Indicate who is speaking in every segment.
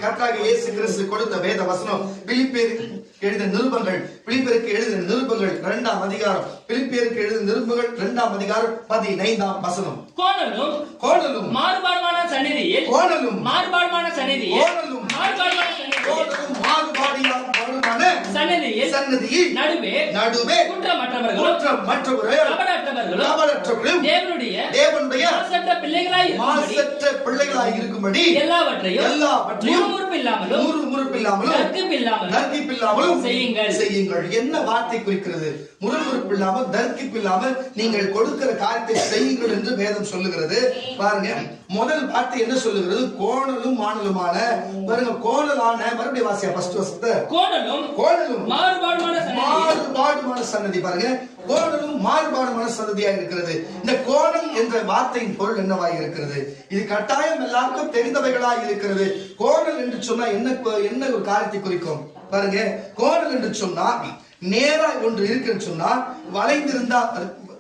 Speaker 1: கர்த்தராகிய இயேசு கிறிஸ்து கொடுத்த வேத வசனம் பிலிப்பியருக்கு எழுதின நிருபங்கள், பிலிப்பியருக்கு எழுதின நிருபங்கள் 2ஆம் அதிகாரம், பிலிப்பியருக்கு எழுதின நிருபங்கள் 2ஆம் அதிகாரம் 15ஆம் வசனம். கோணலும்
Speaker 2: மாறுபாடுமான சந்நிதியில்,
Speaker 1: கோணலும்
Speaker 2: மாறுபாடுமான சந்நிதியில்,
Speaker 1: கோணலும்
Speaker 2: மாறுபாடுமான
Speaker 1: சந்நிதியில் நடுவே
Speaker 2: குற்றமற்றவர்களும்
Speaker 1: கபடற்றவர்களும் தேவனுடைய மாசற்ற பிள்ளைகளாய் இருக்கும்படி எல்லாவற்றையும் முறுமுறுப்பில்லாமலும் தர்க்கிப்பில்லாமலும் செய்யுங்கள். என்ன வார்த்தை குறிக்கிறது? முறுமுறுப்பில்லாமல் தர்க்கிப்பில்லாமல் நீங்கள் கொடுக்கிற காரியத்தை செய்யுங்கள் என்று வேதம் சொல்லுகிறது. பாருங்க, முதல் வார்த்தை என்ன சொல்லுகிறது? கோணலும் மாணலுமான. பாருங்க, கோணலான, மறுபடியும் வாசியா ஃபர்ஸ்ட் வசனத்தை. கோணலும் மாறுபாடுமான சன்னதி. பாருங்க, கோணலும் மாறுபாடுமான சன்னதியாக இருக்கிறது. இந்த கோணம் என்ற வார்த்தையின் பொருள் என்னவாக இருக்கிறது? இது கட்டாயம் எல்லாருக்கும் தெரிந்தவைகளாக இருக்கிறது. கோணல் என்று சொன்னா என்ன ஒரு காரியத்தை குறிக்கும்? பாருங்க, கோணல் என்று சொன்னா நேரா ஒன்று இருக்குன்னு சொன்னா வளைந்திருந்தா,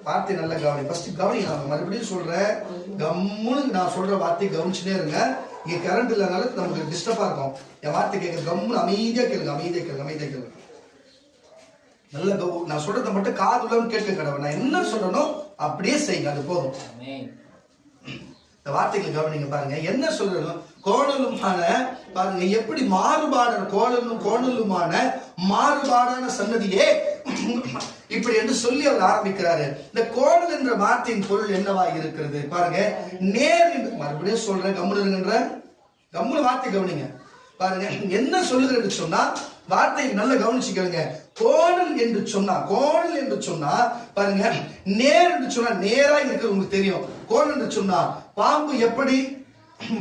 Speaker 1: வார்த்தை நல்ல கவனி, ஃபர்ஸ்ட் கவனி. நான் மறுபடியும் சொல்றேன், கம்முன்னு நான் சொல்ற வார்த்தை கவனிச்சுனே இருங்க. இங்க கரண்ட் இல்லனால நமக்கு டிஸ்டர்பா இருக்கும். என் வார்த்தை கேட்க கம்முன்னு அமைதியா கேளுங்க. நல்ல நான் சொல்றதை மட்டும் காதுல கேட்க கடவுள். நான் என்ன சொல்றனோ அப்படியே செய்யுங்க, அது போதும். இந்த வார்த்தைகள் கவனிங்க. பாருங்க, என்ன சொல்றோம்? கோணலுமான, பாருங்க எப்படி மாறுபாடான கோணலுமான மாறுபாடான சன்னதியே இப்படி என்று சொல்லி அவர் ஆரம்பிக்கிறாரு. இந்த கோணல் என்ற வார்த்தையின் பொருள் என்னவா இருக்கிறது? பாருங்க, நேர். மறுபடியும் சொல்றேன், கம்முனு வார்த்தை கவனிங்க. பாருங்க, என்ன சொல்லுகிறது சொன்னா வார்த்தை நல்லா கவனிச்சுக்கோங்க. கோணல் என்று சொன்னா பாருங்க, நேர் என்று சொன்னா நேரா இருக்கிறது உங்களுக்கு தெரியும். கோணல் என்று சொன்னா பாம்பு எப்படி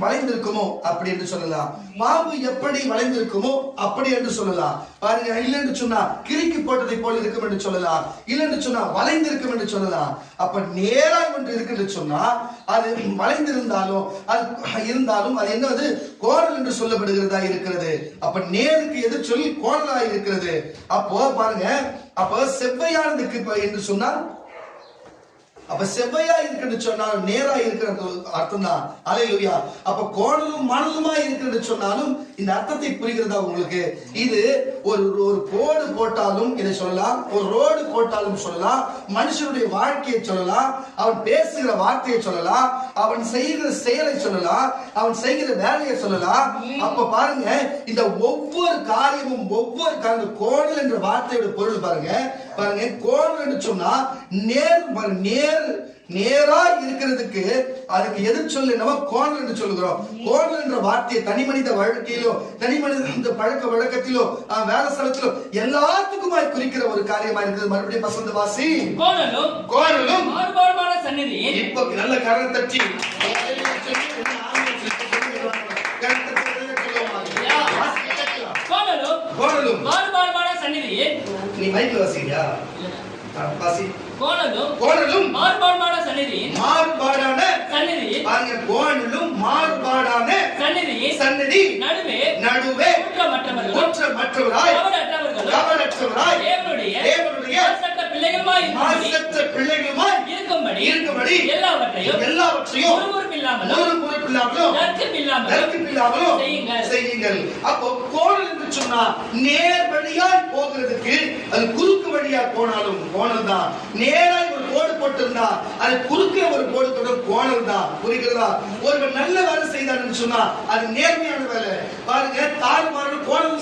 Speaker 1: வளைந்திருக்குமோ அப்படி என்று சொல்லலாம். பாம்பு எப்படி வளைந்திருக்குமோ அப்படி என்று சொல்லலாம். பாருங்க, இல்லை என்று சொன்னா கிறுக்கி போட்டதை போல இருக்கும் என்று சொல்லலாம். இல்லை என்று சொன்னா வளைந்திருக்கும் என்று சொல்லலாம். அப்ப நேரா ஒன்று இருக்கு என்று சொன்னா அது வளைந்திருந்தாலும் அது என்னது? கோணல் என்று சொல்லப்படுகிறதா இருக்கிறது. அப்ப நேருக்கு எதிர் சொல் கோணலா இருக்கிறது. அப்போ பாருங்க, அப்ப செவ்வையானதுக்கு என்று சொன்னா, அப்ப செவ்வையா இருக்குன்னு சொன்னாலும் நேரா இருக்கிறது அர்த்தம் தான். அல்லேலூயா. அப்ப கோணலும் மணலுமா இருக்குன்னு சொன்னாலும் இந்த அர்த்தத்தை புரிகிறதா உங்களுக்கு? இது ஒரு கோடு போட்டாலும் இதை சொல்லலாம், ஒரு ரோடு போட்டாலும் சொல்லலாம், மனுஷனுடைய வாழ்க்கையை சொல்லலாம், அவன் பேசுகிற வார்த்தையை சொல்லலாம், அவன் செய்கிற செயலை சொல்லலாம், அவன் செய்கிற வேலையை சொல்லலாம். அப்ப பாருங்க, இந்த ஒவ்வொரு காரியமும் கோணல் என்ற வார்த்தையோட பொருள் பாருங்க. கோணல் என்று சொன்னா நேரா இருக்கிறதுக்கு அதுக்கு எதிர் சொல் என்னவோ கோணல் என்று சொல்லுகிறோம். கோணல் என்ற வார்த்தையை தனி மனித வாழ்க்கையிலோ, தனி மனித பழக்க வழக்கத்திலோ, வேலை ஸ்தலத்திலோ எல்லாத்துக்குமாய் குறிக்கிற ஒரு காரியமா இருக்குது. மறுபடியும் பசந்த வாசி. கோணலும்
Speaker 2: மாறுபாடுமான சந்நிதி.
Speaker 1: இப்ப நல்ல கரம் தட்டி கோணலும்
Speaker 2: மாறுபாடுமான சந்நிதி.
Speaker 1: நீ மைக்ல வாசியா? வாசி.
Speaker 2: கோணலும் மாறுபாடான சந்நிதி.
Speaker 1: பாருங்க, கோணலும் மாறுபாடான சந்நிதி நடுவே குற்றமற்றவராய் கபடற்றவராய் தேவனுடைய மாசற்ற பிள்ளைகளுமாய் இருக்கும்படி எல்லாவற்றையும் முறுமுறுப்பில்லாமலும் தர்க்கிப்பில்லாமலும் செய்யுங்கள். அப்போ கோணல் என்று சொன்னா நேர் வழியாய் போகிறதுக்கு அது குறுக்கு வழியாய் போனாலும் கோணல் தான். நேராய் ஒரு கோடு போட்டிருந்தா அது குறுக்கே ஒரு கோடு போட்டு கோணல் தான். புரிகிறதா? ஒருவர் நல்ல வேலை செய்தார் சொன்னா அது நேர்மையான வேலை. பாருங்க, தாழ்மாறு கோணல்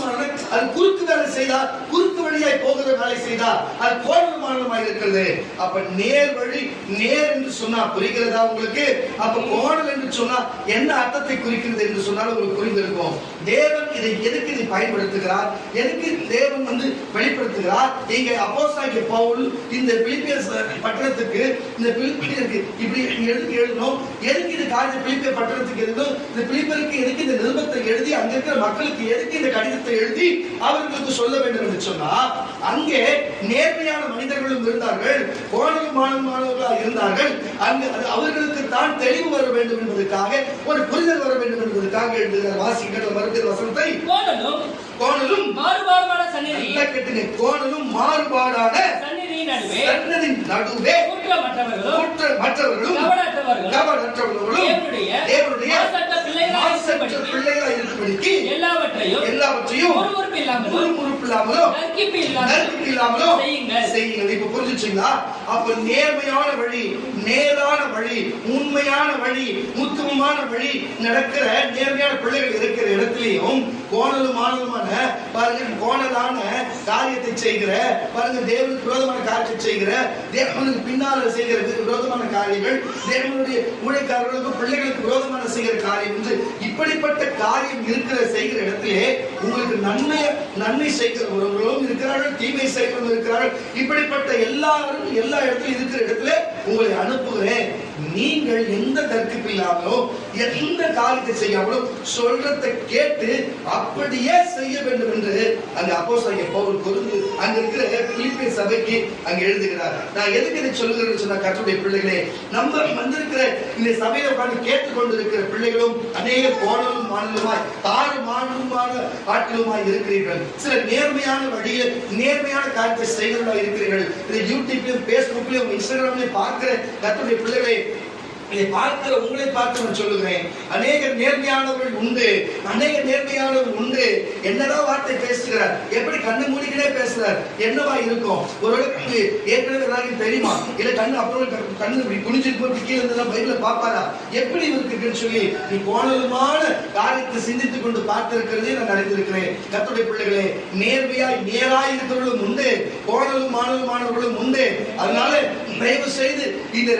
Speaker 1: அது குறுக்கு வேலை செய்தார், குறுக்கு வழியாய் போகிற வேலை செய்தார், அது கோணல் மானமாய் இருக்கிறது. அப்ப நேர் வழி, நேர் என்று சொன்னா புரிகிறதா உங்களுக்கு? அப்ப கோணல் என்று சொன்னா என்ன அர்த்தத்தை குறிக்கிறது என்று சொன்னாலும் உங்களுக்கு புரிந்திருக்கும். தேவன் எதுக்கு இதை பயன்படுத்துகிறார், எதுக்கு தேவன் வெளிப்படுத்துகிறார்? நீங்க அப்போஸ்தலனாகிய பவுல் இந்த பிலிப்பியர் பட்டணத்துக்கு, இந்த பிலிப்பியருக்கு இப்படி எழுதணும், எதுக்கு இந்த காரியத்தை பிலிப்பியர் பட்டணத்துக்கு எழுதணும், இந்த பிலிப்பியருக்கு எதுக்கு இந்த நிருபத்தை எழுதி, அங்க இருக்கிற மக்களுக்கு எதுக்கு இந்த கடிதத்தை எழுதி அவர்களுக்கு சொல்ல வேண்டும் என்று சொன்னா, அங்கே நேர்மையான மனிதர்களும் இருந்தார்கள், கோணலும் மாணவர்களாக இருந்தார்கள். அங்கு அவர்களுக்கு தான் தெளிவு வர வேண்டும் என்பதற்காக, ஒரு புரிதல் வர வேண்டும் என்பதற்காக எழுதுகிற வாசிக்கிற மறுக்கிற வசனத்தை கோணலும் மாறுபாடான சந்நிதி. கோணலும் மாறுபாடான சன்னதியின் நடுவே குற்றமற்றவர்களும் கபடற்றவர்களும் தேவனுடைய மாசற்ற பிள்ளைகளாய் இருக்கும்படிக்கு எல்லாவற்றையும் முறுமுறுப்பு இல்லாமலும் நற்கிப்பு இல்லாமலும் செய்யுங்கள். இப்ப புரிஞ்சுச்சுங்களா? அப்ப நேர்மையான வழி, நேரான வழி, உண்மையான வழி, உத்தமமான வழி நடக்கிற நேர்மையான பிள்ளைகள் இருக்கிற இடத்திலையும் கோணலும் மாணலுமான பாருங்க, கோணலான காரியத்தை செய்கிற பாருங்க, தேவனுக்கு விரோதமான காரியத்தை செய்கிற, தேவனுக்கு பின்னால செய்கிற விரோதமான காரியங்கள், தேவனுடைய ஊழியக்காரர்களுக்கும் பிள்ளைகளுக்கு விரோதமான செய்கிற காரியம் என்று இப்படிப்பட்ட காரியம் இருக்கிற செய்கிற இடத்திலே உங்களுக்கு நன்மை செய்கிறவர்களும் இருக்கிறார்கள், தீமை செய்கிறவர்களும் இருக்கிறார்கள். இப்படிப்பட்ட எல்லாரும் எல்லா இடத்திலும் இருக்கிற இடத்துல உங்களை அனுப்புகிறேன். நீங்கள் எந்த தர்க்கமும் இல்லாமலோ எந்த காரியத்தை செய்யாமலோ சொல்றதை கேட்டு அப்படியே செய்ய வேண்டும் என்று அங்க அப்போஸ்தலன் பவுல் கொரிந்து அங்க இருக்கிற பிலிப்பி சபைக்கு அங்க எழுதுகிறார். நான் எதுக்கு இதை சொல்லுகிறேன்னு சொன்னா, கர்த்தருடைய பிள்ளைகளே, நம்ம வந்திருக்கிற இந்த சபையில உட்கார்ந்து கேட்டுக்கொண்டு இருக்கிற பிள்ளைகளும் அநேக கோணலும் மாணலுமாய் தாறுமாறுமான ஆட்களுமாய் இருக்கிறீர்கள். சில நேர்மையான வழியில் நேர்மையான காரியத்தை செய்கிறவர்களாக இருக்கிறீர்கள். இதை யூடியூப்லயும் பேஸ்புக்லயும் இன்ஸ்டாகிராம்லயும் பார்க்கிற கர்த்தருடைய பிள்ளைகளே, இதை பார்க்கிற உங்களை பார்த்து நான் சொல்லுகிறேன், அநேக நேர்மையானவர்கள் உண்டு, அநேக நேர்மையானவர்கள் உண்டு. என்னதான் வார்த்தை பேசுகிறார், எப்படி கண்ணு மூடிக்கிட்டே பேசுறார், என்னவா இருக்கும்? ஒருவேளை ஏற்கனவே தெரியுமா, இல்ல கண்ணு அப்புறம் கண்ணு இப்படி குனிஞ்சிட்டு போய் கீழே இருந்தா பைபிள பாப்பாரா, எப்படி இருக்குன்னு சொல்லி நீ கோணலுமான காரியத்தை சிந்தித்துக் கொண்டு பார்த்திருக்கிறதே நான் அறிந்திருக்கிறேன். கர்த்தருடைய பிள்ளைகளே, நேராய் இருக்கிறவர்களும் உண்டு, கோணலும் மாணலுமானவர்களும் உண்டு. அதனால தயவு செய்து இந்த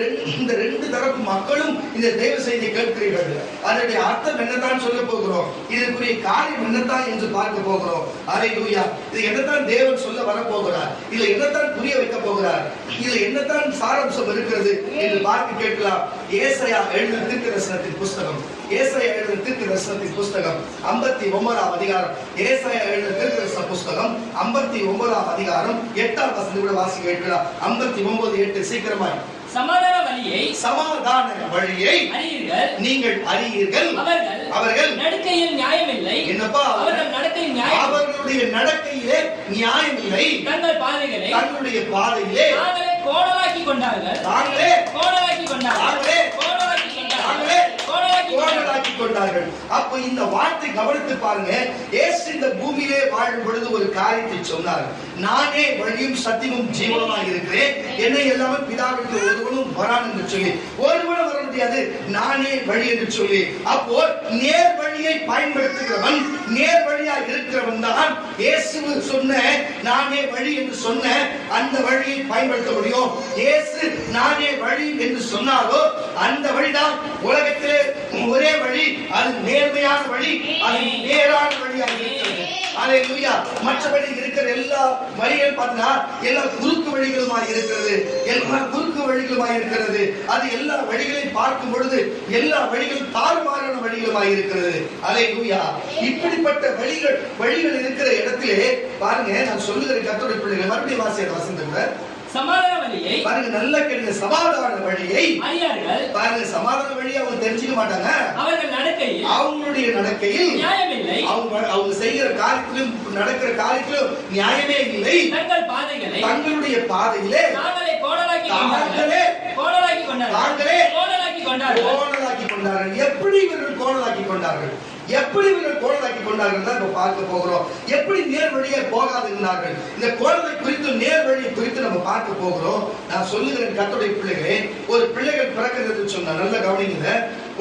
Speaker 1: ரெண்டு தரப்பு மக்களும் இந்த தெய்வ செய்தியை கேட்கிறீர்கள். அதனுடைய அர்த்தம் என்னதான் சொல்ல போகிறோம், இதற்குரிய காரியம் என்னதான் என்று பார்க்க போகிறோம். அல்லேலூயா. இது என்னதான் தேவன் சொல்ல வரப்போகிறார், இதுல என்னதான் புரிய வைக்க போகிறார், இதுல என்னதான் சாராம்சம் இருக்கிறது என்று பார்க்க கேட்கலாம். ஏசாயா எழுதின தீர்க்கதரிசனத்தின் புஸ்தகம், ஏசாயா எழுதின தீர்க்கதரிசனத்தின் புஸ்தகம் 59ஆம் அதிகாரம், ஏசாயா எழுதின தீர்க்கதரிசன புஸ்தகம் 59ஆம் அதிகாரம் 8ஆம் வசனம் கூட வாசிக்க கேட்கலாம். 59:8 சீக்கிரமாய்.
Speaker 2: சமாதான வழியை நீங்கள் அறியீர்கள். அவர்கள் நடக்கையில் நியாயமில்லை. என்னப்பா? அவர்களுடைய நடக்கையிலே நியாயமில்லை. தங்களுடைய பாதையிலே கோணலாக்கி கொண்டார்கள். அப்ப இந்த வார்த்தை கவனித்து பாருங்க. இயேசு இந்த பூமியிலே வாழும் பொழுது ஒரு காரியத்தை சொன்னார், நானே வழியும் சத்தியமும் ஜீவனுமாய் இருக்கிறேன், என்னை எல்லாமே பிதாவிற்கு ஒருவனும் வரான் என்று சொல்லி, ஒருவனும் வர முடியாது, நானே வழி என்று சொல்லி. அப்போ நேர் வழியை பயன்படுத்துகிறவன், நேர் வழியா இருக்கிறவன் தான் இயேசு சொன்ன நானே வழி என்று சொன்ன அந்த வழியை பயன்படுத்த முடியும். இயேசு நானே வழி என்று சொன்னாலோ அந்த வழிதான் உலகத்திலே ஒரே வழி, அது நேர்மையான வழி, அது நேரான வழியாக இருக்கிறது. அல்லேலூயா. மற்றபடி இருக்கிற எல்லா வழிகள் பார்த்தா எல்லா குறுக்கு வழிகளுமாய் இருக்கிறது, அது எல்லா வழிகளையும் பார்க்கும் பொழுது எல்லா வழிகளும் தாறுமாறான வழிகளுமாய் இருக்கிறது. அல்லேலூயா. இப்படிப்பட்ட வழிகள் இருக்கிற இடத்திலே பாருங்க, நான் சொல்லுகிற கர்த்தருடைய பிள்ளைகள் மறுபடியும் வாசிக்கிற வசனத்துல சமாதான வழியை பாருங்க, நல்ல கேளுங்க. சமாதான வழியை அறியார்கள். பாருங்க, சமாதான வழியை அவங்க தெரிஞ்சுக்க மாட்டாங்க. அவங்களுடைய நடக்கையில் நியாயமில்லை. அவங்க செய்கிற காரியத்திலும் நடக்கிற காரியத்திலும் நியாயமே இல்லை. தங்களுடைய பாதையிலே கோணலாக்கி கொண்டார்கள். எப்படி இவர்கள் கோணலாக்கி கொண்டார்கள், எப்படி இவர்கள் கோணலாக்கி கொண்டார்கள் தான் இப்ப பார்க்க போகிறோம். எப்படி நேர் வழியே போகாதுன்னார்கள். இந்த கோணலை குறித்து நேர் வழியை குறித்து நம்ம பார்க்க போகிறோம். நான் சொல்லுகிறேன் கர்த்தருடைய பிள்ளைகளே, ஒரு பிள்ளைகள் பிறக்கிறது சொன்னா நல்ல கவனிங்க.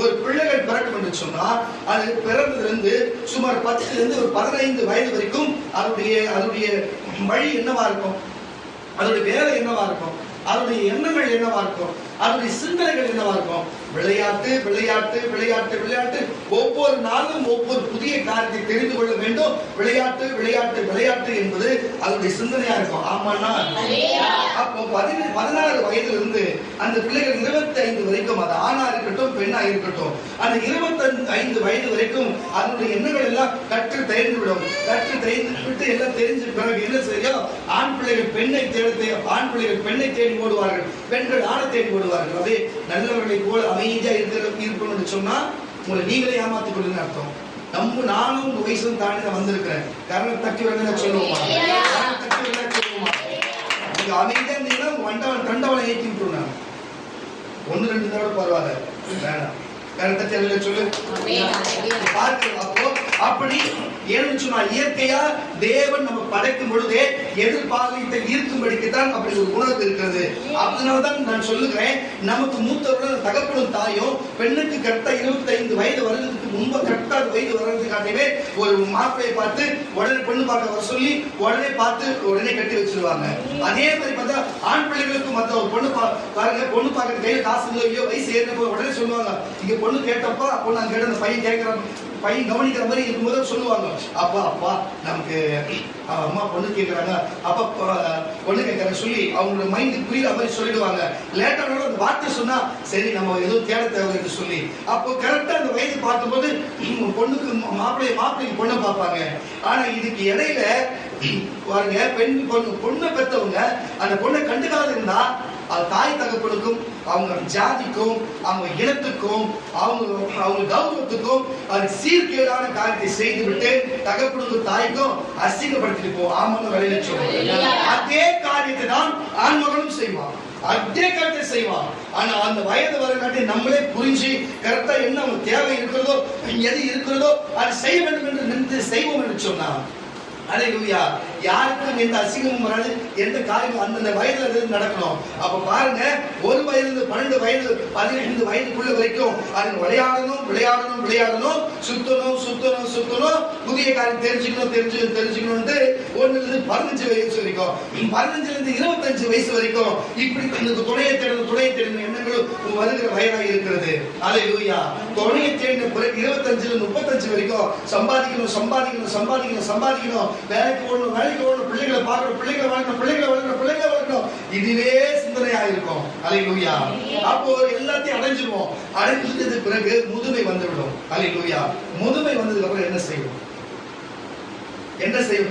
Speaker 2: ஒரு பிள்ளைகள் பிறக்கும் என்று சொன்னா அது பிறந்ததிலிருந்து சுமார் 10 ஒரு 15 வயது வரைக்கும் அதனுடைய வழி என்னவா இருக்கும், அதனுடைய வேலை என்னவா இருக்கும், அதனுடைய எண்ணங்கள் என்னவா இருக்கும், அதனுடைய சிந்தனைகள் என்னவா இருக்கும். விளையாட்டு விளையாட்டு விளையாட்டு விளையாட்டு, ஒவ்வொரு நாளும் ஒவ்வொரு புதிய காரியத்தை தெரிந்து கொள்ள வேண்டும். விளையாட்டு விளையாட்டு விளையாட்டு என்பது அதனுடைய சிந்தனையா இருக்கும். ஆமாண்ணா. அப்போ 16 வயதிலிருந்து அந்த பிள்ளைகள் 25 வரைக்கும், அது ஆணா இருக்கட்டும் பெண்ணா இருக்கட்டும், அந்த 25 வயது வரைக்கும் அதனுடைய எண்ணங்கள் எல்லாம் கற்று தெரிந்து விடும். கற்று தெரிந்து விட்டு எல்லாம் தெரிஞ்ச பிறகு என்ன செய்யும், ஆண் பிள்ளைகள் பெண்ணை தேடி, ஆண் பிள்ளைகள் பெண்ணை தேடி ஓடுவார்கள், பெண்கள் ஆணை தேடி ஓடுவார்கள். அதே நல்லவர்களை போல அமைதியா இருக்கணும்னு சொன்னா உங்களை நீங்களே ஏமாத்திக் கொள்ளுங்க அர்த்தம். நானும் உங்க வயசும் தாண்டி நான் வந்திருக்கிறேன். காரணம் தட்டி வரல சொல்லுவோமா, நீங்க அமைதியா இருந்தீங்கன்னா வண்டவன் தண்டவனை ஏற்றி விட்டுருந்தாங்க. 1-2 தடவை பரவாயில்ல, வேணாம். காரணம் தட்டி சொல்லு பார்க்க. அப்போ அப்படி ஏன்னு சொன்னா இயற்கையா தேவன் நம்ம படைக்கும் பொழுதே எதிர்பார்த்தை இருக்கும்படிக்கு தான் அப்படி ஒரு குணம் இருக்கிறது. அதனாலதான் நான் சொல்லுகிறேன், நமக்கு மூத்தவர்கள் தகப்பனும் தாயும் பெண்ணுக்கு கரெக்டா 25 வயது வருவதற்கு முன்பு கரெக்டா வயது வர்றதுக்காகவே ஒரு மாப்பிளையை பார்த்து உடனே பொண்ணு பார்க்க வர சொல்லி உடனே பார்த்து உடனே கட்டி வச்சிருவாங்க. அதே மாதிரி பார்த்தா ஆண் பிள்ளைகளுக்கு மத்த ஒரு பொண்ணு பாருங்க, பொண்ணு பார்க்கறது கையில காசு இல்லையோ வயசு ஏறின உடனே சொல்லுவாங்க, இங்க பொண்ணு கேட்டப்பா அப்போ நான் கேட்ட அந்த பையன் கேட்கிறான், பையன் கவனிக்கிற மாதிரி இருக்கும்போது சொல்லுவாங்க, அப்பா அப்பா நமக்கு அம்மா பொண்ணு கேட்கிறாங்க, அப்பா பொண்ணு கேட்கற சொல்லி அவங்களோட மைண்ட் புரியுற மாதிரி சொல்லிடுவாங்க. லேட்டான அந்த வார்த்தை சொன்னா சரி நம்ம எதுவும் தேட தேவை சொல்லி அப்போ கரெக்டா அந்த வயது பார்க்கும்போது பொண்ணுக்கு மாப்பிள்ளைக்கு பொண்ணை பார்ப்பாங்க. ஆனா இதுக்கு இடையில பாருங்க, பெண் பொண்ணை பெற்றவங்க அந்த பொண்ணை கண்டுக்காத இருந்தா அது தாய் தகப்பனுக்கும் அவங்க ஜாதிக்கும் அவங்க இனத்துக்கும் அவங்க கௌரவத்துக்கும் அது சீர்கேடான காரியத்தை செய்து விட்டு தகப்பனுக்கும் தாய்க்கும் அசிங்கப்படுத்திட்டு போவோம். ஆமாங்க வேலையில சொல்லுவாங்க. அதே காரியத்தை தான் ஆண்மகனும் செய்வான், அதே காரியத்தை செய்வான். ஆனா அந்த வயது வரக்காட்டி நம்மளே புரிஞ்சு கரெக்டா என்ன அவங்க தேவை இருக்கிறதோ எது இருக்கிறதோ அது செய்ய வேண்டும் என்று நின்று செய்வோம் என்று சொன்னா அல்லேலூயா. யாருக்கும் எந்த அசிங்கமும் வராது, எந்த காரியமும் அந்தந்த வயதுல நடக்கணும். அப்ப பாருங்க, 1 வயதுல 12 வயது 15 வயதுக்குள்ள வரைக்கும் அது விளையாடணும், சுத்தணும், புதிய காரியம் தெரிஞ்சுக்கணும்னு 1 இருந்து 15 வயசு வரைக்கும், 15 இருந்து 25 வயசு வரைக்கும் இப்படி துணையை தேடணும் எண்ணங்களும் வருகிற வயதாக இருக்கிறது. அல்லேலூயா. துணையை தேடின பிறகு 25 35 வரைக்கும் சம்பாதிக்கணும், வேலைக்கு ஓடணும், பிள்ளைகளை பார்க்கணும், பிள்ளைகளை வளர்க்கணும், இதுவே சிந்தனையா இருக்கும். அல்லேலூயா. அப்போ எல்லாத்தையும் அடைஞ்சிருவோம். அடைஞ்சதுக்கு பிறகு முதுமை வந்துவிடும். அல்லேலூயா. முதுமை வந்ததுக்கு அப்புறம் என்ன செய்யும்?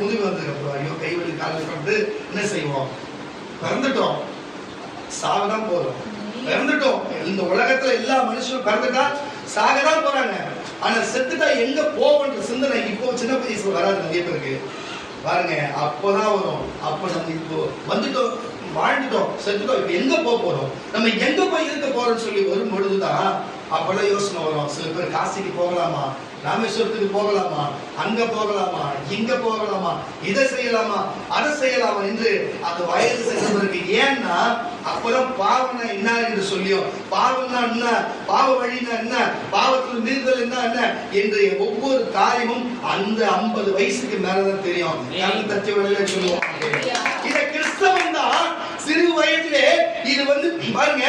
Speaker 2: முதுமை வந்ததுக்கு அப்புறம் ஐயோ கைவலி காலில் கொண்டு என்ன செய்வோம்? பிறந்துட்டோம், சாகதான் போறோம். பிறந்துட்டோம், இந்த உலகத்துல எல்லா மனுஷனும் பிறந்துட்டா சாகதான் போறாங்க. ஆனா செத்துட்டா எங்க போவோன்ற சிந்தனை இப்போ சின்ன வயசுல வராது நிறைய பேருக்கு. பாருங்க, அப்போதான் வரும். அப்ப நம்ம இப்போ வந்துட்டோம், வாழ்ந்துட்டோம், செத்துட்டோம், இப்ப எங்க போறோம், நம்ம எங்க போய் இருக்க போறோம்னு சொல்லி வரும் பொழுதுதான் அப்பெல்லாம் யோசனை வரும். சில பேர் காசிக்கு போகலாமா, ராமேஸ்வரத்துக்கு போகலாமா, அங்க போகலாமா, இங்க போகலாமா, இதை செய்யலாமா, அதை செய்யலாமா என்று அந்த வயது சென்றவருக்கு. ஏன்னா அப்பதான் பாவம்னா என்ன என்று சொல்லியும், பாவம்னா என்ன, பாவ வழினா என்ன, பாவத்தில் மீறுதல் என்ன என்று ஒவ்வொரு காரியமும் அந்த 50 வயசுக்கு மேலதான் தெரியும். தச்ச வழியில சொல்லுவோம். இதை கிறிஸ்தவன் தான் சிறு வயதிலே இது பாருங்க,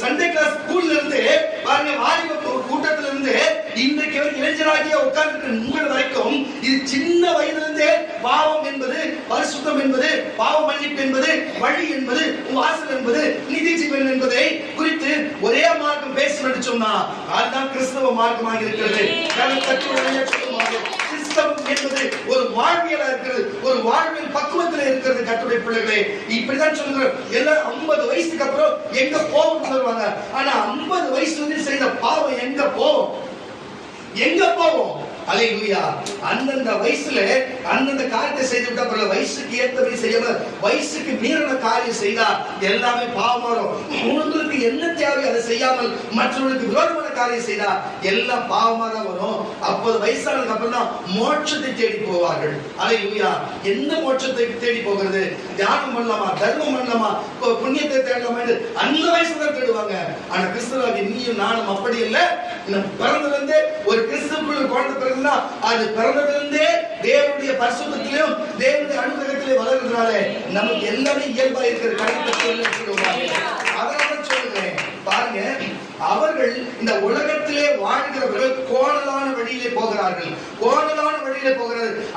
Speaker 2: சண்டே கிளாஸ் ஸ்கூல்ல இருந்து பாருங்க, வாலிப கூட்டத்தில இருந்து இன்றைக்கு இளைஞராகிய உட்கார்ந்து உங்கள் வரைக்கும் இது சின்ன வயதுல இருந்தே பாவம் என்பது, பரிசுத்தம் என்பது, பாவ மன்னிப்பு என்பது, வழி என்பது, வாசல் என்பது, நிதி ஜீவன் என்பதை குறித்து ஒரே மார்க்கம் பேசணும்னு சொன்னா அதுதான் கிறிஸ்தவ மார்க்கமாக இருக்கிறது. கிறிஸ்தவம் என்பது ஒரு வாழ்வியலா இருக்கிறது, ஒரு வாழ்வியல் பக்குவத்தில் இருக்கிறது. கர்த்தருடைய பிள்ளைகளே, இப்படிதான் சொல்லுகிறோம். எல்லாம் 50 வயசுக்கு அப்புறம் எங்க போகும் சொல்லுவாங்க. ஆனா 50 வயசுல செய்த பாவம் எங்க போவோம்? அல்லேலூயா. அந்தந்த வயசுல அந்தந்த காரியத்தை செய்து விட்டா பிறகு வயசுக்கு ஏற்றபடி செய்யாம வயசுக்கு மீறின காரியம் செய்தா எல்லாமே பாவம் வரும். உங்களுக்கு என்ன தேவை அதை செய்யாமல் மற்றவர்களுக்கு விரோதமான காரியம் செய்தா எல்லாம் பாவமா தான் வரும். 50 வயசானதுக்கு அப்புறம் தான் மோட்சத்தை தேடி போவார்கள். அல்லேலூயா. எந்த மோட்சத்தை தேடி போகிறது? தியானம் பண்ணலாமா, தர்மம் பண்ணலாமா, புண்ணியத்தை தேடலாமா என்று அந்த வயசுல தான் தேடுவாங்க. ஆனா கிறிஸ்தவராகிய நீயும் நானும் அப்படி இல்லை. பிறந்திலிருந்தே ஒரு கிறிஸ்துவுக்குள் குழந்தை அது பிறந்ததிலிருந்தே தேவனுடைய பரிசுத்தத்திலும் தேவனுடைய அனுகிரகத்திலே வளர்கிறதுனால நமக்கு எல்லாமே இயல்பா இருக்கிற காரியத்தை அதனால சொல்லுகிறேன். பாருங்க, அவர்கள் இந்த உலகத்திலே வாழ்கிறவர்கள் கோணலான வழியிலே போகிறார்கள்.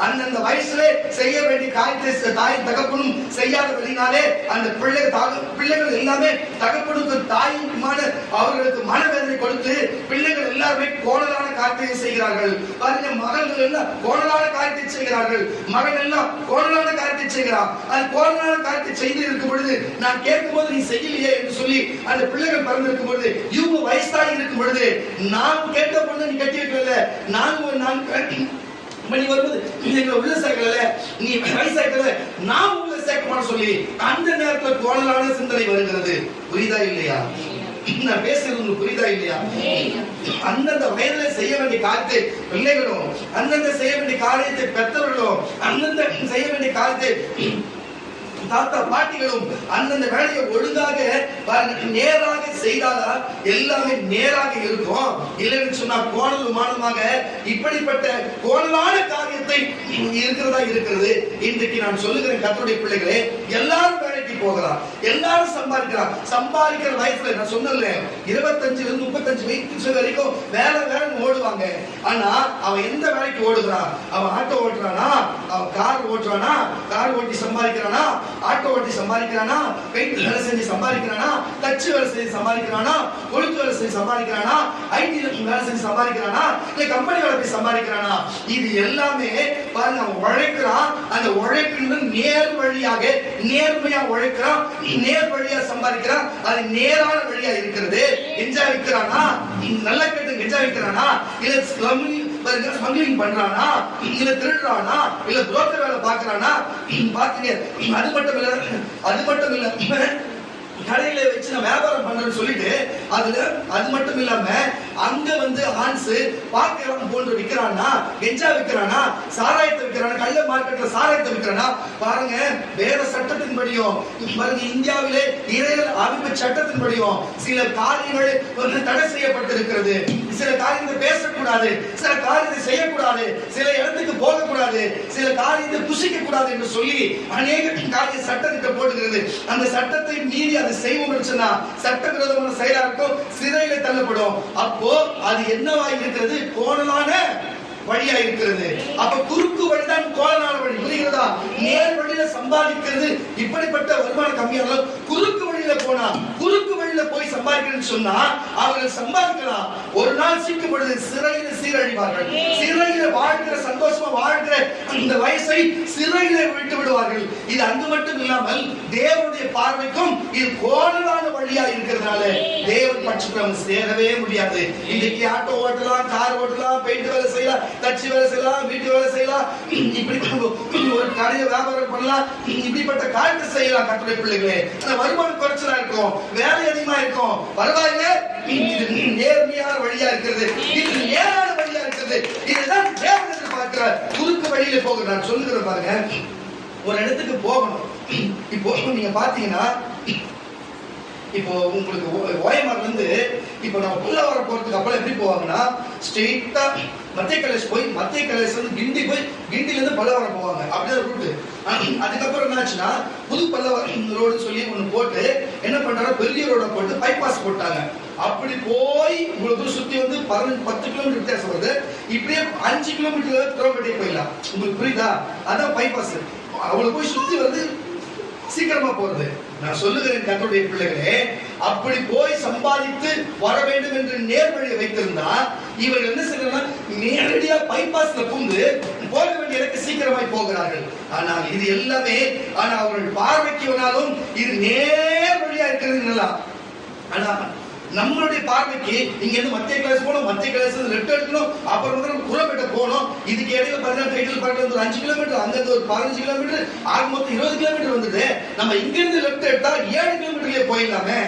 Speaker 2: அந்தந்த வயசுல செய்ய வேண்டிய காரியத்தை தாய் தகப்பனும் செய்யாத வழினாலே அந்த பிள்ளைகள் எல்லாமே தகப்பனுக்கு தாயுக்குமான அவர்களுக்கு மனவேதனை கொடுத்து பிள்ளைகள் எல்லாருமே கோணலான காரியத்தை செய்கிறார்கள். பாருங்க, மகள்கள் எல்லாம் கோணலான காரியத்தை செய்கிறார்கள், மகன் எல்லாம் கோணலான காரியத்தை செய்கிறான். அது கோணலான காரியத்தை செய்து இருக்கும் பொழுது நான் கேட்கும் போது நீ செய்யலையே என்று சொல்லி அந்த பிள்ளைகள் பிறந்திருக்கும் பொழுது இவங்க வயசாகி இருக்கும் பொழுது நான் கேட்ட பொண்ணு நீ கட்டி வைக்கல, நான் நீ வரும்போது எங்களை உள்ள சேர்க்கல, நீ வயசாக்கல, நான் உள்ள சேர்க்க மாட்டேன் சொல்லி அந்த நேரத்தில் கோணலான சிந்தனை வருகிறது. புரியுதா இல்லையா? நான் பேசுறது உங்களுக்கு புரியுதா இல்லையா? அந்தந்த வயதில் செய்ய வேண்டிய காரியத்தை பிள்ளைகளும், அந்தந்த செய்ய வேண்டிய காரியத்தை பெற்றவர்களும், அந்தந்த செய்ய வேண்டிய காரியத்தை தாத்தா பாட்டிகளும் அந்தந்த வேலையை ஒழுங்காக நேராக செய்தாலா எல்லாமே நேராக இருக்கும். இல்லைன்னு சொன்னா கோணலும் மானமாக இப்படிப்பட்ட கோணலான காரியத்தை இருக்கிறது. இன்றைக்கு நான் சொல்லுகிறேன் கர்த்தருடைய பிள்ளைகளே, எல்லாரும் வேலைக்கு போகலாம், எல்லாரும் சம்பாதிக்கலாம். சம்பாதிக்கிற வயசுல நான் சொன்னல 25 35 வயசு வரைக்கும் வேலை ஓடுவாங்க. ஆனா அவன் எந்த வேலைக்கு ஓடுகிறான்? அவன் ஆட்டோ ஓட்டுறானா? அவன் கார் ஓட்டுறானா? கார் ஓட்டி சம்பாதிக்கிறானா? ஆட்டோ ஓட்டி சம்பாதிக்கிறானா? பெயிண்ட் வேலை செஞ்சு சம்பாதிக்கிறானா? தச்சு வேலை செஞ்சு சம்பாதிக்கிறானா? கொளுத்து வேலை செஞ்சு சம்பாதிக்கிறானா? ஐடி வேலை செஞ்சு சம்பாதிக்கிறானா? இல்ல கம்பெனி வேலை போய் சம்பாதிக்கிறானா? இது எல்லாமே பாருங்க, அவன் உழைக்கிறான். அந்த உழைப்பின் நேர் வழியாக நேர்மையா உழைக்கிறான், நேர் வழியா சம்பாதிக்கிறான். அது நேரான வழியா இருக்கிறது. கெஞ்சா விற்கிறானா? நல்லா கேட்டு கெஞ்சா விற்கிறானா? இல்ல ஸ்மக்லிங் பண்றானா? இல்ல திருடுறானா? இல்ல புரோக்கர் வேலை பாக்குறானா? பாத்தீங்க, அது மட்டும் இல்ல கடையில வச்சு நான் வியாபாரம் பண்றேன்னு சொல்லிட்டு அது மட்டும் இல்லாம அங்க ஹான்ஸ் பாக்கலாம் போன்று விற்கிறானா? கெஞ்சா விற்கிறானா? சாராயத்தை விற்கிறானா? கள்ள மார்க்கெட்ல சாராயத்தை விற்கிறானா? பாருங்க, வேற சட்டத்தின்படியும் பாருங்க, இந்தியாவிலே இறையல் அமைப்பு சட்டத்தின்படியும் சில காரியங்கள் தடை செய்யப்பட்டிருக்கிறது. சில காரியத்தை பேசக்கூடாது, சில காரியத்தை செய்யக்கூடாது, சில இடத்துக்கு போகக்கூடாது, சில காரியத்தை புசிக்க கூடாது என்று சொல்லி அநேக காரிய சட்டத்தை போடுகிறது. அந்த சட்டத்தை மீறி அதை செய்வோம் சொன்னா சட்டவிரோதமான செயலா இருக்கும், சிறையில தள்ளப்படும். அப்போ அது என்னவா இருக்கிறது? கோணலான வழியா இருக்கிறது. அப்ப குறுக்கு வழிதான் கோணலான வழி. புரிகிறதா? நேர் வழியில சம்பாதிக்கிறது இப்படிப்பட்ட வருமானம் கம்மியானாலும் குறுக்கு வழியில போனா, குறுக்கு வழியில போய் சம்பாதிக்கிறேன்னு சொன்னா அவர்கள் சம்பாதிக்கலாம். ஒரு நாள் சிக்கும் பொழுது சிறையில சீரழிவார்கள். சிறையில வாழ்கிற, சந்தோஷமா வாழ்கிற அந்த வயசை சிறையில விட்டு விடுவார்கள். இது அங்கு மட்டும் இல்லாமல் தேவனுடைய பார்வைக்கும் இது கோணலான வழியா இருக்கிறதுனால தேவன் பட்சத்தில் சேரவே முடியாது. இன்னைக்கு ஆட்டோ ஓட்டலாம், கார் ஓட்டலாம், பெயிண்ட் வேலை செய்யலாம், தச்சு வேலை செய்யலாம், வீட்டு வேலை செய்யலாம், இப்படி ஒரு காரிய வியாபாரம் பண்ணலாம், இப்படிப்பட்ட காரியத்தை செய்யலாம். கர்த்தருடைய பிள்ளைகளே, அந்த வருமானம் குறைச்சலா இருக்கும், வேலை அதிகமா இருக்கும், பரவாயில்ல. இது நேர்மையான வழியா இருக்கிறது, இது நேரான வழியா இருக்கிறது. இதுதான் தேவன் எதிர்பார்க்கிறார். குறுக்கு வழியில போக நான் சொல்லுகிறேன் பாருங்க. ஒரு இடத்துக்கு போகணும். இப்போ நீங்க பாத்தீங்கன்னா, இப்போ உங்களுக்கு ஓயமார்ல இருந்து இப்போ நம்ம புல்லவரம் போறதுக்கு அப்புறம் எப்படி போவாங்கன்னா, ஸ்ட்ரெயிட்டா மத்திய கலேஷ் போய், மத்திய கலேஷ் கிண்டி போய், கிண்டில இருந்து பல்லவரம் போவாங்க. அப்படிதான் ரூட்டு. அதுக்கப்புறம் என்னாச்சுன்னா புது பல்லவரம் ரோடு சொல்லி ஒண்ணு போட்டு என்ன பண்றாங்க, பெரிய ரோட போட்டு பைபாஸ் போட்டாங்க. அப்படி போய் உங்களுக்கு சுத்தி 10 கிலோமீட்டர் வித்தியாசம் வருது. இப்படியே 5 கிலோமீட்டர் திரௌபதி போயிடலாம். உங்களுக்கு புரியுதா? அதான் பைபாஸ். அவங்களை போய் சுத்தி வந்து சீக்கிரமா போறது. நான் சொல்லுகிறேன் கர்த்தருடைய பிள்ளைகளே, அப்படி போய் சம்பாதித்து வர வேண்டும் என்று நேர்வழியை வைத்திருந்தா இவர்கள் என்ன செய்யறாங்கன்னா நேரடியா பைபாஸ்ல புகுந்து போக வேண்டிய இடத்துக்கு சீக்கிரமாய் போகிறார்கள். ஆனால் இது எல்லாமே அவர்கள் பார்வைக்கு வந்தாலும் இது நேர்வழியா இருக்கிறது. ஆனா நம்மளுடைய பார்வைக்கு இங்க இருந்து மத்திய கிளாஸ் போகணும், மத்திய கிளாஸ் லெஃப்ட் எடுக்கணும், அப்புறம் குரப்பேட்டை போகணும். இதுக்கு இடையில பாத்தீங்கன்னா டைட்டில் பார்க்க ஒரு 5 கிலோமீட்டர், அங்க ஒரு 15 கிலோமீட்டர், ஆக மொத்தம் 20 கிலோமீட்டர் வந்தது. நம்ம இங்க இருந்து லெஃப்ட் எடுத்தா 7 கிலோமீட்டர்லயே போயிடலாமே.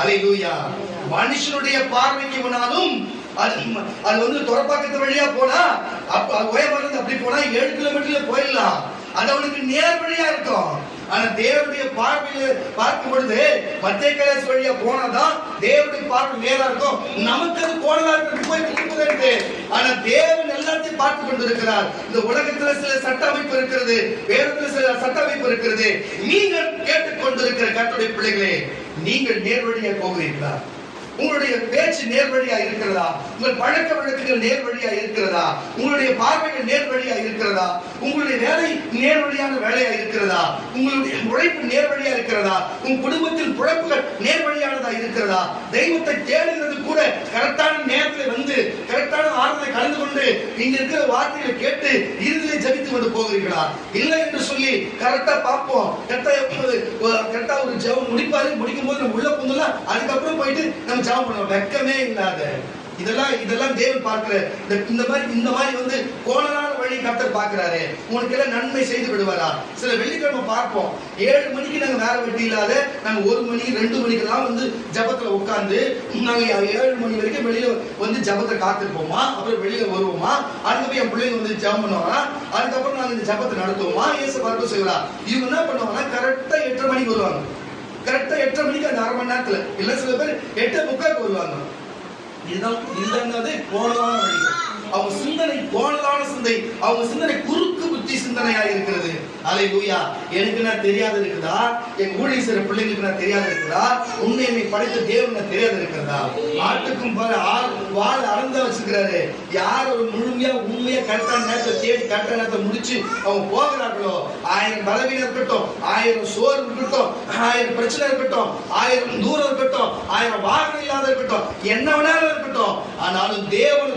Speaker 2: அல்லேலூயா. மனுஷனுடைய பார்வைக்கு முன்னாலும் அது துறப்பாக்கத்து வழியா போனா, ஓயமார்ல அப்படி போனா 7 கிலோமீட்டர்ல போயிடலாம். அது அவனுக்கு நேர் வழியா இருக்கும். ஆனா தேவனுடைய பார்வையில பார்க்கும் பொழுது மத்திய கலேஷ் வழியா போனாதான் தேவனுடைய பார்வை நேரா இருக்கும். நமக்கு அது கோணலா இருக்கு, போய் திரும்புகிறது. ஆனா தேவன் எல்லாத்தையும் பார்த்து கொண்டிருக்கிறார். இந்த உலகத்துல சில சட்ட அமைப்பு இருக்கிறது, வேதத்துல சில சட்ட அமைப்பு இருக்கிறது. நீங்கள் கேட்டுக்கொண்டிருக்கிற கர்த்தருடைய பிள்ளைகளே, நீங்கள் நேர்வழியா போகிறீர்களா? உங்களுடைய பேச்சு நேர்வழியா இருக்கிறதா? உங்கள் பழக்க வழக்கங்கள் நேர்வழியா இருக்கிறதா? உங்களுடைய பார்வைகள் நேர்வழியா இருக்கிறதா? உங்களுடைய வேலை நேர்வழியான வேலையா இருக்கிறதா? உங்களுடைய உழைப்பு நேர்வழியா இருக்கிறதா? உங்க குடும்பத்தில் பிழைப்புகள் நேர்வழியானதா இருக்கிறதா? தெய்வத்தை தேடுகிறது கூட கரெக்டான நேரத்தில் வந்து கரெக்டான ஆர்வத்தை கலந்து கொண்டு இங்க இருக்கிற வார்த்தைகளை கேட்டு இறுதியிலே ஜபித்து கொண்டு போகிறீர்களா? இல்லை என்று சொல்லி கரெக்டா பார்ப்போம், கரெக்டா ஒரு ஜெபம் முடிப்பாரு, முடிக்கும் போது நம்ம உள்ள புந்தலாம், அதுக்கப்புறம் போயிட்டு நம்ம ஜெபம் பண்ணுவோம். வெட்கமே இல்லாத இதெல்லாம் தேவன் பார்க்கிற இந்த மாதிரி வந்து கோணலான வழி கர்த்தர் பார்க்கிறாரு. உங்களுக்கு எல்லாம் நன்மை செய்து விடுவாரா? சில வெள்ளிக்கிழமை பார்ப்போம் 7 மணிக்கு நாங்க வேற வெட்டி இல்லாத நாங்க 1 மணி 2 மணிக்கெல்லாம் வந்து ஜபத்துல உட்கார்ந்து நாங்க 7 மணி வரைக்கும் வெளியில வந்து ஜபத்தை காத்திருப்போமா, அப்புறம் வெளியில வருவோமா, அதுக்கப்புறம் என் பிள்ளைங்க வந்து ஜபம் பண்ணுவாங்க, அதுக்கப்புறம் நாங்க இந்த ஜபத்தை நடத்துவோமா, இயேசு பார்க்க செய்வா. இவங்க என்ன பண்ணுவாங்கன்னா கரெக்டா 8:30 மணிக்கு வருவாங்க. கரெக்டா 8:30 மணிக்கு அந்த 1/2 மணி நேரத்துல இல்ல சில பேர் 8:45 வருவாங்க. இதுதான் கோணலான வழிகள். அவங்க சிந்தனை கோணலான சிந்தை, அவங்க சிந்தனை குறுக்கு புத்தி சிந்தனையா இருக்கிறது. அல்லேலூயா. எனக்கு நான் தெரியாத இருக்குதா? என் ஊழியர் செய்ற பிள்ளைங்களுக்கு நான் தெரியாத இருக்குதா? உன்னை படைத்த தேவன் தெரியாத இருக்கிறதா? ஆட்டுக்கும் வாழ அளந்த வச்சிருக்கிறாரு. யார் ஒரு முழுமையா உண்மையா கரெக்டான நேரத்தை தேடி கரெக்டான நேரத்தை முடிச்சு அவங்க போகிறார்களோ, 1000 பலவீனம் இருக்கட்டும், 1000 சோறு இருக்கட்டும், 1000 பிரச்சனை இருக்கட்டும், 1000 தூரம் இருக்கட்டும், 1000 வாகனம் இல்லாத இருக்கட்டும், என்ன வேணாலும் இருக்கட்டும், ஆனாலும் தேவன்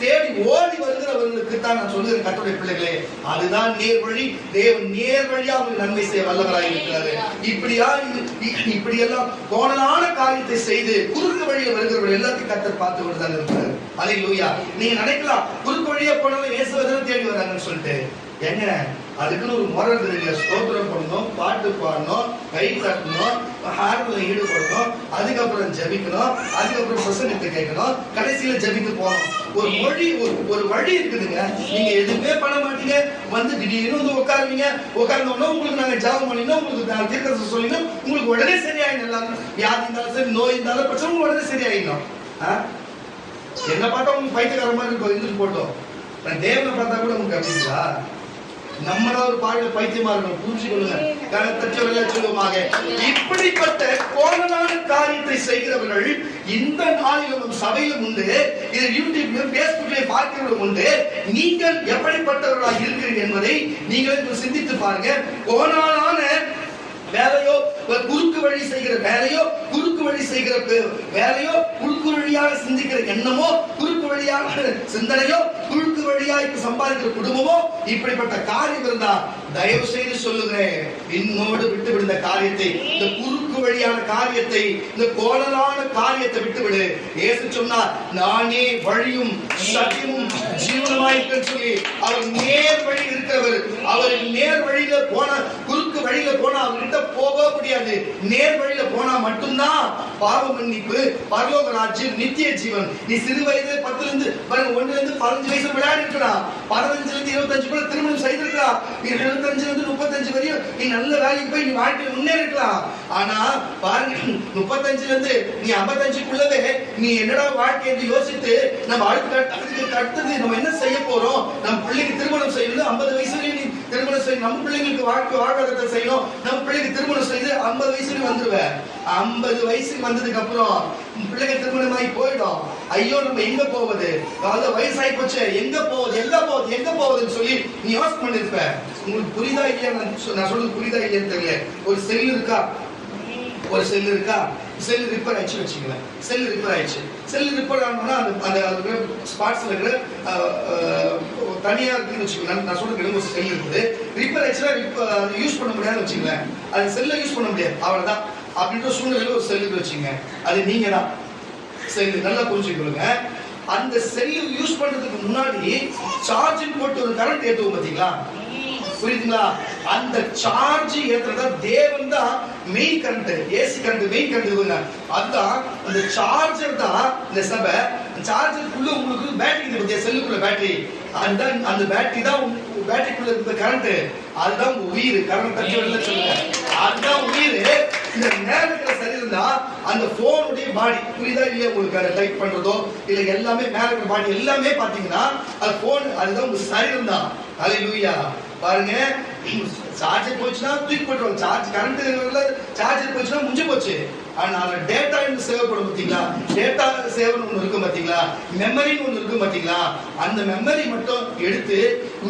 Speaker 2: தேடி ஓடி வருகிறவர்களுக்கு தான் நான் சொல்லுகிறேன் கர்த்தருடைய பிள்ளைகளே, அதுதான் நேர் வழி. தேவன் நேர் வழியா அவங்களுக்கு நன்மை செய்ய வல்லவராய் இருக்கிறாரு. இப்படியெல்லாம் கோணலான காரியத்தை செய்து குறுக்கு வழியில் வருகிறவர்கள் எல்லாத்தையும் கர்த்தர் பார்த்து கொண்டுதான் இருக்கிறார். அல்லேலூயா. நீங்க நினைக்கலாம் குறுக்கு வழியா போனாலும் இயேசுவை தேடி வராங்கன்னு சொல்லிட்டு. எங்க அதுக்குன்னு ஒரு முறை இருக்குதுங்க. ஸ்தோத்திரம் பண்ணணும், பாட்டு பாடணும், கை தட்டணும், ஆர்வத்தில் ஈடுபடணும், அதுக்கப்புறம் ஜபிக்கணும், அதுக்கப்புறம் பிரசங்கத்தை கேட்கணும், கடைசியில ஜபித்து போகணும். ஒரு வழி இருக்குதுங்க. நீங்க எதுவுமே பண்ண மாட்டீங்க, வந்து திடீர்னு வந்து உட்காருவீங்க. உட்கார்ந்தோம்னா உங்களுக்கு நாங்க ஜாபம் பண்ணினோம், உங்களுக்கு தீர்க்கதரிசனம் சொல்லினோம், உங்களுக்கு உடனே சரியாயிடும். எல்லாரும் வியாதி இருந்தாலும் சரி, நோய் இருந்தாலும் பிரச்சனை உங்களுக்கு உடனே சரியாயிடும். என்ன பார்த்தா உங்களுக்கு பைத்தியக்கார மாதிரி இருக்கும், இருந்துட்டு போட்டோம். தேவனை பார்த்தா கூட உங்களுக்கு அப்படிங்களா? நம்மளா ஒரு பாடல பைத்தியமா இருக்கணும், புரிஞ்சுக்கொள்ளுங்க. சொல்லுவாங்க இப்படிப்பட்ட கோணலான காரியத்தை செய்கிறவர்கள் இந்த நாளிலும் சபையிலும் உண்டு, இது யூடியூப்லயும் பேஸ்புக்லயும் பார்க்கிறவர்களும் உண்டு. நீங்கள் எப்படிப்பட்டவர்களாக இருக்கிறீர்கள் என்பதை நீங்களே சிந்தித்து பாருங்க. கோணலான வேலையோ, குறுக்கு வழி செய்கிற வேலையோ, குறுக்கு வழி செய்கிற வேலையோ, குறுக்கு வழியாக சிந்திக்கிற எண்ணமோ, குறுக்கு வழியாக சிந்தனையோ, குறுக்கு வழியாக சம்பாதிக்கிற குடும்பமோ, இப்படிப்பட்ட காரியம் இருந்தா தயவு செய்து சொல்லுகிறேன், என்னோடு விட்டு விடுந்த காரியத்தை, இந்த குறுக்கு வழியான காரியத்தை, இந்த கோணலான காரியத்தை விட்டுவிடு. இயேசு சொன்னார், நானே வழியும் சத்தியமும் ஜீவனுமாயிருக்கேன்னு சொல்லி. அவர் நேர் வழி இருக்கிறவர். அவர் நேர் வழியில போன, குறுக்கு வழியில போனா அவர்கிட்ட போக முடியாது. நேர் வழியில போனா மட்டும்தான் பாவ மன்னிப்பு, பரலோக ராஜ்யம், நித்திய ஜீவன். நீ சிறு வயது 10 இருந்து 1 இருந்து 15 வயசு விளையாடி இருக்கலாம், 15 இருந்து 25 திருமணம் செய்திருக்கலாம், 25 இருந்து 35 வரையும் நீ நல்ல வேலைக்கு போய் நீ வாழ்க்கையில் முன்னேறி இருக்கலாம். ஆனா பாருங்க, 35 இருந்து நீ 55க்குள்ளவே நீ என்னடா வாழ்க்கை என்று யோசித்து நம்ம அடுத்தது நம்ம என்ன செய்ய போறோம், நம்ம பிள்ளைக்கு திருமணம் செய்யணும், 50 வயசுலயும் நீ திருமணம் செய்யணும், நம்ம பிள்ளைங்களுக்கு வாழ்வாதாரத்தை செய்யணும், நம்ம பிள்ளைக்கு திருமணம் செய்து 50 வயசுல வந்துருவேன். 50 வயசுக்கு வந்ததுக்கு அப்புறம் பிள்ளைங்க திருமணமாகி போயிடும். ஐயோ நம்ம எங்க போவது, அதாவது வயசாகி போச்சு, எங்க போவதுன்னு சொல்லி நீ யோசனை பண்ணிருப்ப. உங்களுக்கு புரியுதா இல்லையா? நான் சொல்றது புரியுதா இல்லையான்னு தெரியல. ஒரு செல் இருக்கா, செல் ரிப்பேர் ஆயிடுச்சு வச்சுக்கோங்களேன். செல் ரிப்பேர் ஆனோம்னா அந்த ஸ்பாட்ஸ்ல இருக்கிற தனியா இருக்குன்னு வச்சுக்கோங்களேன். நான் சொல்றது ஒரு செல் இருக்குது, ரிப்பேர் ஆயிடுச்சுன்னா யூஸ் பண்ண முடியாதுன்னு வச்சுக்கோங்களேன். அது செல்லை யூஸ் பண்ண முடியாது, அவ்வளவுதான். அப்படின்ற சூழ்நிலையில ஒரு செல்லுக்கு வச்சுங்க, அது நீங்க தான் செல்லு. நல்லா புரிஞ்சுக்கொள்ளுங்க. அந்த செல்லு யூஸ் பண்றதுக்கு முன்னாடி சார்ஜிங் போட்டு ஒரு கரண்ட் ஏற்றுவோம் பாத்தீங்களா, புரியுதுங்களா? அந்த சார்ஜ் ஏத்துறதா தேவன் தான் main current, AC current main current இதுங்க. அதுதான் அந்த சார்ஜர் தான் இந்த சபை. சார்ஜருக்குள்ள உங்களுக்கு பேட்டரி இருக்கு, செல்லுக்குள்ள பேட்டரி, அதுதான் அந்த பேட்டரி தான் பேட்டரிக்குள்ள இருக்க கரண்ட், அதுதான் உயிர். கரண்ட் தட்டி வரல சொல்லுங்க, அதுதான் உயிர். இந்த நேரத்துல சரி இருந்தா அந்த போனுடைய பாடி, புரியுதா இல்லையா உங்களுக்கு? அதை டைப் பண்றதோ இல்ல எல்லாமே மேல இருக்கிற பாடி எல்லாமே பாத்தீங்கன்னா அது போன், அதுதான் உங்க சரீரம் தான். அல்லேலூயா. பாருங்க, சார்ஜர் போச்சுன்னா தூக்கி போட்டுருவாங்க. சார்ஜர் போச்சுன்னா முடிஞ்சு போச்சு. ஆனால் டேட்டா என்று சேவப்படும் பார்த்தீங்களா, டேட்டா சேவன் ஒன்று இருக்கும் பார்த்தீங்களா, மெமரின்னு ஒன்று இருக்கும் பார்த்தீங்களா, அந்த மெமரி மட்டும் எடுத்து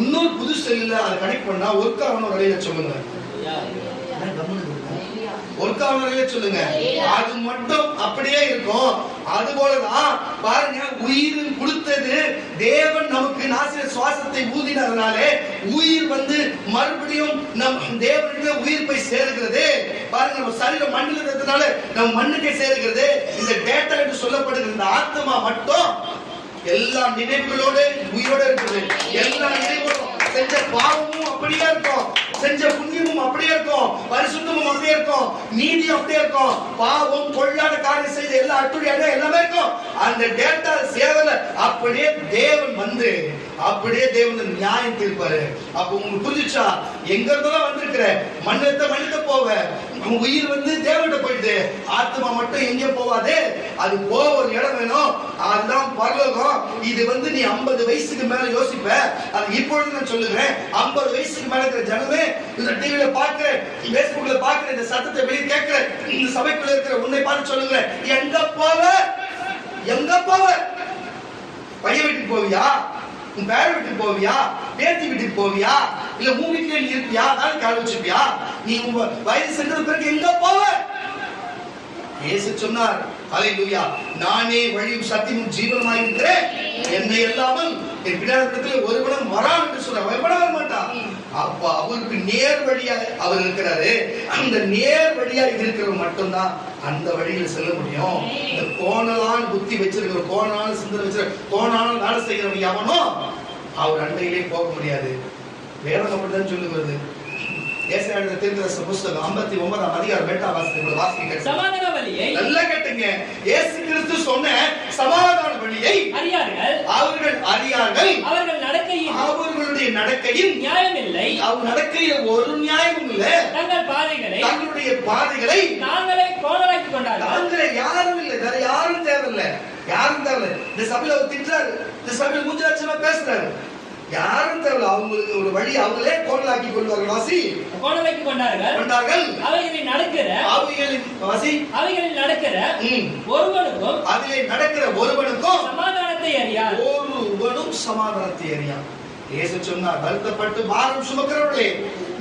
Speaker 2: இன்னொரு புது செல்லில் அதை கனெக்ட் பண்ணா ஒர்க் ஆகணும். வரையில சொல்லுங்க. ஒருக்காவர்களே சொல்லுங்க. அது மட்டும் அப்படியே இருக்கும். அது போலதான் பாருங்க, உயிர் கொடுத்தது தேவன் நமக்கு நாசிர சுவாசத்தை ஊதினதுனாலே உயிர் வந்து மறுபடியும் நம் தேவனுடைய உயிர் போய் சேருகிறது. பாருங்க, நம்ம சரீரம் மண்ணில் இருக்கிறதுனால நம்ம மண்ணுக்கே சேருகிறது. இந்த டேட்டா என்று சொல்லப்படுகிற இந்த ஆத்மா மட்டும் எல்லா நினைவுகளோடு உயிரோடு இருக்குது. எல்லா நினைவுகளும் செஞ்ச பாவமும் அப்படியே இருக்கும், செஞ்ச புண்ணியமும் அப்படியே இருக்கும், பரிசுத்தமும் அப்படியே இருக்கும், நீதி அப்படியே இருக்கும், பாவம் கொள்ளாத காரியம் செய்த எல்லா அட்டுழியாக எல்லாமே இருக்கும். அந்த டேட்டா சேவல அப்படியே தேவன் வந்து அப்படியே தேவன் நியாயம் தீர்ப்பாரு. அப்ப உங்களுக்கு புரிஞ்சுச்சா? எங்க இருந்தாலும் வந்திருக்கிற மண்ணத்தை போவ உயிர் வந்து தேவன்கிட்ட போயிடுது, ஆத்மா மட்டும் எங்கே போவாது. அது போக ஒரு இடம் வேணும், அதுதான் பரலோகம். இது வந்து நீ 50 வயசுக்கு மேல யோசிப்ப. அது இப்பொழுது நான் சொல்லுகிறேன், 50 வயசுக்கு மேல இருக்கிற ஜனமே இந்த டிவில பாக்குற, பேஸ்புக்ல பாக்குற, இந்த சத்தத்தை வெளியே கேட்கிற, இந்த சபைக்குள்ள இருக்கிற உன்னை பார்த்து சொல்லுகிறேன், எங்க போவ? எங்க போவ? பையன் வீட்டுக்கு போவியா? உன் பேர வீட்டுக்கு போவியா? பேத்தி வீட்டுக்கு போவியா? இல்ல உன் வீட்டுல நீ இருப்பியா? நாளைக்கு கால வச்சுப்பியா? நீ உங்க வயது சென்றது பிறகு எங்க போவ? இயேசு சொன்னார், ஹல்லேலூயா, நானே வழியும் சத்தியமும் ஜீவனுமாய் இருக்கிறேன், என்னை இல்லாமல் என் பிதாவிடத்தில் ஒருவனும் வரான் என்று சொல்றான். வர மாட்டான். அப்ப அவருக்கு நேர் வழியா அவர் இருக்கிறாரு. அந்த நேர் வழியா இருக்கிறவங்க மட்டும்தான் அந்த வழியில செல்ல முடியும். இந்த கோணலான புத்தி வச்சிருக்கிற, கோணலான சிந்தனை வச்சிருக்கிற, கோணலான வேலை செய்கிறவங்க எவனோ அவர் அண்டையிலே போக முடியாது. வேதம் அப்படிதான் சொல்லுகிறது. ஏசாயா தீர்க்கதரிசன புத்தகம் 59ஆம் அதிகாரம் 8ஆம் வசனத்தை வாசிக்க.
Speaker 3: சமாதான வழியை
Speaker 2: நல்லா கேட்டுங்க. இயேசு கிறிஸ்து சொன்ன சமாதான வழியை
Speaker 3: அறியார்கள்,
Speaker 2: அவர்கள் அறியார்கள்.
Speaker 3: அவர்களுடைய
Speaker 2: நடக்கையில்
Speaker 3: நியாயம் இல்லை,
Speaker 2: அவர் நடக்கையில் ஒரு நியாயமும் இல்லை. தங்களுடைய பாதைகளை
Speaker 3: நாங்களே கோணலாக்கி கொண்டார்கள்.
Speaker 2: நாங்களே யாரும் இல்லை, வேற யாரும் தேவையில்லை, யாரும் தேவையில்லை. இந்த சபையில அவர் திட்டுறாரு, இந்த சபையில மூஞ்சாட்சியமா பேசுறாரு, யாரும் தேவையில்லை. அவங்களுக்கு ஒரு வழி அவங்களே கோணலாக்கி கொள்வார்கள். வாசி, கோணலாக்கி கொண்டார்கள். அவைகளில் நடக்கிற ஒருவனுக்கும், அதிலே நடக்கிற ஒருவனுக்கும் சமாதானத்தை அறியார். ஒருவனும் சமாதானத்தை அறியார். இயேசு சொன்னார், வருத்தப்பட்டு பாரம் சுமக்கிறவர்களே,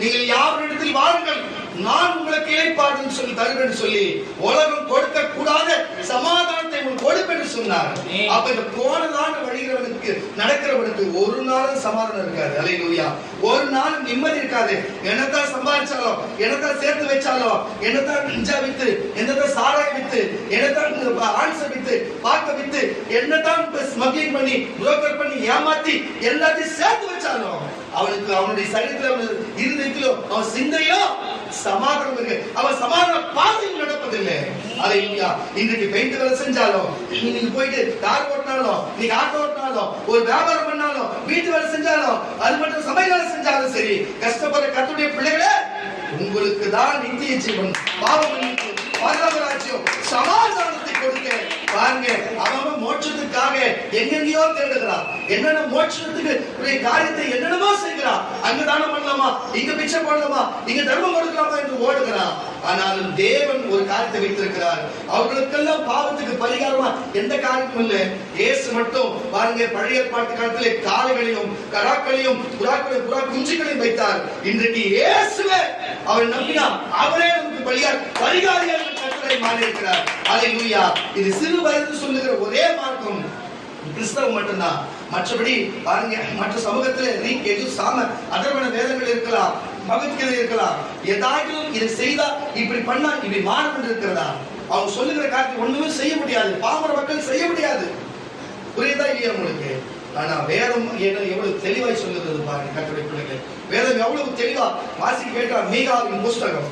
Speaker 2: நீங்கள் யாரிடத்தில் வாருங்கள், நான் உங்களுக்கு இளைப்பாறுதல் சொல்லி தருவேன் சொல்லி உலகம் கொடுக்க கூடாத சமாதானத்தை உங்களுக்கு கொடுப்பேன் என்று சொன்னார். அப்ப இந்த கோணலான வழிகிறவனுக்கு, நடக்கிறவனுக்கு ஒரு நாளும் சமாதானம் இருக்காது. அல்லேலூயா. ஒரு நாளும் நிம்மதி இருக்காது. என்னதான் சம்பாதிச்சாலும், என்னதான் சேர்த்து வச்சாலும், என்னதான் நஞ்சா வித்து, என்னதான் சாராய் வித்து, என்னதான் ஆன்சர் வித்து, பார்க்க வித்து, என்னதான் ஸ்மக்லிங் பண்ணி, புரோக்கர் பண்ணி, ஏமாத்தி எல்லாத்தையும் சேர்த்து வச்சாலும் அவனுக்கு அவனுடைய சரீரத்தில், இருதயத்திலோ, அவன் சிந்தையோ சமாதானம் இருக்கு. அவன் சமாதான பாதையில் நடப்பதில்லை. அல்லேலூயா. இன்றைக்கு பெயிண்ட் வேலை செஞ்சாலும், நீங்க போயிட்டு கார் ஓட்டினாலும், நீங்க ஆட்டோ ஓட்டினாலும், ஒரு வியாபாரம் பண்ணாலும், வீட்டு வேலை செஞ்சாலும், அது மட்டும் சமையல் வேலை செஞ்சாலும் சரி, கஷ்டப்படுற கர்த்தருடைய பிள்ளைகளே, உங்களுக்கு தான் நித்திய ஜீவன், பாவமன்னிப்பு, பரலோக ராஜ்யம், சமாதானத்தை கொடுக்க பாருங்க. அவன் மோட்சத்துக்காக எங்கெங்கயோ தேடுகிறான், என்னென்ன மோட்சத்துக்கு காரியத்தை என்னென்னமோ செய்கிறான். அங்க தானம் பண்ணலாமா, இங்க பிச்சை போடலாமா, இங்க தர்மம் கொடுக்கலாமா என்று ஓடுகிறான். ஆனாலும் தேவன் ஒரு காரியத்தை வைத்திருக்கிறார். அவர்களுக்கெல்லாம் பாவத்துக்கு பரிகாரமா எந்த காரியமும் இல்லை. இயேசு மட்டும் பாருங்க, பழைய ஏற்பாட்டு காலத்திலே காளைகளையும் கடாக்களையும் புறா குஞ்சுகளையும் வைத்தார். இன்றைக்கு இயேசுவே அவர் நம்பினார், அவரே நமக்கு பரிகாரியாக கர்த்தரை மாறி இருக்கிறார். அல்லேலூயா. இது சிறு வயது சொல்லுகிற ஒரே மார்க்கம் கிறிஸ்தவம் மட்டும்தான். மற்றபடி பாருங்க, மற்ற சமூகத்தில் சாம அதர்வன வேதங்கள் இருக்கலாம், பகவத்கீதை இருக்கலாம், ஏதாச்சும் இதை செய்தா இப்படி பண்ணா இப்படி மாறும் என்று இருக்கிறதா? அவங்க சொல்லுகிற காரியத்தை ஒண்ணுமே செய்ய முடியாது, பாமர மக்கள் செய்ய முடியாது. புரியுதா இல்லையா உங்களுக்கு? ஆனா வேதம் எவ்வளவு தெளிவாய் சொல்லுகிறது பாருங்க. கர்த்தருடைய பிள்ளைகள், வேதம் எவ்வளவு தெளிவா வாசிக்க கேட்டார். மீகாவின் புஸ்தகம்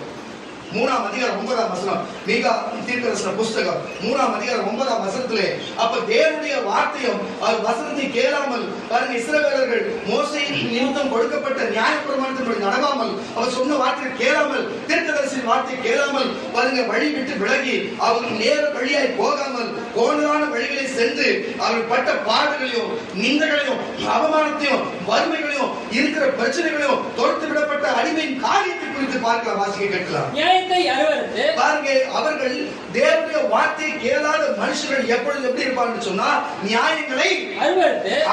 Speaker 2: 3ஆம் அதிகாரம் 9ஆம் வசனம். மீகா தீர்க்கதரிசன புஸ்தகம் 3ஆம் அதிகாரம் 9ஆம் வசனத்திலே, அப்ப தேவனுடைய வார்த்தையும் அவர் வசனத்தை கேளாமல் பாருங்க, இஸ்ரவேலர்கள் மோசே நிமித்தம் கொடுக்கப்பட்ட நியாயப்பிரமாணத்தின்படி நடவாமல், அவர் சொன்ன வார்த்தையை கேளாமல், தீர்க்கதரிசியின் வார்த்தையை கேளாமல் பாருங்க, வழி விட்டு விலகி அவர்கள் நேர வழியாய் போகாமல் கோணலான வழிகளை சென்று அவர்கள் பட்ட பாடுகளையும் நிந்தைகளையும் அவமானத்தையும் வறுமைகளையும் இருக்கிற பிரச்சனைகளையும் தொடுத்து விடப்பட்ட அடிமையின் காரியத்தை குறித்து பார்க்கலாம், வாசிக்க கேட்கலாம். பாருங்க, அவர்கள் தேவனுடைய வார்த்தையை கேளாத மனுஷர்கள் எப்பொழுது எப்படி இருப்பார்கள் சொன்னா, நியாயங்களை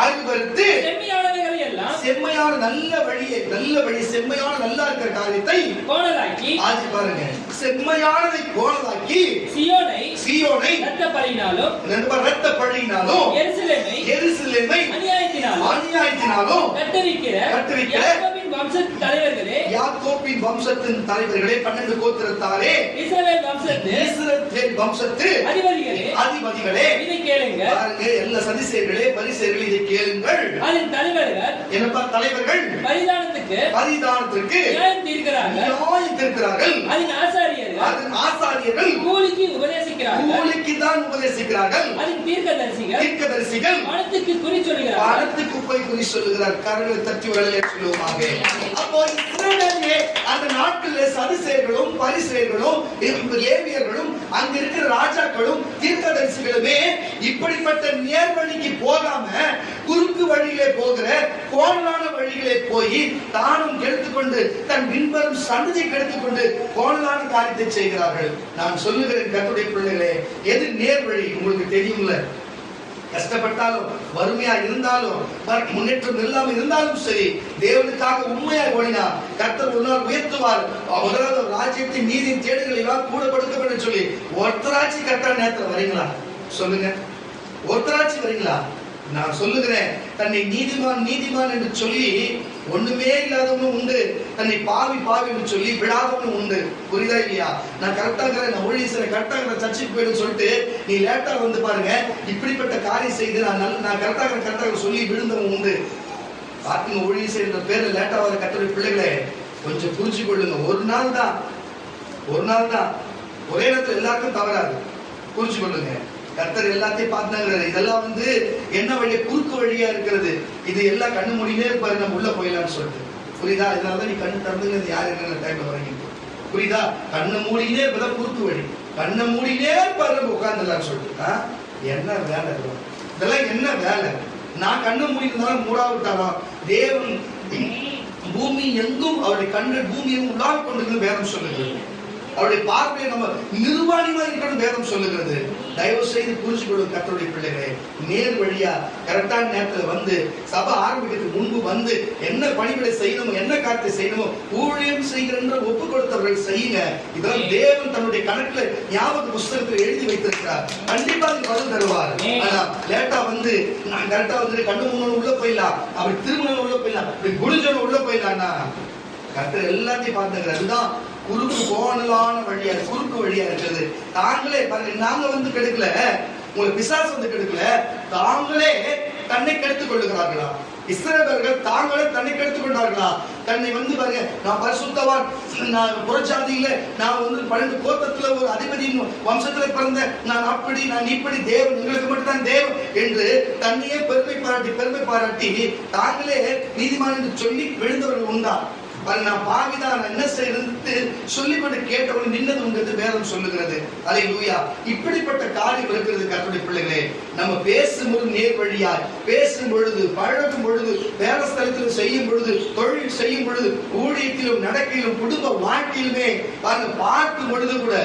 Speaker 2: அருவருத்து செம்மையான நல்ல வழியை செம்மையான நல்லா இருக்கிற காரியத்தை
Speaker 3: கோணலாக்கி,
Speaker 2: ஆதி பாருங்க, செம்மையானதை கோணலாக்கி சீயோனை இரத்த பழியினாலும் எருசலேமை அநியாயத்தினாலும் கட்டுவிக்கிற யாக்கோபின் வம்சத்தின் தலைவர்களே, 12 கோத்திரத்தாரே, இஸ்ரவேல் வம்சத்து அதிபதிகளே,
Speaker 3: இதை கேளுங்கள்.
Speaker 2: பாருங்க, எல்லா சதிசேயர்களே, பரிசேயர்களே, இதை கேளுங்கள்.
Speaker 3: அதன் தலைவர்கள்
Speaker 2: என்னப்பா தலைவர்கள்? பரிதானத்திற்கு நியாயம் தீர்க்கிறார்கள்.
Speaker 3: அதன் ஆசாரியர்கள் கூலிக்கு தான் உபதேசிக்கிறார்கள். அதன் தீர்க்கதரிசிகள் வானத்துக்கு குறி சொல்லுகிறார். கரங்களை தட்டி வரலே சொல்லுவாங்க.
Speaker 2: அப்போ இஸ்ரவேலிலே அந்த நாட்களிலே சதுசேயர்களும் பரிசேயர்களும் லேவியர்களும் அங்க இருக்கிற ராஜாக்களும் தீர்க்கதரிசிகளுமே இப்படிப்பட்ட நேர்வழிக்கு போகாம குறுக்கு வழியிலே போகிற கோணலான வழியிலே போய் தானும் கெடுத்துக்கொண்டு தன் பின்பரும் சந்ததியை கெடுத்துக்கொண்டு கோணலான காரியத்தை செய்கிறார்கள். நான் சொல்லுகிறேன் கர்த்தருடைய பிள்ளைகளே, எது நேர்வழி உங்களுக்கு தெரியும்ல? கஷ்டப்பட்டாலும் வறுமையா இருந்தாலும் முன்னேற்றம் இல்லாம இருந்தாலும் சரி, தேவனுக்காக உண்மையா ஓடினா கர்த்தர் ஒரு நாள் உயர்த்துவார். முதலாவது ராஜ்யத்தை நீதியின் தேடுகள் எல்லாம் கூட கொடுக்க சொல்லி ஒருத்தராட்சி கரெக்டான நேரத்தில் வரீங்களா? சொல்லுங்க, ஒருத்தராட்சி வரீங்களா? நான் சொல்லுகிறேன், தன்னை நீதிமான் என்று சொல்லி ஒண்ணுமே இல்லாதவனும் உண்டு, தன்னை பாவி என்று சொல்லி விடாதவனும் உண்டு. புரியுதா இல்லையா? நான் கரெக்டா இருக்கிறேன், நான் ஒழிசரை கரெக்டா இருக்கிற சர்ச்சைக்கு போயிடும் சொல்லிட்டு நீ லேட்டா வந்து பாருங்க, இப்படிப்பட்ட காரியம் செய்து நான் கரெக்டா சொல்லி விழுந்தவன் உண்டு. பாத்தீங்க, ஒழிசை என்ற பேர்ல லேட்டா வர கர்த்தருடைய பிள்ளைகளே, கொஞ்சம் புரிஞ்சு கொள்ளுங்க. ஒரு நாள் தான் ஒரே இடத்துல எல்லாருக்கும் தவறாது. புரிஞ்சு கொள்ளுங்க. கர்த்தர் எல்லாத்தையும் பார்த்தாங்க. இதெல்லாம் என்ன வழியா? குறுக்கு வழியா இருக்கிறது. இது எல்லாம் கண்ணு மூடினே இருப்பாரு, நம்ம உள்ள போயிடலாம்னு சொல்லிட்டு. புரியுதா? இதனாலதான் நீ கண்ணு திறந்துங்க, யாரு என்ன டைம்ல வரீங்க. புரியுதா? கண்ணு மூடினே இருப்பதான் குறுக்கு வழி. கண்ணை மூடினே இருப்பாரு, நம்ம உட்கார்ந்துடலாம்னு சொல்லிட்டு. என்ன வேலை இதெல்லாம்? என்ன வேலை? நான் கண்ணை மூடினாலும் மூடாவிட்டாலும் தேவன் பூமி எங்கும் அவருடைய கண்கள் பூமி எங்கும் உலாவிக் கொண்டிருக்கிறது வேதம் சொல்லுகிறது. அவருடைய பார்வையை நம்ம நிர்வாணிமா இருக்கணும் வேதம் சொல்லுகிறது. தயவு செய்து புரிஞ்சு கொள்ளும் கர்த்தருடைய பிள்ளைகளே, நேர் வழியா கரெக்டான நேரத்துல சபை ஆரம்பிக்கிறதுக்கு முன்பு என்ன பணிகளை செய்யணுமோ, என்ன காரியத்தை செய்யணுமோ, ஊழியம் செய்கிற ஒப்பு கொடுத்தவர்கள் செய்யுங்க. இதெல்லாம் தேவன் தன்னுடைய கணக்குல ஞாபக புஸ்தகத்தில் எழுதி வைத்திருக்கிறார். கண்டிப்பா அது பதில் தருவார். ஆனா லேட்டா நான் கரெக்டா கண்ணு முன்னோன்னு உள்ள போயிடலாம், அப்படி திருமணம் உள்ள போயிடலாம், அப்படி குடிஞ்சோன்னு உள்ள போயிடலாம்னா கர்த்தர் எல்லாத்தையும் பார்த்துக்கிறார். அதுதான் குறுக்கு கோணலான வழியா, குறுக்கு வழியா இருக்கிறது. தாங்களே நாங்க கெடுக்கல, உங்களுக்கு பிசாசு கெடுக்கல, தாங்களே தன்னை கெடுத்துக் கொள்ளுகிறார்களா? இஸ்ரவேலர்கள் தாங்களே தன்னை கெடுத்துக் கொண்டார்களா? தன்னை பாருங்க, நான் பரிசுத்தவான், நான் புறஜாதியில, நான் 12 கோத்திரத்துல ஒரு அதிபதியின் வம்சத்துல பிறந்த, நான் அப்படி, நான் இப்படி, தேவன் எங்களுக்கு மட்டும்தான் தேவன் என்று தன்னையே பெருமை பாராட்டி தாங்களே நீதிமான் என்று சொல்லி விழுந்தவர்கள் உண்டா? நான் பாவிதான், நான் என்ன செய்யறது சொல்லிக்கொண்டு கேட்டவன் நின்னது உங்கிறது வேதம் சொல்லுகிறது. அல்லேலூயா. இப்படிப்பட்ட காரியம் இருக்கிறது கர்த்தருடைய பிள்ளைகளே. நம்ம பேசும்போது நேர் வழியாய் பேசும் பொழுது, பழகும் பொழுது, வேலை ஸ்தலத்திலும் செய்யும் பொழுது, தொழில் செய்யும் பொழுது, ஊழியத்திலும் நடக்கையிலும் குடும்ப வாழ்க்கையிலுமே பார்க்கும் பொழுது கூட,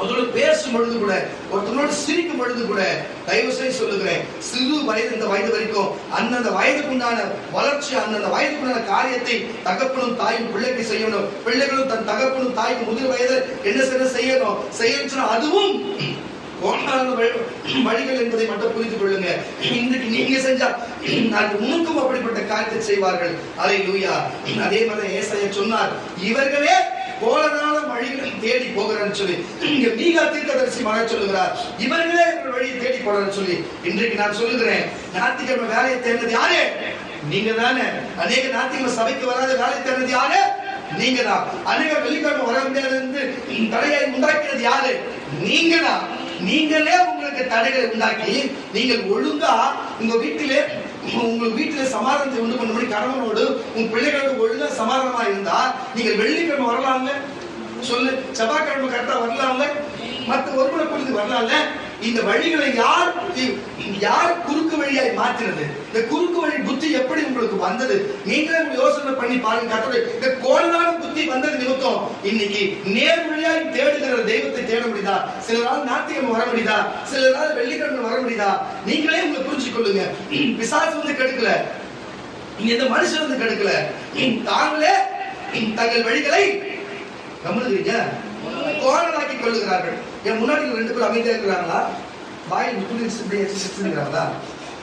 Speaker 2: அதோடு பேசும் பொழுது கூட, ஒருத்தனோடு சிரிக்கும் பொழுது கூட, தயவு செய்து சொல்லுகிறேன், சிறு வயது இந்த வயது வரைக்கும் அந்தந்த வயதுக்குண்டான வளர்ச்சி, அந்தந்த வயதுக்குண்டான காரியத்தை தகப்பனும் தாயும் பிள்ளைக்கு செய்யணும். பிள்ளைகளும் தன் தகப்பனும் தாய்க்கு முதிர் வயது என்ன செய்யணும். அதுவும் வழிகள் என்பதை மட்டும் புரிந்து கொள்ளுங்க. இன்றைக்கு நீங்க செஞ்சா உனக்கும் அப்படிப்பட்ட காரியத்தை செய்வார்கள். அல்லேலூயா. அதே மாதிரி ஏசாயா சொன்னார், இவர்களே கோலனான வழிகளை தேடி போகிறான்னு சொல்லி இங்க மீகா தீர்க்கதரிசி மகன் சொல்லுகிறார், இவர்களே வழியை தேடி போறான்னு சொல்லி. இன்றைக்கு நான் சொல்லுகிறேன், ஞாயிற்றுக்கிழமை வேலையை தேர்ந்தது யாரு? நீங்க தானே. அநேக ஞாயிற்றுக்கிழமை சபைக்கு வராத வேலையை தேர்ந்தது யாரு? நீங்க தான். அநேக வெள்ளிக்கிழமை வர முடியாது தடையை உண்டாக்கினது யாரு? நீங்க தான். நீங்களே உங்களுக்கு தடைகளை உண்டாக்கி நீங்கள் ஒழுங்கா உங்க வீட்டிலே சமாதானத்தை உண்டு பண்ண கணவனோடு உங்க பிள்ளைகளோடு ஒழுங்கா சமாதானமா இருந்தா நீங்கள் வெள்ளிக்கிழமை வரலாம்ல, சொல்லு. செவ்வாய்க்கிழமை கரெக்டா வரலாம்ல, மற்ற ஒருமுறை பொழுது வரலாம்ல. இந்த வழிகளை யார் குறுக்கு வழியாய் மாற்றினது? இந்த குறுக்கு வழி புத்தி எப்படி உங்களுக்கு வந்தது? நீங்களே யோசனை பண்ணி பாருங்க. இந்த கோணலான புத்தி வந்தது நிமித்தம் இன்னைக்கு நேர் வழியாய் தேடுகிற தெய்வத்தை தேட முடியுதா? சிலரால் ஞாயிற்றுக்கிழமை வர முடியுதா? சிலரால் வெள்ளிக்கிழமை வர முடியுதா? நீங்களே உங்களை புரிஞ்சு கொள்ளுங்க. பிசாசு கெடுக்கல, இங்க இந்த மனுஷன் வந்து கெடுக்கல, தாங்களே தங்கள் வழிகளை கவனிக்கிறீங்க கோணலாக்கி கொள்ளுகிறார்கள். என் முன்னாடி 2 பேர் அமைதியா இருக்கிறாங்களா? வாயில் துணிச்சுக்கிறாங்களா?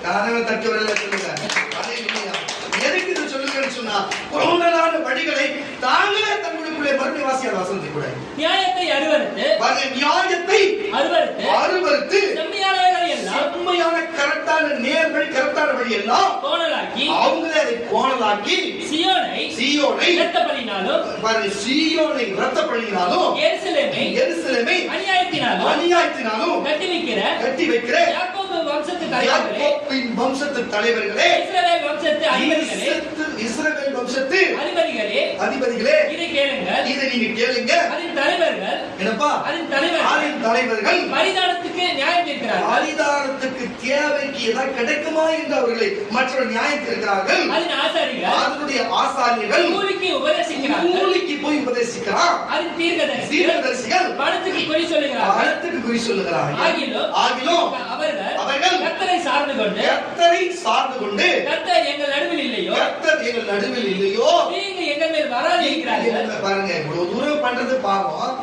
Speaker 2: யாரும் தட்டி வரல சொல்லுங்க. எதுக்கு இது சொல்லுங்கன்னு சொன்னா, கோணலான வழிகளை தாங்களே தங்களுக்குள்ளே மறுபடியும் வாசியார் வசனத்தை கூட
Speaker 3: நியாயத்தை அருவருத்து
Speaker 2: செம்மையான கரெக்டான நேர் வழி, கரெக்டான வழி எல்லாம்
Speaker 3: கோணலாக்கி
Speaker 2: அவங்களே அதை கோணலாக்கி
Speaker 3: சீயோனை இரத்தப்பழியினாலும்
Speaker 2: சீயோனை இரத்தப்பழியினாலும் எருசலேமை அநியாயத்தினாலும் கட்டி வைக்கிற யாக்கோபின் வம்சத்து தலைவர்களே, இஸ்ரவேல் வம்சத்து அதிபதிகளே, இதை நீங்க கேளுங்க.
Speaker 3: அதன் தலைவர்கள்
Speaker 2: என்னப்பா? அதன் தலைவர்கள்
Speaker 3: பரிதானத்துக்கு நியாயம் தீர்க்கிறார்கள்.
Speaker 2: பரிதானத்துக்கு தேவைக்கு ஏதாவது கிடைக்குமா என்று அவர்களை மற்ற நியாயம் தீர்க்கிறார்கள். அதனுடைய ஆசாரியர்கள் கூலிக்கு போய் உபதேசிக்கிறார்.
Speaker 3: அதன் தீர்க்கதரிசிகள் பணத்துக்கு குறி சொல்லுகிறார்கள். ஆகிலும் அவர்கள் கர்த்தரை சார்ந்து கொண்டு கர்த்தர் எங்கள் நடுவில் இல்லையோ நீங்க எங்கள் மேல் வராது என்கிறார்கள்.
Speaker 2: பாருங்க, இவ்வளவு தூரம் பண்றது பாவம்.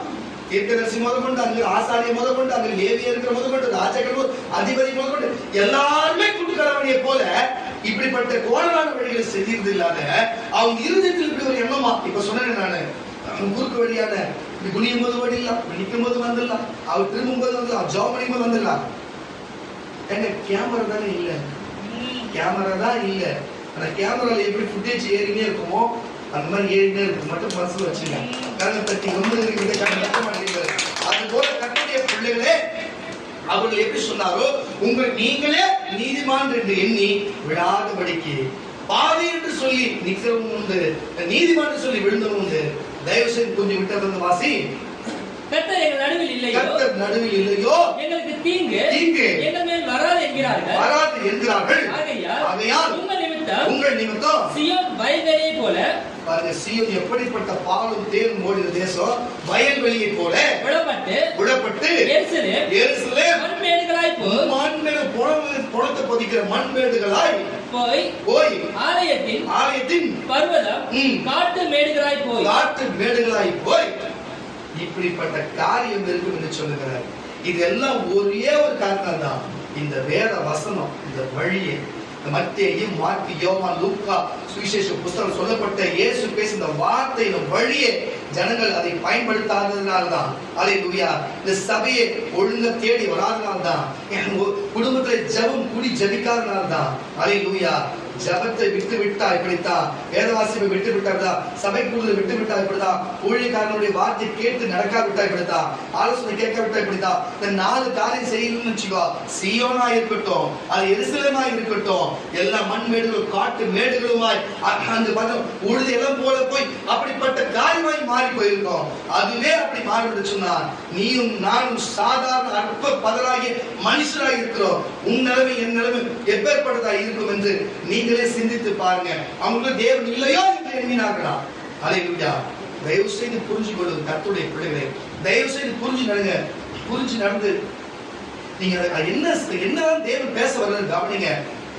Speaker 2: தீர்க்கதரிசி முதற்கொண்டு, அங்கு ஆசாரிய முதற்கொண்டு, அங்கு லேவியர் இருக்கிற முதற்கொண்டு, ராஜாக்கள் அதிபதி முதற்கொண்டு எல்லாருமே குண்டுக்கலவனையை போல இப்படிப்பட்ட கோணலான வழிகளை செய்யறது இல்லாத அவங்க இருதயத்தில் இப்படி ஒரு எண்ணமா. இப்ப சொன்னேன் நானு, குறுக்கு வழியான இப்படி குனியும் போது ஓடிடலாம், நிற்கும் போது வந்துடலாம், அவர் திரும்பும் போது வந்துடலாம், ஜாப் பண்ணியும் போது வந்துடலாம். எங்க கேமரா தானே இல்ல, கேமரா தான் இல்ல. ஆனா கேமரால எப்படி ஃபுட்டேஜ் ஏறினே இருக்குமோ அந்த மாதிரி ஏறினே இருக்கு. மட்டும் மனசுல வச்சுங்க. கண்ணை தட்டி அது போல கர்த்தருடைய பிள்ளைகளே, அவர்கள் எப்படி சொன்னாரோ, நீங்களே நீதிமான் என்று எண்ணி விழாதபடிக்கு, பாவி என்று சொல்லி நிக்கிறவங்க உண்டு, நீதிமான் என்று சொல்லி விழுந்தவங்க உண்டு. தயவு செய்து கொஞ்சம் விட்டு வந்து வாசி.
Speaker 3: கர்த்தர் எங்கள் நடுவில் இல்லையோ எங்களுக்கு தீங்கு எங்கள் மேல் வராது என்கிறார்கள். ஆகையால் உங்கள் நிமித்தம் சீயோன் வயல்வெளியை போல,
Speaker 2: பாருங்க, சீயோன் எப்படிப்பட்ட பாலும் தேனும் ஓடின தேசம், வயல்வெளியை போல விடப்பட்டு எருசலேம் மண்மேடுகளாய் புறத்தை பொதிக்கிற மண்மேடுகளாய் போய் ஆலயத்தின் பர்வதம் காட்டு மேடுகளாய் போய் இப்படிப்பட்ட காரியம் இருக்கும் என்று சொல்லுகிறார். இதெல்லாம் ஒரே ஒரு காரணம் தான், இந்த வேத வசனம், இந்த வழியை மத்தேயு, மார்க்கு, யோவான், லூக்கா சுவிசேஷ புத்தகம் சொல்லப்பட்ட இயேசு பேசின வார்த்தை, இந்த வழியை ஜனங்கள் அதை பயன்படுத்தாததுனால்தான், அல்லேலூயா, இந்த சபையை ஒழுங்கா தேடி வராதனால்தான், குடும்பத்துல ஜெபம் கூடி ஜெபிக்காதனால்தான், அல்லேலூயா, ஜபத்தை விட்டு விட்டா இப்படித்தான், வேதவாசிப்பை விட்டு விட்டா, சபை கூடுதல் விட்டு விட்டா இப்படிதான், ஊழியக்காரனுடைய வார்த்தை கேட்டு நடக்காவிட்டா இப்படித்தான், ஆலோசனை கேட்காவிட்டா இப்படித்தான். இந்த 4 காரியம் செய்யணும்னு வச்சுக்கோ, சீயோனா இருக்கட்டும், அது எருசலேமா இருக்கட்டும், எல்லா மண் மேடுகளும் காட்டு மேடுகளுமாய் அந்த உழுது எல்லாம் போல போய் அப்படிப்பட்ட காரியமாய் மாறி போயிருக்கோம். அதுவே அப்படி மாறிவிடுச்சுன்னா நீயும் நானும் சாதாரண அற்ப பதராகிய மனுஷராக இருக்கிறோம். உன் நிலைமை என் நிலைமை எப்பேற்பட்டதா இருக்கும் என்று நீங்களே சிந்தித்து பாருங்க. அவங்களுக்கு தேவன் இல்லையோ என்று எண்ணினார்களா? அல்லேலூயா. தயவு செய்து புரிஞ்சு கொள்ளுங்க கர்த்தருடைய பிள்ளைகளே, தயவு செய்து புரிஞ்சு நடந்து நீங்க என்னதான் தேவன் பேச வர்றது கவனிங்க.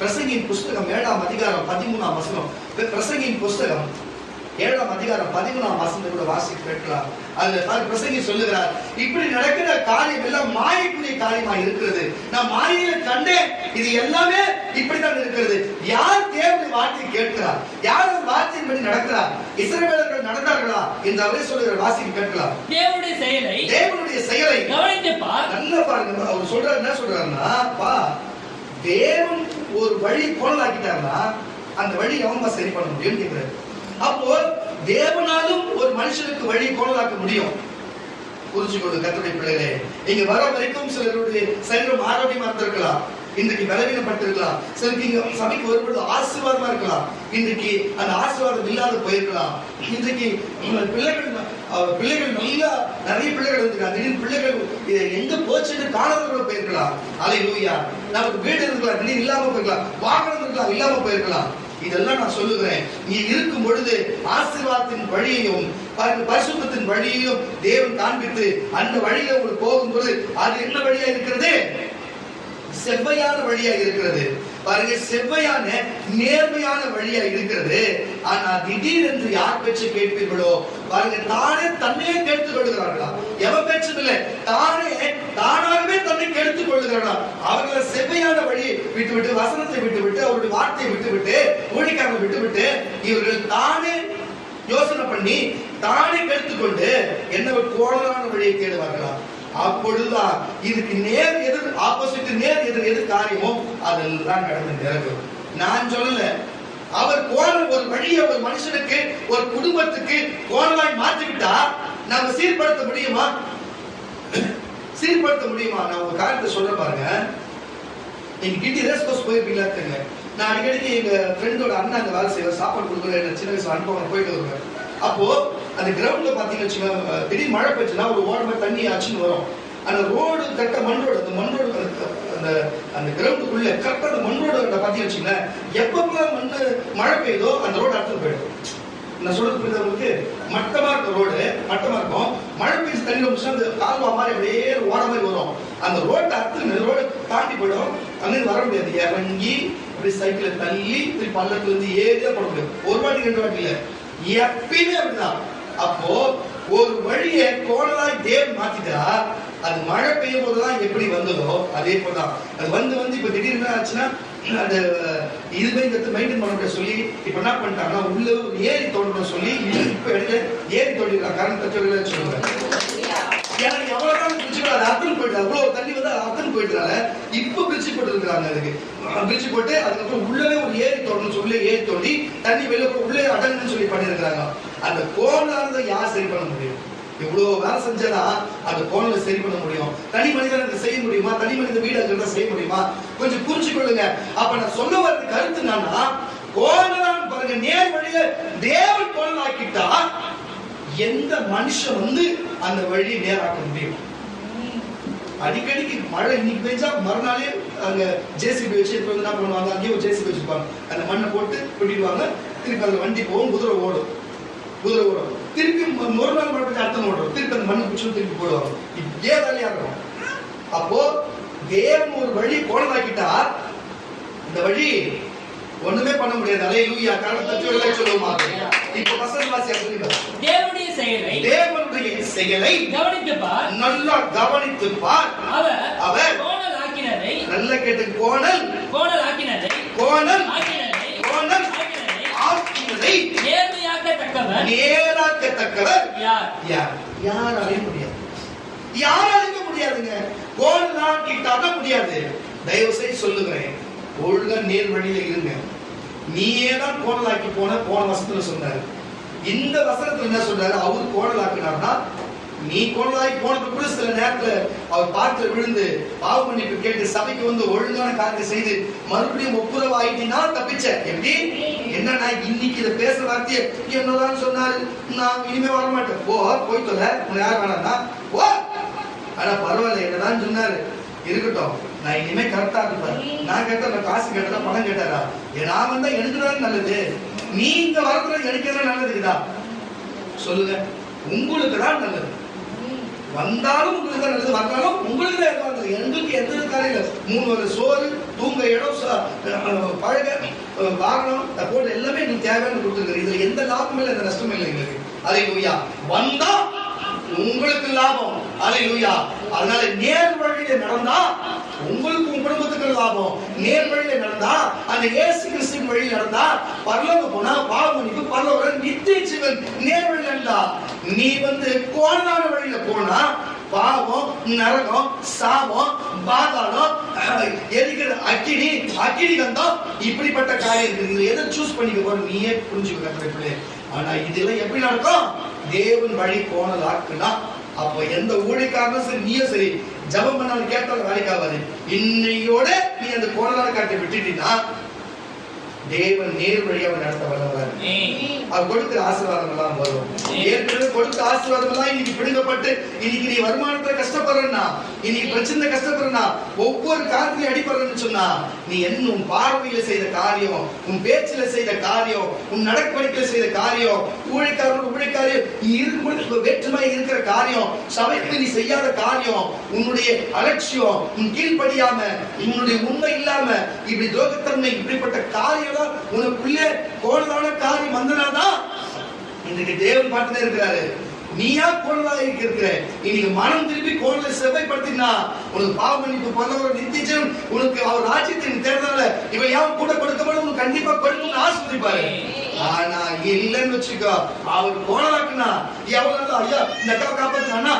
Speaker 2: பிரசங்கியின் புஸ்தகம் 7ஆம் அதிகாரம் 13ஆம் வசனம், பிரசங்கியின் புஸ்தகம் 7ஆம் அதிகாரம் 13ஆம் வசனத்தை கூட வாசிக்க கேட்கலாம். அதுல பிரசங்கி சொல்லுகிறார், இப்படி நடக்கிற காரியம் எல்லாம் மாயக்குரிய காரியமா இருக்கிறது. நான் மாயையில கண்டேன், இது எல்லாமே இப்படித்தான் இருக்கிறது. யார் தேவனுடைய வார்த்தையை கேட்கிறார், யார் வார்த்தையின்படி நடக்கிறார், இஸ்ரவேலர்கள் நடந்தார்களா என்று அவரே சொல்லுகிறார். வாசிக்க கேட்கலாம். தேவனுடைய செயலை கவனித்து பார். நல்லா பாருங்க. அவர் சொல்றாரு, என்ன சொல்றாருன்னா, பா, தேவன் ஒரு வழி கோணலாக்கிட்டாருன்னா அந்த வழி அவன் சரி பண்ண முடியும்னு கேட்கிறாரு. அப்போ தேவனாலும் ஒரு மனுஷனுக்கு வழி கோணலாக்க முடியும். புரிஞ்சுக்கொண்டு கர்த்தருடைய பிள்ளைகளே, இங்க வர வரைக்கும் சிலருடைய சரீரம் ஆரோக்கியமா இருந்திருக்கலாம், இன்றைக்கு பலவீனப்பட்டிருக்கலாம், சிலருக்கு இங்க சபைக்கு வரும்பொழுது ஆசீர்வாதமா இருக்கலாம், இன்றைக்கு அந்த ஆசீர்வாதம் இல்லாத போயிருக்கலாம். இன்றைக்கு பிள்ளைகள் நல்லா நிறைய பிள்ளைகள் இருந்திருக்காங்க, திடீர்னு பிள்ளைகள் எங்க போச்சுன்னு காணாதவர்கள் போயிருக்கலாம். அல்லேலூயா. நமக்கு வீடு இருக்கலாம், திடீர்னு இல்லாம போயிருக்கலாம், வாகனம் இருக்கலாம், இல்லாம போயிருக்கலாம். இதெல்லாம் நான் சொல்லுகிறேன். நீ இருக்கும் பொழுது ஆசீர்வாதத்தின் வழியையும் பரிசுத்தத்தின் வழியையும் தேவன் காண்பித்து அந்த வழியில உங்களுக்கு போகும்போது அது என்ன வழியா இருக்கிறது? செவ்வையான வழியா இருக்கிறது. பாருங்க, செவ்வையான நேர்மையான வழியா இருக்கிறது. ஆனா திடீரென்று யார் பேச்சு கேட்பீர்களோ, பாருங்க, தானே தன்னையே கெடுத்துக் கொள்ளுகிறார்களா? எவன் பேச்சும் இல்லை, தானாகவே தன்னை கெடுத்துக் கொள்ளுகிறார்களா? அவர்களை செவ்வையான வழியை விட்டுவிட்டு, வசனத்தை விட்டுவிட்டு, அவருடைய வார்த்தையை விட்டுவிட்டு, ஊழியக்காரனை விட்டுவிட்டு, இவர்கள் தானே யோசனை பண்ணி தானே கெடுத்துக்கொண்டு என்ன கோணலான வழியை தேடுவார்களா? அப்பொழுதுதான் இதுக்கு நேர் எதிர் ஆப்போசிட், நேர் எதிர் எது காரியமோ அதெல்லாம் நடந்து நிரம்பும். நான் சொல்லல, அவர் ஒரு வழியை ஒரு மனுஷனுக்கு, ஒரு குடும்பத்துக்கு கோணலாய் மாற்றிவிட்டா நாம சீர்படுத்த முடியுமா? சீர்படுத்த முடியுமா? நான் ஒரு காரியத்தை சொல்ற பாருங்க. நீங்க கிட்டி ரேஸ் கோர்ஸ் போயிருப்பீங்களா? நான் அடிக்கடி எங்க ஃப்ரெண்டோட அண்ணா அங்க வேலை செய்வார், சாப்பாடு கொடுக்குற சின்ன வயசுல அனுபவம் போயிட்டு வருவேன். அப்போ அந்த கிரவுண்ட்ல பாத்தீங்கன்னு வச்சுக்கோங்க, திடீர் மழை பெய்ச்சுன்னா ஒரு ஓரமா தண்ணி ஆச்சுன்னு வரும். அந்த ரோடு கரெக்டா மண் ரோடு, அந்த மண் ரோடு அந்த கிரவுண்டுக்குள்ள கரெக்டா அந்த மண் ரோடு பாத்தீங்கன்னு வச்சுக்கோங்களேன், எப்பப்பெல்லாம் மழை பெய்யுதோ அந்த ரோடு அடுத்து போயிடும். நான் சொல்றது புரியுது உங்களுக்கு? மட்டமா இருக்க ரோடு, மட்டமா இருக்கும், மழை பெய்ஞ்சு தண்ணி வந்துச்சுன்னா அந்த கால்வா மாதிரி அப்படியே ஓட மாதிரி வரும். அந்த ரோட்டை அடுத்து ரோடு தாண்டி போயிடும். அங்கிருந்து வர முடியாது, இறங்கி அப்படி சைக்கிளை தள்ளி திருப்பி பள்ளத்துல இருந்து ஏறியா போட முடியும். ஒரு வாட்டி 2 வாட்டி இல்ல, எப்பயுமே அப்படிதான். அப்போ ஒரு வழியை கோணலாய் தேவன் மாத்திட்டா, அது மழை பெய்யும் போதுதான் எப்படி வந்ததோ அதே போலதான் அது வந்து இப்ப திடீர்னு என்ன ஆச்சுன்னா, அந்த இதுவே இந்த மெயின்டைன் பண்ண சொல்லி இப்ப என்ன பண்ணிட்டாங்கன்னா, உள்ள ஏரி தோண்டணும் சொல்லி இப்ப எடுத்து ஏரி தோண்டிருக்காங்க. கரண்ட் தச்சுவர்கள் சொல்லுவாங்க. எனக்கு எவ்வளவுதான் பிரிச்சு அது அர்த்தம் போயிட்டு, அவ்வளவு தண்ணி வந்து அர்த்தம் போயிட்டால இப்ப பிரிச்சு போட்டு இருக்காங்க. அதுக்கு பிரிச்சு போட்டு அதுக்கப்புறம் உள்ளவே ஒரு ஏரி தோண்டணும் சொல்லி ஏரி தோண்டி தண்ணி வெளில உள்ளே அடங்குன்னு சொல்லி பண்ணிருக்கிறாங்க. அந்த கோணலானதை யார் சரி பண்ண முடியும்? இவ்வளவு வேலை செஞ்சதா அந்த கோணலை சரி பண்ண முடியும். தனி மனிதன் செய்ய முடியுமா? தனி மனித வீடு செய்ய முடியுமா? கொஞ்சம் புரிஞ்சு கொள்ளுங்க. அப்ப நான் சொல்ல வர்ற கருத்து என்னன்னா, கோணலான்னு பாருங்க, நேர் வழியில தேவன் கோணலாக்கிட்டா எந்த மனுஷன் வந்து அந்த வழியை நேராக்க முடியும்? அடிக்கடிக்கு மழை இன்னைக்கு பெஞ்சா மறுநாளே அங்க ஜேசிபி வச்சு என்ன பண்ணுவாங்க, அங்கேயே ஒரு ஜேசிபி வச்சிருப்பாங்க. அந்த மண்ணை போட்டு கொட்டிடுவாங்க, திருப்பி அந்த வண்டி போகும், குதிரை ஓடும், திருப்பி ஒரு நாள் மழை பெஞ்சா அர்த்தம் ஓடும், திருப்பி அந்த மண்ணை பிடிச்சி திருப்பி போடுவாங்க. இதே வேலையா இருக்கும். அப்போ தேவன் ஒரு வழி கோணலாக்கிட்டா இந்த வழி ஒண்ணுமே பண்ண முடியாது. அல்லேலூயா. காரணத்தை சொல்லுமா? இப்ப வசனம் வாசிங்க.
Speaker 3: தேவனுடைய செயலை கவனித்து பார், நல்லா
Speaker 2: கவனித்து பார். அவர்
Speaker 3: கோணலாக்கினதை,
Speaker 2: நல்ல கேட்டு கோணலாக்கினதை நேராக்கத்தக்கவர் யார் அழிய முடியாது? யார் அழிக்க முடியாதுங்க? கோணலாக்கிட்டாதான் முடியாது. தயவு செய்து சொல்லுகிறேன், ஒழுங்கா நேர் வழியில இருங்க. நீயே தான் கோணலாக்கி போன வசனத்துல சொன்னாரு. இந்த வசனத்துல என்ன சொல்றாரு? அவர் கோணலாக்கினார்னா, நீ கோணலாக்கி போனதுக்கு கூட சில நேரத்துல அவர் பார்த்து விழுந்து பாவ மன்னிப்பு கேட்டு சபைக்கு வந்து ஒழுங்கான காரியத்தை செய்து மறுபடியும் ஒப்புரவு ஆயிட்டீங்கன்னா தப்பிச்ச. எப்படி? என்னன்னா, இன்னைக்கு இதை பேசுற வார்த்தையை என்னதான் சொன்னாரு, நான் இனிமே வரமாட்டேன், போய் தொலை, உன்னை யார் வேணாம்னா ஓ, ஆனா பரவாயில்ல, என்னதான் சொன்னாரு, இருக்கட்டும், நான் இனிமே கரெக்டா இருப்பேன். நான் கேட்டா, நான் காசு கேட்டா, பணம் கேட்டாரா, நான் வந்தா எனக்கு தான் நல்லது, நீங்க வரத்துல எனக்கு என்ன நல்லதுக்குதா சொல்லுங்க? உங்களுக்கு தான் நல்லது. வந்தாலும் உங்களுக்கு தான் நல்லது, வந்தாலும் உங்களுக்கு தான் நல்லது. எங்களுக்கு எந்த காரியம் இல்லை. 3 வகை சோறு, தூங்க இடம், பழக, வாகனம், போட்டு எல்லாமே எங்களுக்கு தேவையான கொடுத்துருக்காரு. இதுல எந்த லாபமும் இல்லை, எந்த நஷ்டமும் இல்லை எங்களுக்கு. அல்லேலூயா. வந்தா உங்களுக்கு லாபம். அல்லேலூயா. அதனால நேர் வழியில நடந்தா உங்களுக்கு உங்க குடும்பத்துக்கு லாபம். நேர் வழியில நடந்தா, அந்த இயேசு கிறிஸ்துவின் வழியில நடந்தா பரலோகம் போனா பாவ மன்னிப்பு, பரலோகம் நித்திய ஜீவன். நேர் வழியில நடந்தா, நீ வந்து கோணலான வழியில போனா பாவம், நரகம், சாபம், பாதாளம், எரிக்கிற அக்கினி கந்தம், இப்படிப்பட்ட காரியம் இருக்கு. எதை சூஸ் பண்ணிக்க போற நீயே புரிஞ்சுக்க. ஆனா இதெல்லாம் எப்படி நடக்கும்? தேவன் வழி கோணலாக்குனா, அப்ப எந்த ஊழியக்காரனும் சரி, நீயும் சரி, ஜபம் பண்ணாலும் கேட்டாலும் வேலைக்கு ஆகாது. இன்னையோட நீ அந்த கோணலான காரியத்தை விட்டுட்டீங்கன்னா தேவன் நேர் வழியாக நடத்த வல்லவர். அவர் கொடுக்கிற ஆசீர்வாதம் எல்லாம் வரும். ஏற்கனவே கொடுத்த ஆசீர்வாதம் எல்லாம் இன்னைக்கு பிடுங்கப்பட்டு, இன்னைக்கு நீ வருமானத்துல கஷ்டப்படுறா, இன்னைக்கு பிரச்சனை கஷ்டப்படுறா, ஒவ்வொரு காரியத்திலையும் அடிப்படுறன்னு சொன்னா, நீ என்ன உன் பார்வையில செய்த காரியம், உன் பேச்சில செய்த காரியம், உன் நடவடிக்கையில செய்த காரியம், ஊழியக்காரனோட காரியம் நீ இருக்கும்போது வேற்றுமை இருக்கிற காரியம், சபைக்கு நீ செய்யாத காரியம், உன்னுடைய அலட்சியம், உன் கீழ்ப்படியாம, உன்னுடைய உண்மை இல்லாம, இப்படி துரோகத்தன்மை, இப்படிப்பட்ட காரியம் உனக்குள்ளே கோணலான காரியம் வந்தனாதான் இன்னைக்கு தேவன் பார்த்துதான் இருக்கிறாரு. நீயா கோணலாக இருக்கிற இன்னைக்கு மனம் திருப்பி கோணலை செவ்வாய்ப்படுத்தினா உனக்கு பாவ மன்னிப்பு பண்ணவர் நித்தியம் உனக்கு அவர் ராஜ்யத்தின் தேர்தல இவன் யாரும் கூட கொடுக்கப்படும் உனக்கு கண்டிப்பா கொடுக்கணும்னு ஆசைப்படிப்பாரு. ஆனா இல்லைன்னு வச்சுக்கோ, அவர் கோணலாக்குனா எவ்வளவு ஐயா இந்த அக்கா காப்பாத்துனா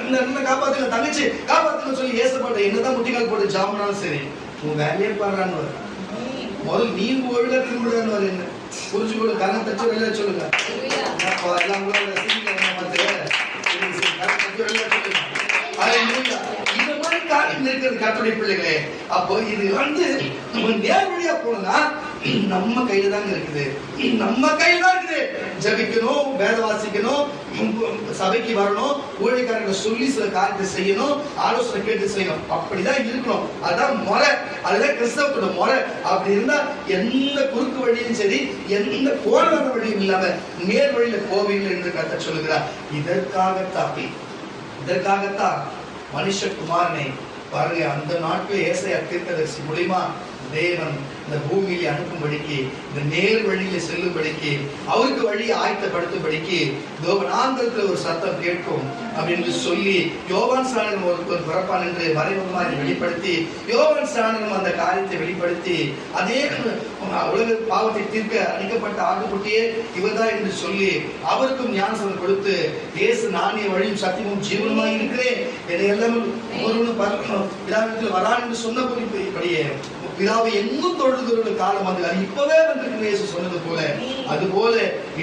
Speaker 2: இந்த காப்பாத்துங்க, தங்கச்சி காப்பாத்துன்னு சொல்லி ஏசப்பட்ட என்னதான் முட்டிக்கால் போட்டு ஜாமனாலும் சரி உன் வேலையே பாடுறான்னு முதல்ல நீ ஒழுங்கா திரும்பிடுன்னு வர என்ன புரிஞ்சுக்கொடு. கரணம் தச்சு வெளியில சொல்லுங்க. இந்த மாதிரி காரியம் இருக்கிறது கர்த்தருடைய பிள்ளைகளே. அப்போ இது நம்ம நேர்வழியா போனா நம்ம கையில தான் இருக்குது, நம்ம கையில தான் இருக்குது. ஜபிக்கணும், வேத வாசிக்கணும், சபைக்கு வரணும், ஊழியக்காரங்களை சொல்லி சில காரியத்தை செய்யணும், ஆலோசனை கேட்டு செய்யணும். அப்படிதான் இருக்கணும். அதான் முறை, அதுதான் கிறிஸ்தவத்தோட முறை. அப்படி இருந்தா எந்த குறுக்கு வழியும் சரி, எந்த கோணலான வழியும் இல்லாம நேர் வழியில போவீர்கள் என்று கர்த்தர் சொல்லுகிறார். இதற்காகத்தான் மனுஷகுமாரனை பாருங்க, அந்த நாட்கள் ஏசாயா தீர்க்கதரிசி மூலமா தேவன் இந்த பூமியில அனுப்பும்படிக்கு, இந்த நேர் வழியில செல்லும்படிக்கு, அவருக்கு வழியை ஆயத்தப்படுத்தும்படிக்கு வனாந்தரத்துல ஒரு சத்தம் கேட்கும் அப்படின்னு சொல்லி யோவான் ஸ்நானன் ஒரு பிறப்பான் என்று மறைமுகமாக வெளிப்படுத்தி, யோவான் ஸ்நானன் அந்த காரியத்தை வெளிப்படுத்தி, அதே உலக பாவத்தை தீர்க்க அளிக்கப்பட்ட ஆட்டுக்குட்டியே இவர்தான் என்று சொல்லி அவருக்கும் ஞானஸ்நானம் கொடுத்து, இயேசு நானே வழியும் சத்தியமும் ஜீவனுமா இருக்கிறேன், என்னை எல்லாம் ஒருவனும் வரான் என்று சொன்ன குறிப்பிடியே பிதாவை எங்கும் தொழுதுகிற காலம் அது இப்பவே வந்திருக்கு இயேசு சொன்னது போல, அது போல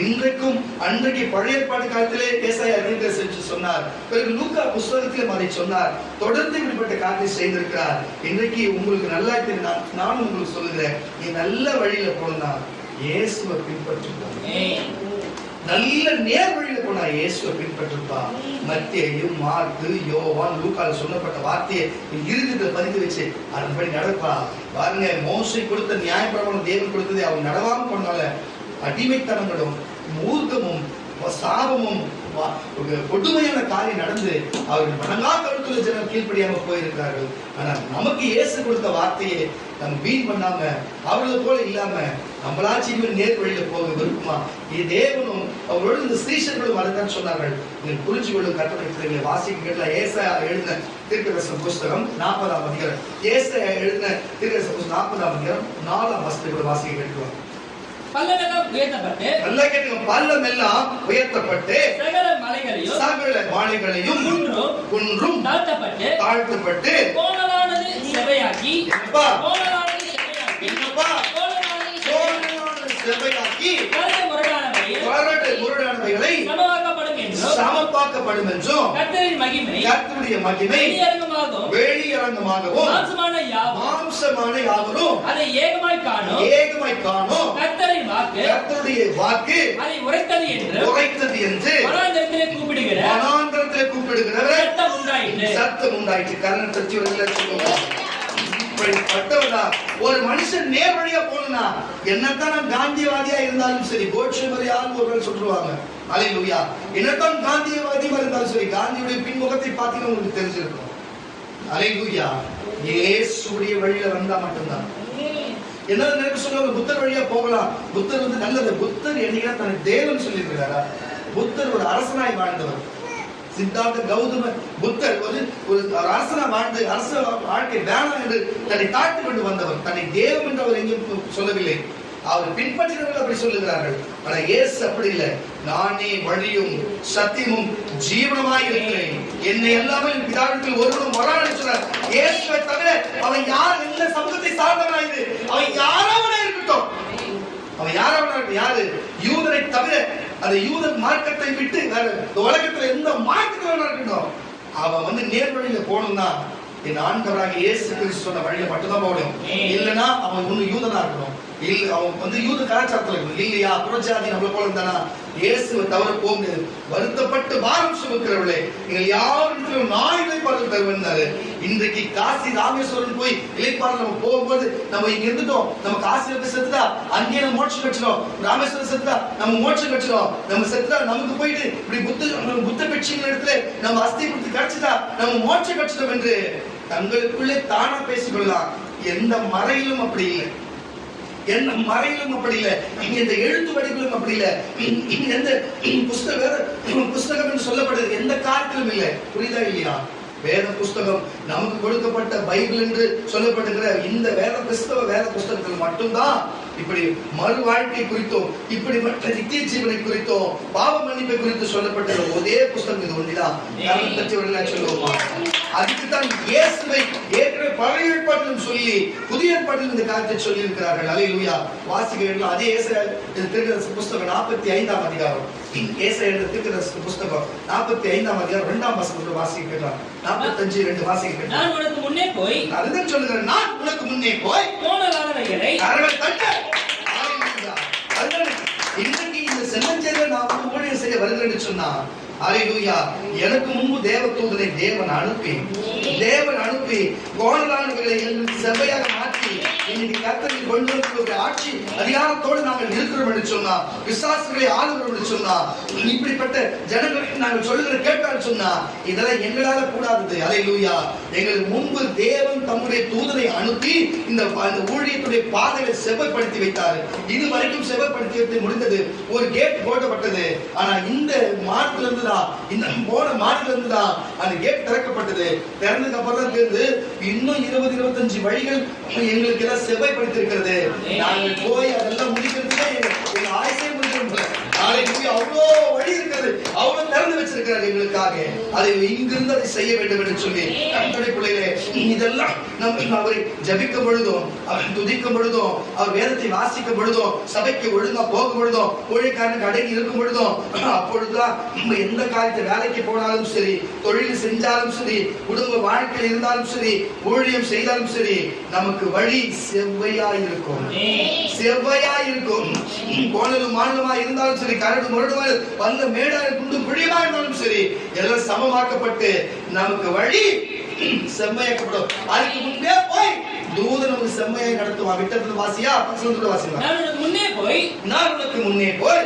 Speaker 2: இன்றைக்கும் அன்றைக்கு பழைய ஏற்பாடு காலத்திலே ஏசாயா தீர்க்கதரிசி சொன்னார், பிறகு லூக்கா புத்தகத்திலும் அதை சொன்னார். தொடர்ந்து இப்படிப்பட்ட காரியத்தை செய்திருக்கிறார். இன்றைக்கு உங்களுக்கு நல்லா தெரியும், நானும் உங்களுக்கு சொல்லுகிறேன், நீ நல்ல வழியில போனா இயேசுவை பின்பற்றுவார். நல்ல நேர் வழியில போனா இயேசுவை பின்பற்றுப்பா. மத்தேயு, மார்க்கு, யோவான், லூக்கால சொல்லப்பட்ட வார்த்தையை இருதயத்துல பதித்து வச்சு அதன்படி நடப்பா. பாருங்க, மோசே கொடுத்த நியாயப்பிரமாணம் தேவன் கொடுத்ததை அவன் நடவாம போனால அடிமைத்தனங்களும் மூர்க்கமும் சாபமும் கொடுமையான காரியம் நடந்து அவர்கள் வணங்கா கருத்துல ஜனம் கீழ்ப்படியாம போயிருக்கிறார்கள். ஆனா நமக்கு இயேசு கொடுத்த வார்த்தையை நம்ம வீண் பண்ணாம அவர்களை போல இல்லாம நம்மளாச்சும் நேர் வழியில போக விருப்பமா, இது தேவனும் அவரோடு இந்த ஸ்ரீஷர்களும் அதுதான் சொன்னார்கள். நீங்கள் புரிஞ்சு கொள்ளும் கட்டளை வாசிக்க கேட்கலாம். ஏசாயா எழுதின தீர்க்கதரிசன புஸ்தகம் 40ஆம் அதிகாரம், ஏசாயா எழுதின தீர்க்கதரிசன புஸ்தகம் 40ஆம் அதிகாரம் 4ஆம் வசனத்தை வாசிக்க கேட்கலாம்.
Speaker 3: பள்ளமெல்லாம் உயர்த்தப்பட்டு,
Speaker 2: நல்லா கேட்டுங்க, பள்ளமெல்லாம் உயர்த்தப்பட்டு
Speaker 3: சகல மலைகளையும்
Speaker 2: குன்றும் தாழ்த்தப்பட்டு
Speaker 3: கோணலானது செவையாக்கி
Speaker 2: முரடானவைகளை சமமாக்கப்படும் என்றும் கர்த்தருடைய மகிமை வெளியரங்கமாகவும் மாம்சமான யாவரும்
Speaker 3: அதை ஏகமாய் காணோம்.
Speaker 2: கர்த்தருடைய வாக்கு அதை உரைத்தது என்று வனாந்தரத்திலே கூப்பிடுகிற சத்தம் உண்டாயிற்று. கர்ணன் தச்சு ஒரு மனுஷன் நேர் வழியா போனா என்னத்தான் காந்தியவாதியா இருந்தாலும் சரி, கோட்சேவரியான்னு ஒருவர் சொல்லுவாங்க. அல்லேலூயா. என்னத்தான் காந்தியவாதியா இருந்தாலும் சரி, காந்தியுடைய பின்முகத்தை பார்த்தீங்கன்னா உங்களுக்கு தெரிஞ்சிருக்கும். அல்லேலூயா. இயேசுடைய வழியில வந்தா மட்டும்தான். என்ன நினைப்பு சொல்லுவாங்க, புத்தர் வழியா போகலாம். புத்தர் நல்லது. புத்தர் என்னையா தனக்கு தேவன் சொல்லி இருக்கிறாரா? புத்தர் ஒரு அரசனாய் வாழ்ந்தவர். சித்தார்த்த கௌதம புத்தர் ஒரு அரசனா வாழ்ந்து அரச வாழ்க்கை வேணாம் என்று தன்னை தாழ்த்து கொண்டு வந்தவர். தன்னை தேவம் என்று அவர் எங்கேயும் சொல்லவில்லை. அவர் பின்பற்றினவர்கள் அப்படி சொல்லுகிறார்கள். ஆனா இயேசு அப்படி இல்லை. நானே வழியும் சத்தியமும் ஜீவனமாய் இருக்கிறேன், என்னை எல்லாமே பிதாவிற்கு ஒருவரும் வரான்னு சொன்னார். இயேசுவை தவிர அவன் யார், எந்த சமூகத்தை சார்ந்தவனாயுது, அவன் யாராவனா இருக்கட்டும், அவன் யாராவனா யாரு, யூதரை தவிர அந்த யூத மார்க்கத்தை விட்டு வேற உலகத்துல எந்த மார்க்கத்தை இருக்கட்டும், அவன் நேர் வழியில போகணும்னா என் ஆண்டவராக இயேசு கிறிஸ்து சொன்ன வழியில மட்டும்தான் போகணும். இல்லைன்னா அவன் ஒண்ணு யூதனா இருக்கணும், இல்ல அவங்க வந்து யூத கலாச்சாரத்துல இருக்கும் இல்லையா, புறஜாதி நம்மள போல இருந்தானா இயேசுவை தவிர போக முடியாது. வருத்தப்பட்டு வாரம் சுமக்கிறவர்களே நீங்கள் யாரும் நான் இளைப்பாறுதல் தருவேன்னாரு. இன்றைக்கு காசி ராமேஸ்வரன் போய் இளைப்பாறுதல் நம்ம போகும்போது நம்ம இங்க இருந்துட்டோம், நம்ம காசில போய் செத்துட்டா அங்கேயே நம்ம மோட்சம் கட்சிடும், ராமேஸ்வரம் செத்துட்டா நம்ம மோட்சம் கட்சிடும், நம்ம செத்துட்டா நமக்கு போயிட்டு இப்படி புத்த கட்சிகள் இடத்துல நம்ம அஸ்தி கொடுத்து கிடைச்சிட்டா நம்ம மோட்சம் கட்சிடும் என்று தங்களுக்குள்ளே தானா பேசிக்கொள்ளலாம். எந்த மறையிலும் அப்படி இல்லை, எந்த மறையிலும் அப்படி இல்லை, இந்த எழுத்து வடிவிலும் அப்படி இல்லை, எந்த புஸ்தகம் என்று சொல்லப்படுது எந்த காலத்திலும் இல்லை. புரியுதா இல்லையா? வேத புஸ்தகம் நமக்கு கொடுக்கப்பட்ட பைபிள் என்று சொல்லப்படுகிற இந்த கிறிஸ்தவ வேத புஸ்தகத்தில் மட்டும்தான் இப்படி மறு வாழ்க்கை குறித்தோம், இப்படிப்பட்ட நித்திய ஜீவனை குறித்தோம், பாவ மன்னிப்பை குறித்து சொல்லப்பட்ட ஒரே புஸ்தகம் இது ஒன்றுதான். சொல்லுவோமா? அதுக்குத்தான் இயேசுவை ஏற்கனவே பழைய ஏற்பாட்டிலும் சொல்லி புதிய ஏற்பாட்டிலும் இந்த காரியத்தை சொல்லி இருக்கிறார்கள். அல்லேலூயா. வாசிக்கிறீர்கள். அதே தீர்க்கதரிசி புஸ்தகம் 45ஆம் அதிகாரம், ஏசாயா தீர்க்கதரிசி புஸ்தகம் 45ஆம் அதிகாரம் 2ஆம் வசனத்தை வாசிக்கிறார். 45:2 வாசிக்கிறேன்.
Speaker 3: நான் உனக்கு முன்னே போய்,
Speaker 2: அதுதான் சொல்லுகிறேன், நான் உனக்கு முன்னே போய்
Speaker 3: கோணலானவைகளை
Speaker 2: அரவல் தட்ட. அதுதான் இன்றைக்கு இந்த செம்மஞ்சேரியை நான் வந்து ஊழியம் செய்ய வருகிறேன்னு சொன்னா, அல்லேலூயா, எனக்கு முன்பு தேவதூதனை தேவன் அனுப்பி கோணலானவைகளை எங்களுக்கு செவ்வையாக மாற்றி இன்னைக்கு கர்த்தர் கொண்டு வந்த ஆட்சி அதிகாரத்தோடு நாங்கள் இருக்கிறோம் என்று சொன்னா, விசுவாசிகளை ஆளுகிறோம் என்று சொன்னா, இப்படிப்பட்ட ஜனங்களுக்கு நாங்கள் சொல்லுகிற கேட்டால் சொன்னா இதெல்லாம் எங்களால கூடாதது. அல்லேலூயா. எங்களுக்கு முன்பு தேவன் தம்முடைய தூதனை அனுப்பி இந்த ஊழியத்துடைய பாதைகளை செவ்வாய்ப்படுத்தி வைத்தார். இது வரைக்கும் செவ்வாய்ப்படுத்தி வைத்து முடிந்தது. ஒரு கேட் போடப்பட்டது. ஆனா இந்த மாதத்துல இருந்து இந்த போன மாதத்துல இருந்து தான் அந்த கேட் திறக்கப்பட்டது. திறந்ததுக்கு அப்புறம் தான் தெரிந்து இன்னும் 20-25 வழிகள் எங்களுக்கு எல்லாம் செவ்வாய்ப்படுத்தி இருக்கிறது. நாங்கள் போய் அதெல்லாம் முடிக்கிறதுக்கு எங்க ஆயுசே முடிக்கிறோம். அவ்வளோ வழி இருக்கிறது, அவ்வளவு திறந்து வச்சிருக்கிறார் எங்களுக்காக. அதை இங்கிருந்து அதை செய்ய வேண்டும் என்று சொல்லி கர்த்தருடைய பிள்ளைகளே, இதெல்லாம் நம்ம அவரை ஜபிக்கும் பொழுதும், அவர் துதிக்கும் பொழுதும், அவர் வேதத்தை வாசிக்கும் பொழுதும், சபைக்கு ஒழுங்கா போகும் பொழுதும், ஊழியக்காரனுக்கு அடங்கி இருக்கும் பொழுதும், அப்பொழுதுதான் நம்ம எந்த காரியத்தை வேலைக்கு போனாலும் சரி, தொழில் செஞ்சாலும் சரி, குடும்ப வாழ்க்கையில் இருந்தாலும் சரி, ஊழியம் செய்தாலும் சரி, நமக்கு வழி செவ்வையா இருக்கும், செவ்வையா இருக்கும். கோணலும் மாநிலமா இருந்தாலும் சரி, கரடு முரடுமாய் வந்த மேடாய் குண்டு குழியமா இருந்தாலும் சரி, எல்லாம் சமமாக்கப்பட்டு நமக்கு வழி செம்மையாக்கப்படும். அதுக்கு முன்னே போய் தூதன் நமக்கு செம்மையை நடத்துவான். விட்டத்துல வாசியா பசங்களோட வாசிக்கலாம். நான் உனக்கு முன்னே போய்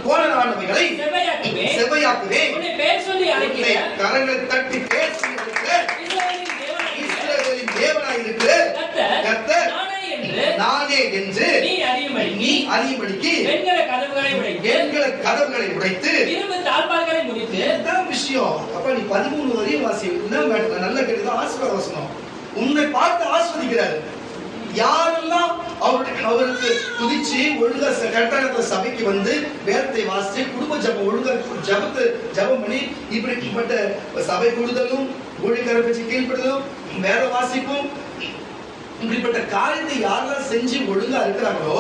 Speaker 2: கோணலானவைகளை செவ்வையாக்குவேன். உன்னை பேர் சொல்லி அழைக்கிறேன். கரங்களை தட்டி பேர் சொல்லி அழைக்கிறேன். இஸ்ரவேலின் தேவனாய் இருக்கிற கர்த்தர் நானே என்று நீ அறியும்படிக்கு வெண்கல கதவுகளை உடைத்து இரும்பு தாழ்பால்களை முறித்து. இதுதான் விஷயம். அப்ப நீ 13 வரையும் வாசி. நல்ல கேட்டது ஆசீர்வாத வசனம். உன்னை பார்த்து ஆஸ்வதிக்கிறாரு. யாரெல்லாம் அவருக்கு துதிச்சு ஒழுங்கா கரெக்டான சபைக்கு வந்து வேதத்தை வாசிச்சு குடும்ப ஜபம் ஒழுங்கா ஜபம் பண்ணி இப்படிப்பட்ட சபை கூடுதலும் ஊழியக்காரர் பேச்சு கீழ்படுதலும் வேத வாசிப்பும் இப்படிப்பட்ட காரியத்தை யாரெல்லாம் செஞ்சு ஒழுங்கா இருக்கிறாங்களோ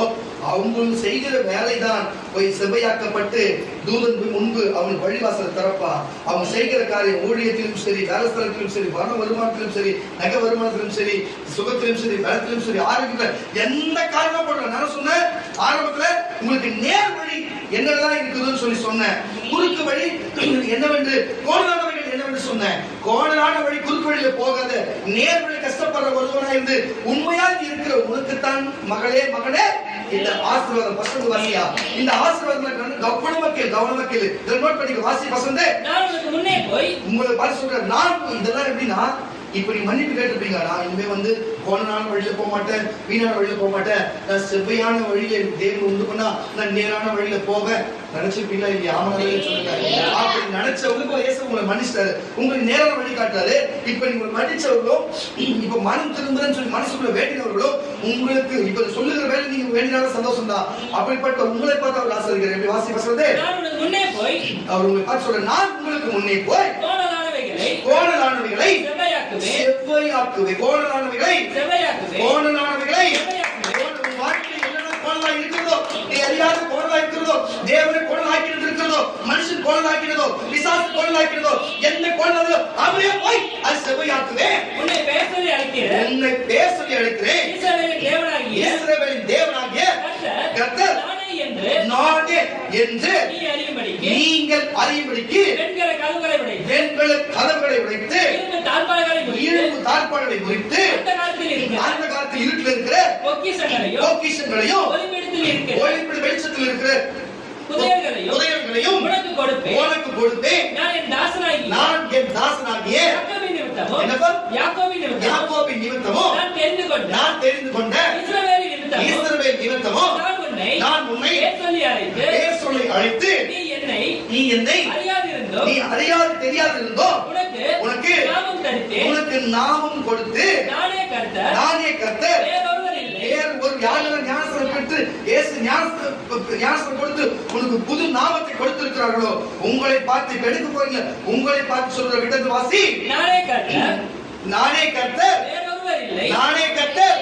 Speaker 2: அவங்க செய்கிற வேலைதான் போய் செவ்வையாக்கப்பட்டு தூதன் முன்பு அவனுக்கு வழிவாசல் திறப்பா. அவங்க செய்கிற காரியம் ஊழியத்திலும் சரி, வேலைஸ்தலத்திலும் சரி, வர வருமானத்திலும் சரி, நகை வருமானத்திலும் சரி, சுகத்திலும் சரி, பலத்திலும் சரி, ஆரோக்கியத்துல எந்த காரணம் போடுற. நான் சொன்னேன் ஆரம்பத்துல உங்களுக்கு நேர் வழி என்னெல்லாம் இருக்குதுன்னு சொல்லி சொன்னேன். குறுக்கு வழி என்னவென்று கோணலான வழிகள் என்னவென்று சொன்னேன். கோணலான வழி குறுக்கு வழியில போகாத நேர் வழி கஷ்டப்படுற ஒருவனா இருந்து உண்மையாக இருக்கிற உனக்குத்தான் மகளே மகனே இந்த ஆசீர்வாதம். பசங்க வாசியா இந்த ஆசீர்வாதம் கவனமா கேளு. இதை நோட் பண்ணிக்க. வாசி பசங்க. நான் உங்களுக்கு முன்னே போய் உங்களை பார்த்து சொல்றேன். நான் இதெல்லாம் எப்படின்னா இப்ப நீ மன்னிப்பு கேட்டிருப்பீங்க. நான் இனிமே வந்து கோணலான வழியில போக மாட்டேன், வீணான வழியில போக மாட்டேன், நான் செவ்வையான வழியில தேவன் உண்டு பண்ணா நான் நேரான வழியில போவேன் நினைச்சிருப்பீங்களா இல்லையா? ஆமாம் சொல்லுங்க. அப்படி நினைச்சவங்களுக்கு இயேசு உங்களை மன்னிச்சிட்டாரு, உங்களுக்கு நேரான வழி காட்டாரு. இப்ப நீங்க மன்னிச்சவர்களோ இப்ப மனம் திரும்புறேன்னு சொல்லி மனசுக்குள்ள வேண்டினவர்களோ உங்களுக்கு இப்ப சொல்லுகிற வேலை நீங்க வேண்டினாலும் சந்தோஷம் தான். அப்படிப்பட்ட உங்களை பார்த்து அவர் ஆசிரியர் எப்படி வாசி பசங்க அவர் உங்களை பார்த்து சொல்ற நான் உங்களுக்கு முன்னே போய் கோணலானவைகளை செவ்வையாக்குவே. கோணலானவைகளை வாழ்க்கை என்னென்ன கோணலா இருக்கிறதோ நீ அறியாத கோண கோணலா இருக்கிறதோ, தேவனை கோணலாக்கினது இருக்கிறதோ, மனுஷன் கோணலாக்கினதோ, பிசாசு கோணலாக்கினதோ, எந்த கோணலோ அவரே போய் அது செவ்வையாக்குவேன்.
Speaker 3: உன்னை பேர் சொல்லி அழைக்கிறேன்.
Speaker 2: உன்னை பேர் சொல்லி அழைக்கிறேன்.
Speaker 3: இஸ்ரவேலின்
Speaker 2: தேவனாகிய கர்த்தர் நானே என்று நீங்கள் அறியும்படிக்கு வெண்கல கதவுகளை உடைத்து இரும்பு தாழ்பாள்களை முறித்து அந்த காலத்தில் இருட்டில் இருக்கிற பொக்கிஷங்களையும் ஒளிப்பிடி வெளிச்சத்தில் இருக்கிற புதையல்களையும் உனக்கு கொடுப்பேன். நான் என் தாசனாகிய யாக்கோபின் நிமித்தமும் நான் தெரிந்து கொண்ட இஸ்ரவேல் நிமித்தமும் நான் உன்னை பேர் சொல்லி அழைத்து நீ என்னை அறியாது தெரியாதிருந்தோ உனக்கு நாமம் கொடுத்து நானே கர்த்தர். வேறு ஒரு யாரும் ஞானஸ்நானம் பெற்று இயேசு ஞானஸ்நானம் கொடுத்து உனக்கு புது நாமத்தை கொடுத்திருக்கிறார்களோ உங்களை பார்த்து எடுக்க போறீங்க. உங்களை பார்த்து சொல்ற விட்டது வாசி. நானே கர்த்தர், நானே கர்த்தர், நானே கர்த்தர்.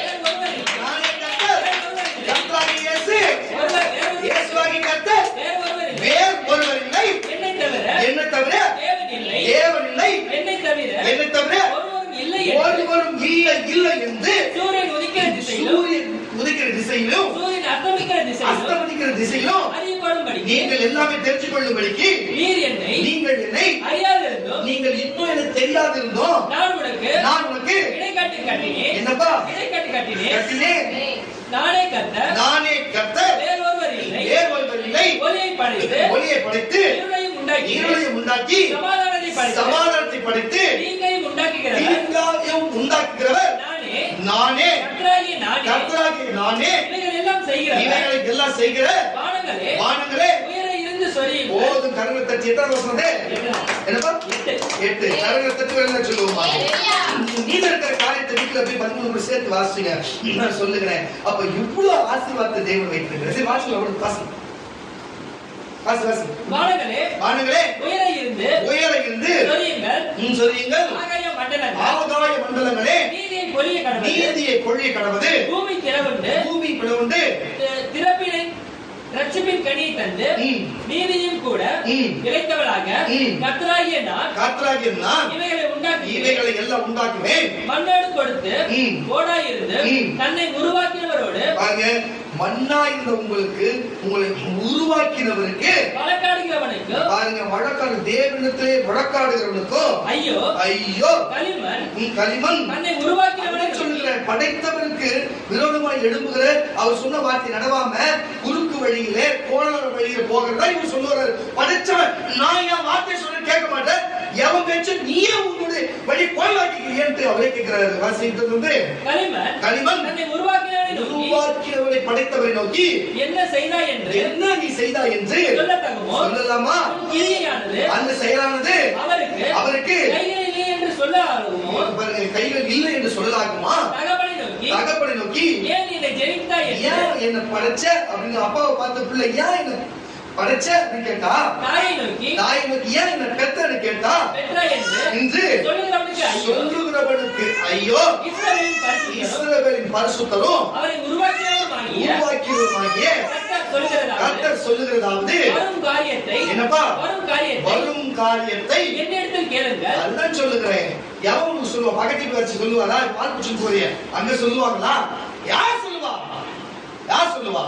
Speaker 2: கர்த்தராகிய இயேசு, இயேசுவாகிய கர்த்தர், வேறு ஒருவர் இல்லை. என்னை தவிர தேவன் இல்லை. என்னை தவிர ஒருவரும் இல்லை என்று சூரியன் உதிக்கிற திசையிலும் அஸ்தமிக்கிற திசையிலும் நீங்கள் எல்லாமே தெரிந்து கொள்ளும்படிக்கு நீங்கள் என்னை நீங்கள் இன்னும் எனக்கு தெரியாதிருந்தோம் நான் உனக்கு என்னப்பா கட்டினேன். நானே கர்த்தர், வேறு ஒருவர் இல்லை. ஒளியை படைத்து இருளையும் உண்டாக்கி சமாதானத்தை படைத்து தீங்கையும் உண்டாக்குகிறவர் நானே கர்த்தராகிய நானே. இவைகளை எல்லாம் செய்கிற வானங்களே போதும். கரங்களை தட்டி எத்தனை வருஷம் என்னப்பா 8 கரங்களை தட்டி சொல்லுவோமா? நீங்க இருக்கிற காரியத்தை வீட்டுல போய் 13 சேர்த்து வாசிங்க. நான் சொல்லுகிறேன். அப்ப இவ்வளவு ஆசீர்வாதத்தை தேவன் வைத்திருக்கிறார். வாசிங்க அவருக்கு வாசிங்க. வானங்களே உயர இருந்து சொரியுங்கள். ஆகாய மண்டலங்களே நீதியை பொழிய கடவது. பூமி பிளவுண்டு
Speaker 3: திறப்பினை ரட்சிப்பின் கனியை தந்து நீதியும் கூட இழைத்தவளாக கர்த்தராகிய நான்
Speaker 2: இவைகளை எல்லாம் உண்டாக்குவேன்.
Speaker 3: மண்ணோடு கொடுத்து ஓடாயிருந்து தன்னை உருவாக்கினவரோடு
Speaker 2: மண்ணா இருந்த உங்களுக்கு உங்களை உருவாக்கினவருக்கு
Speaker 3: வழக்காடுகிறவனுக்கு
Speaker 2: பாருங்க, வழக்காடு தேவனிடத்திலே வழக்காடுகிறவனுக்கும் ஐயோ களிமண்
Speaker 3: தன்னை உருவாக்கினவனுக்கு
Speaker 2: சொல்லுகிற படைத்தவனுக்கு விரோதமாய் எழும்புகிற அவர் சொன்ன வார்த்தை நடவாம குறுக்கு வழியிலே கோணல வழியில போகிறதா இவர் சொல்லுவாரு. படைச்சவன் நான் என் வார்த்தை சொல்ல கேட்க மாட்டேன், எவன் பேச்சு நீயே உன்னுடைய வழி கோயிலாக்கிக்கிறேன் அவரே கேட்கிறாரு. வாசிக்கிறது வந்து களிமண்
Speaker 3: தன்னை உருவாக்கினவனை
Speaker 2: படைத்தவரை நோக்கி
Speaker 3: என்ன செய்தாய் என்று
Speaker 2: என்ன நீ செய்தாய் என்று சொல்லலாமா? அந்த செயலானது அவருக்கு
Speaker 3: கைகள் இல்லை என்று சொல்லலாகுமோ?
Speaker 2: கைகள் இல்லை என்று சொல்லலாகுமா? தகப்பனை நோக்கி
Speaker 3: ஏன் என்னை ஜெனித்தாய்,
Speaker 2: ஏன் என்ன படைச்ச அப்படின்னு அப்பாவை பார்த்த பிள்ளை ஏன் என்ன படைச்ச அப்படின்னு கேட்டா, தாயை நோக்கி ஏன் என்ன பெத்தன்னு கேட்டா என்று சொல்லுகிறவனுக்கு ஐயோ இஸ்ரவேலின் பரிசுத்தரும்
Speaker 3: அவரை
Speaker 2: உருவாக்கியவருமாகிய கர்த்தர் சொல்லுகிறதாவது என்னப்பா வரும் காரியத்தை
Speaker 3: என்னிடத்தில் கேளுங்கள்.
Speaker 2: அதுதான் சொல்லுகிறேன். எவனுக்கு சொல்லுவா? பக்கத்துக்கு வச்சு சொல்லுவாரா? பார்த்து போறிய அங்க சொல்லுவாங்களா? யார் சொல்லுவா?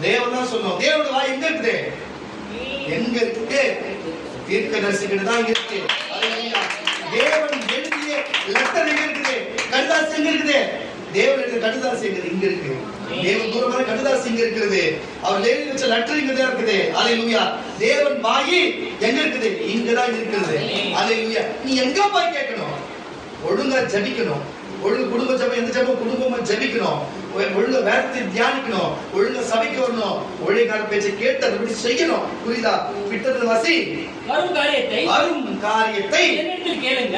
Speaker 2: தேவன் தான் சொல்லுவோம். தேவனோட வாய் எங்க இருக்குது? எங்க இருக்கு? தீர்க்கதரிசிகிட்ட தான் இருக்கு. தேவன் எழுதிய லெட்டர் எங்க இருக்குது? கடிதாசி எங்க இருக்குது? தேவனுடைய கடிதாசி இங்க இருக்கு. தேவன் தூரமான கடிதாசி இங்க இருக்குது. அவர் எழுதி வச்ச லெட்டர் இங்க தான் இருக்குது. அல்லேலூயா. தேவன் வாய் எங்க இருக்குது? இங்க தான் இருக்குது. அல்லேலூயா. நீ எங்க போய் கேட்கணும்? ஒழுங்கா ஜெபிக்கணும். ஒழுங்கு குடும்ப ஜெபம், எந்த ஜெபம் குடும்பமா ஜெபிக்கணும். ஒழுங்க வேதத்தை தியானிக்கணும். ஒழுங்க சபைக்கு வரணும். ஒழுங்கான பேச்சை கேட்டு அதுபடி செய்யணும். புரியுதா? விட்டது வாசி.
Speaker 3: வரும் காரியத்தை என்னிடத்தில் கேளுங்க.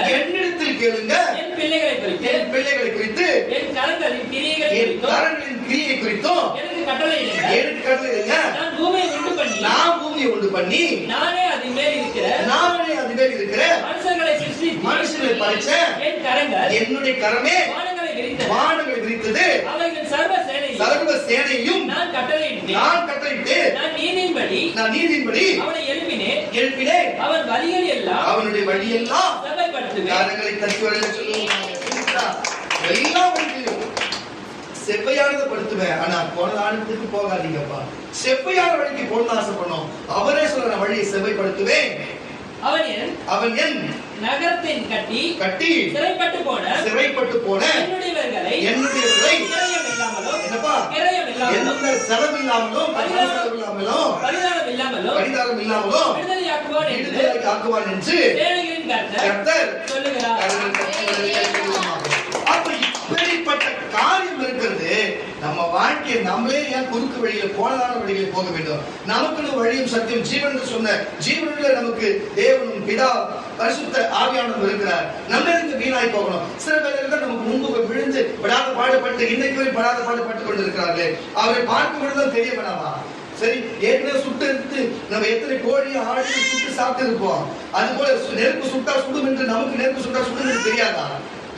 Speaker 3: என் பிள்ளைகளை குறித்து என் கரங்களின் கிரியை குறித்தும் எனக்கு கட்டளையிடுங்க. நான் பூமியை உண்டு பண்ணி நானே அது மேல் இருக்கிற மனுஷர்களை படைச்ச என் கரங்கள் என்னுடைய கரமே வானங்களை விரித்தது. அவைகள் சர்வ
Speaker 2: சர்வ சேனையும்
Speaker 3: நான் கட்டளையிட்டேன்.
Speaker 2: நான் நீதியின்படி
Speaker 3: அவனை எழுப்பினேன். அவன் வழிகள் எல்லாம்
Speaker 2: அவனுடைய வழியெல்லாம்
Speaker 3: செவ்வைப்படுத்துவேன்.
Speaker 2: காரணங்களை தட்டி வழியில சொல்லுவாங்க. எல்லா வழியிலும் செவ்வையானதை படுத்துவேன். ஆனா கோணலானத்துக்கு போகாதீங்கப்பா. செவ்வையான வழிக்கு போகணும்னு ஆசைப்படணும். அவரே சொல்ற வழியை செவ்வைப்படுத்துவேன். அவன் என்
Speaker 3: நகரத்தின் கட்டி சிறைப்பட்டு போன என்னுடைய சிறை
Speaker 2: என்னப்பா எந்த செலவு இல்லாமலும் பரிதாரம் இல்லாமலும் விடுதலையாக்குவான் என்று கர்த்தர் சொல்லுகிறார். அப்ப இப்படிப்பட்ட காரியம் இருக்கிறது. நம்ம வாழ்க்கையை நம்மளே ஏன் குறுக்கு வழியில கோணலான வழியில போக வேண்டும்? நமக்குன்னு வழியும் சத்தியம் ஜீவன் என்று சொன்ன ஜீவனுள்ள நமக்கு தேவனும் பிதா பரிசுத்த ஆவியானவர் இருக்கிறார். நம்ம இருந்து வீணாய் போகணும். சில பேர் தான் நமக்கு முன்பு விழுந்து படாத பாடுபட்டு இன்னைக்கு வரை படாத பாடுபட்டு கொண்டிருக்கிறார்கள். அவரை பார்க்கும் பொழுதுதான் தெரிய வேணாமா? சரி, ஏற்கனவே சுட்டு எடுத்து நம்ம எத்தனை கோழி ஆடி சுட்டு சாப்பிட்டு இருப்போம். அது போல நெருப்பு சுட்டா சுடும் என்று நமக்கு நெருப்பு சுட்டா சுடும் என்று தெரியாதா?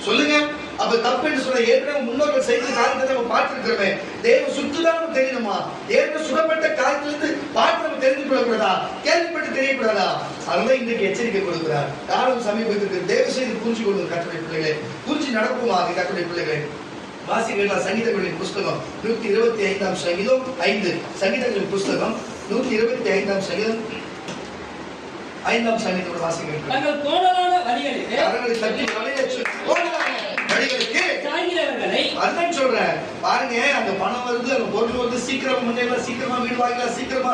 Speaker 2: சொல்லுங்க. அப்ப தப்பு என்று சொல்ல ஏற்கனவே முன்னோர்கள் செய்த காரியத்தை நம்ம பார்த்திருக்கிறோமே. தேவ சுற்றுதான் நமக்கு தெரியணுமா? ஏற்கனவே சுடப்பட்ட காரியத்திலிருந்து பார்த்து நம்ம தெரிந்து கொள்ளக்கூடாதா? கேள்விப்பட்டு தெரியக்கூடாதா? அதுதான் இன்றைக்கு எச்சரிக்கை கொடுக்கிறார். காலம் சமீபத்திற்கு தேவ செய்து புரிஞ்சு கொள்ளுங்க கர்த்தருடைய பிள்ளைகளே. புரிஞ்சு நடக்குமா கர்த்தருடைய பிள்ளைகளே? வாசிக்கலாம் சங்கீதங்களின் புஸ்தகம் 125 சங்கீதம் 5. சங்கீதங்களின் புஸ்தகம் 125 சங்கீதம் 5 சங்கீதத்தோட வாசிக்கலாம்.
Speaker 3: தங்கள் கோணலான வழிகளுக்கு
Speaker 2: அவர்களை தட்டி கோணலான வழிகளுக்கு
Speaker 3: சாய்கிறவர்களை
Speaker 2: அதான் சொல்றேன் பாருங்க. அந்த பணம் வருது, அந்த பொருள் வருது, சீக்கிரமா முன்னேறலாம், சீக்கிரமா வீடு வாங்கலாம், சீக்கிரமா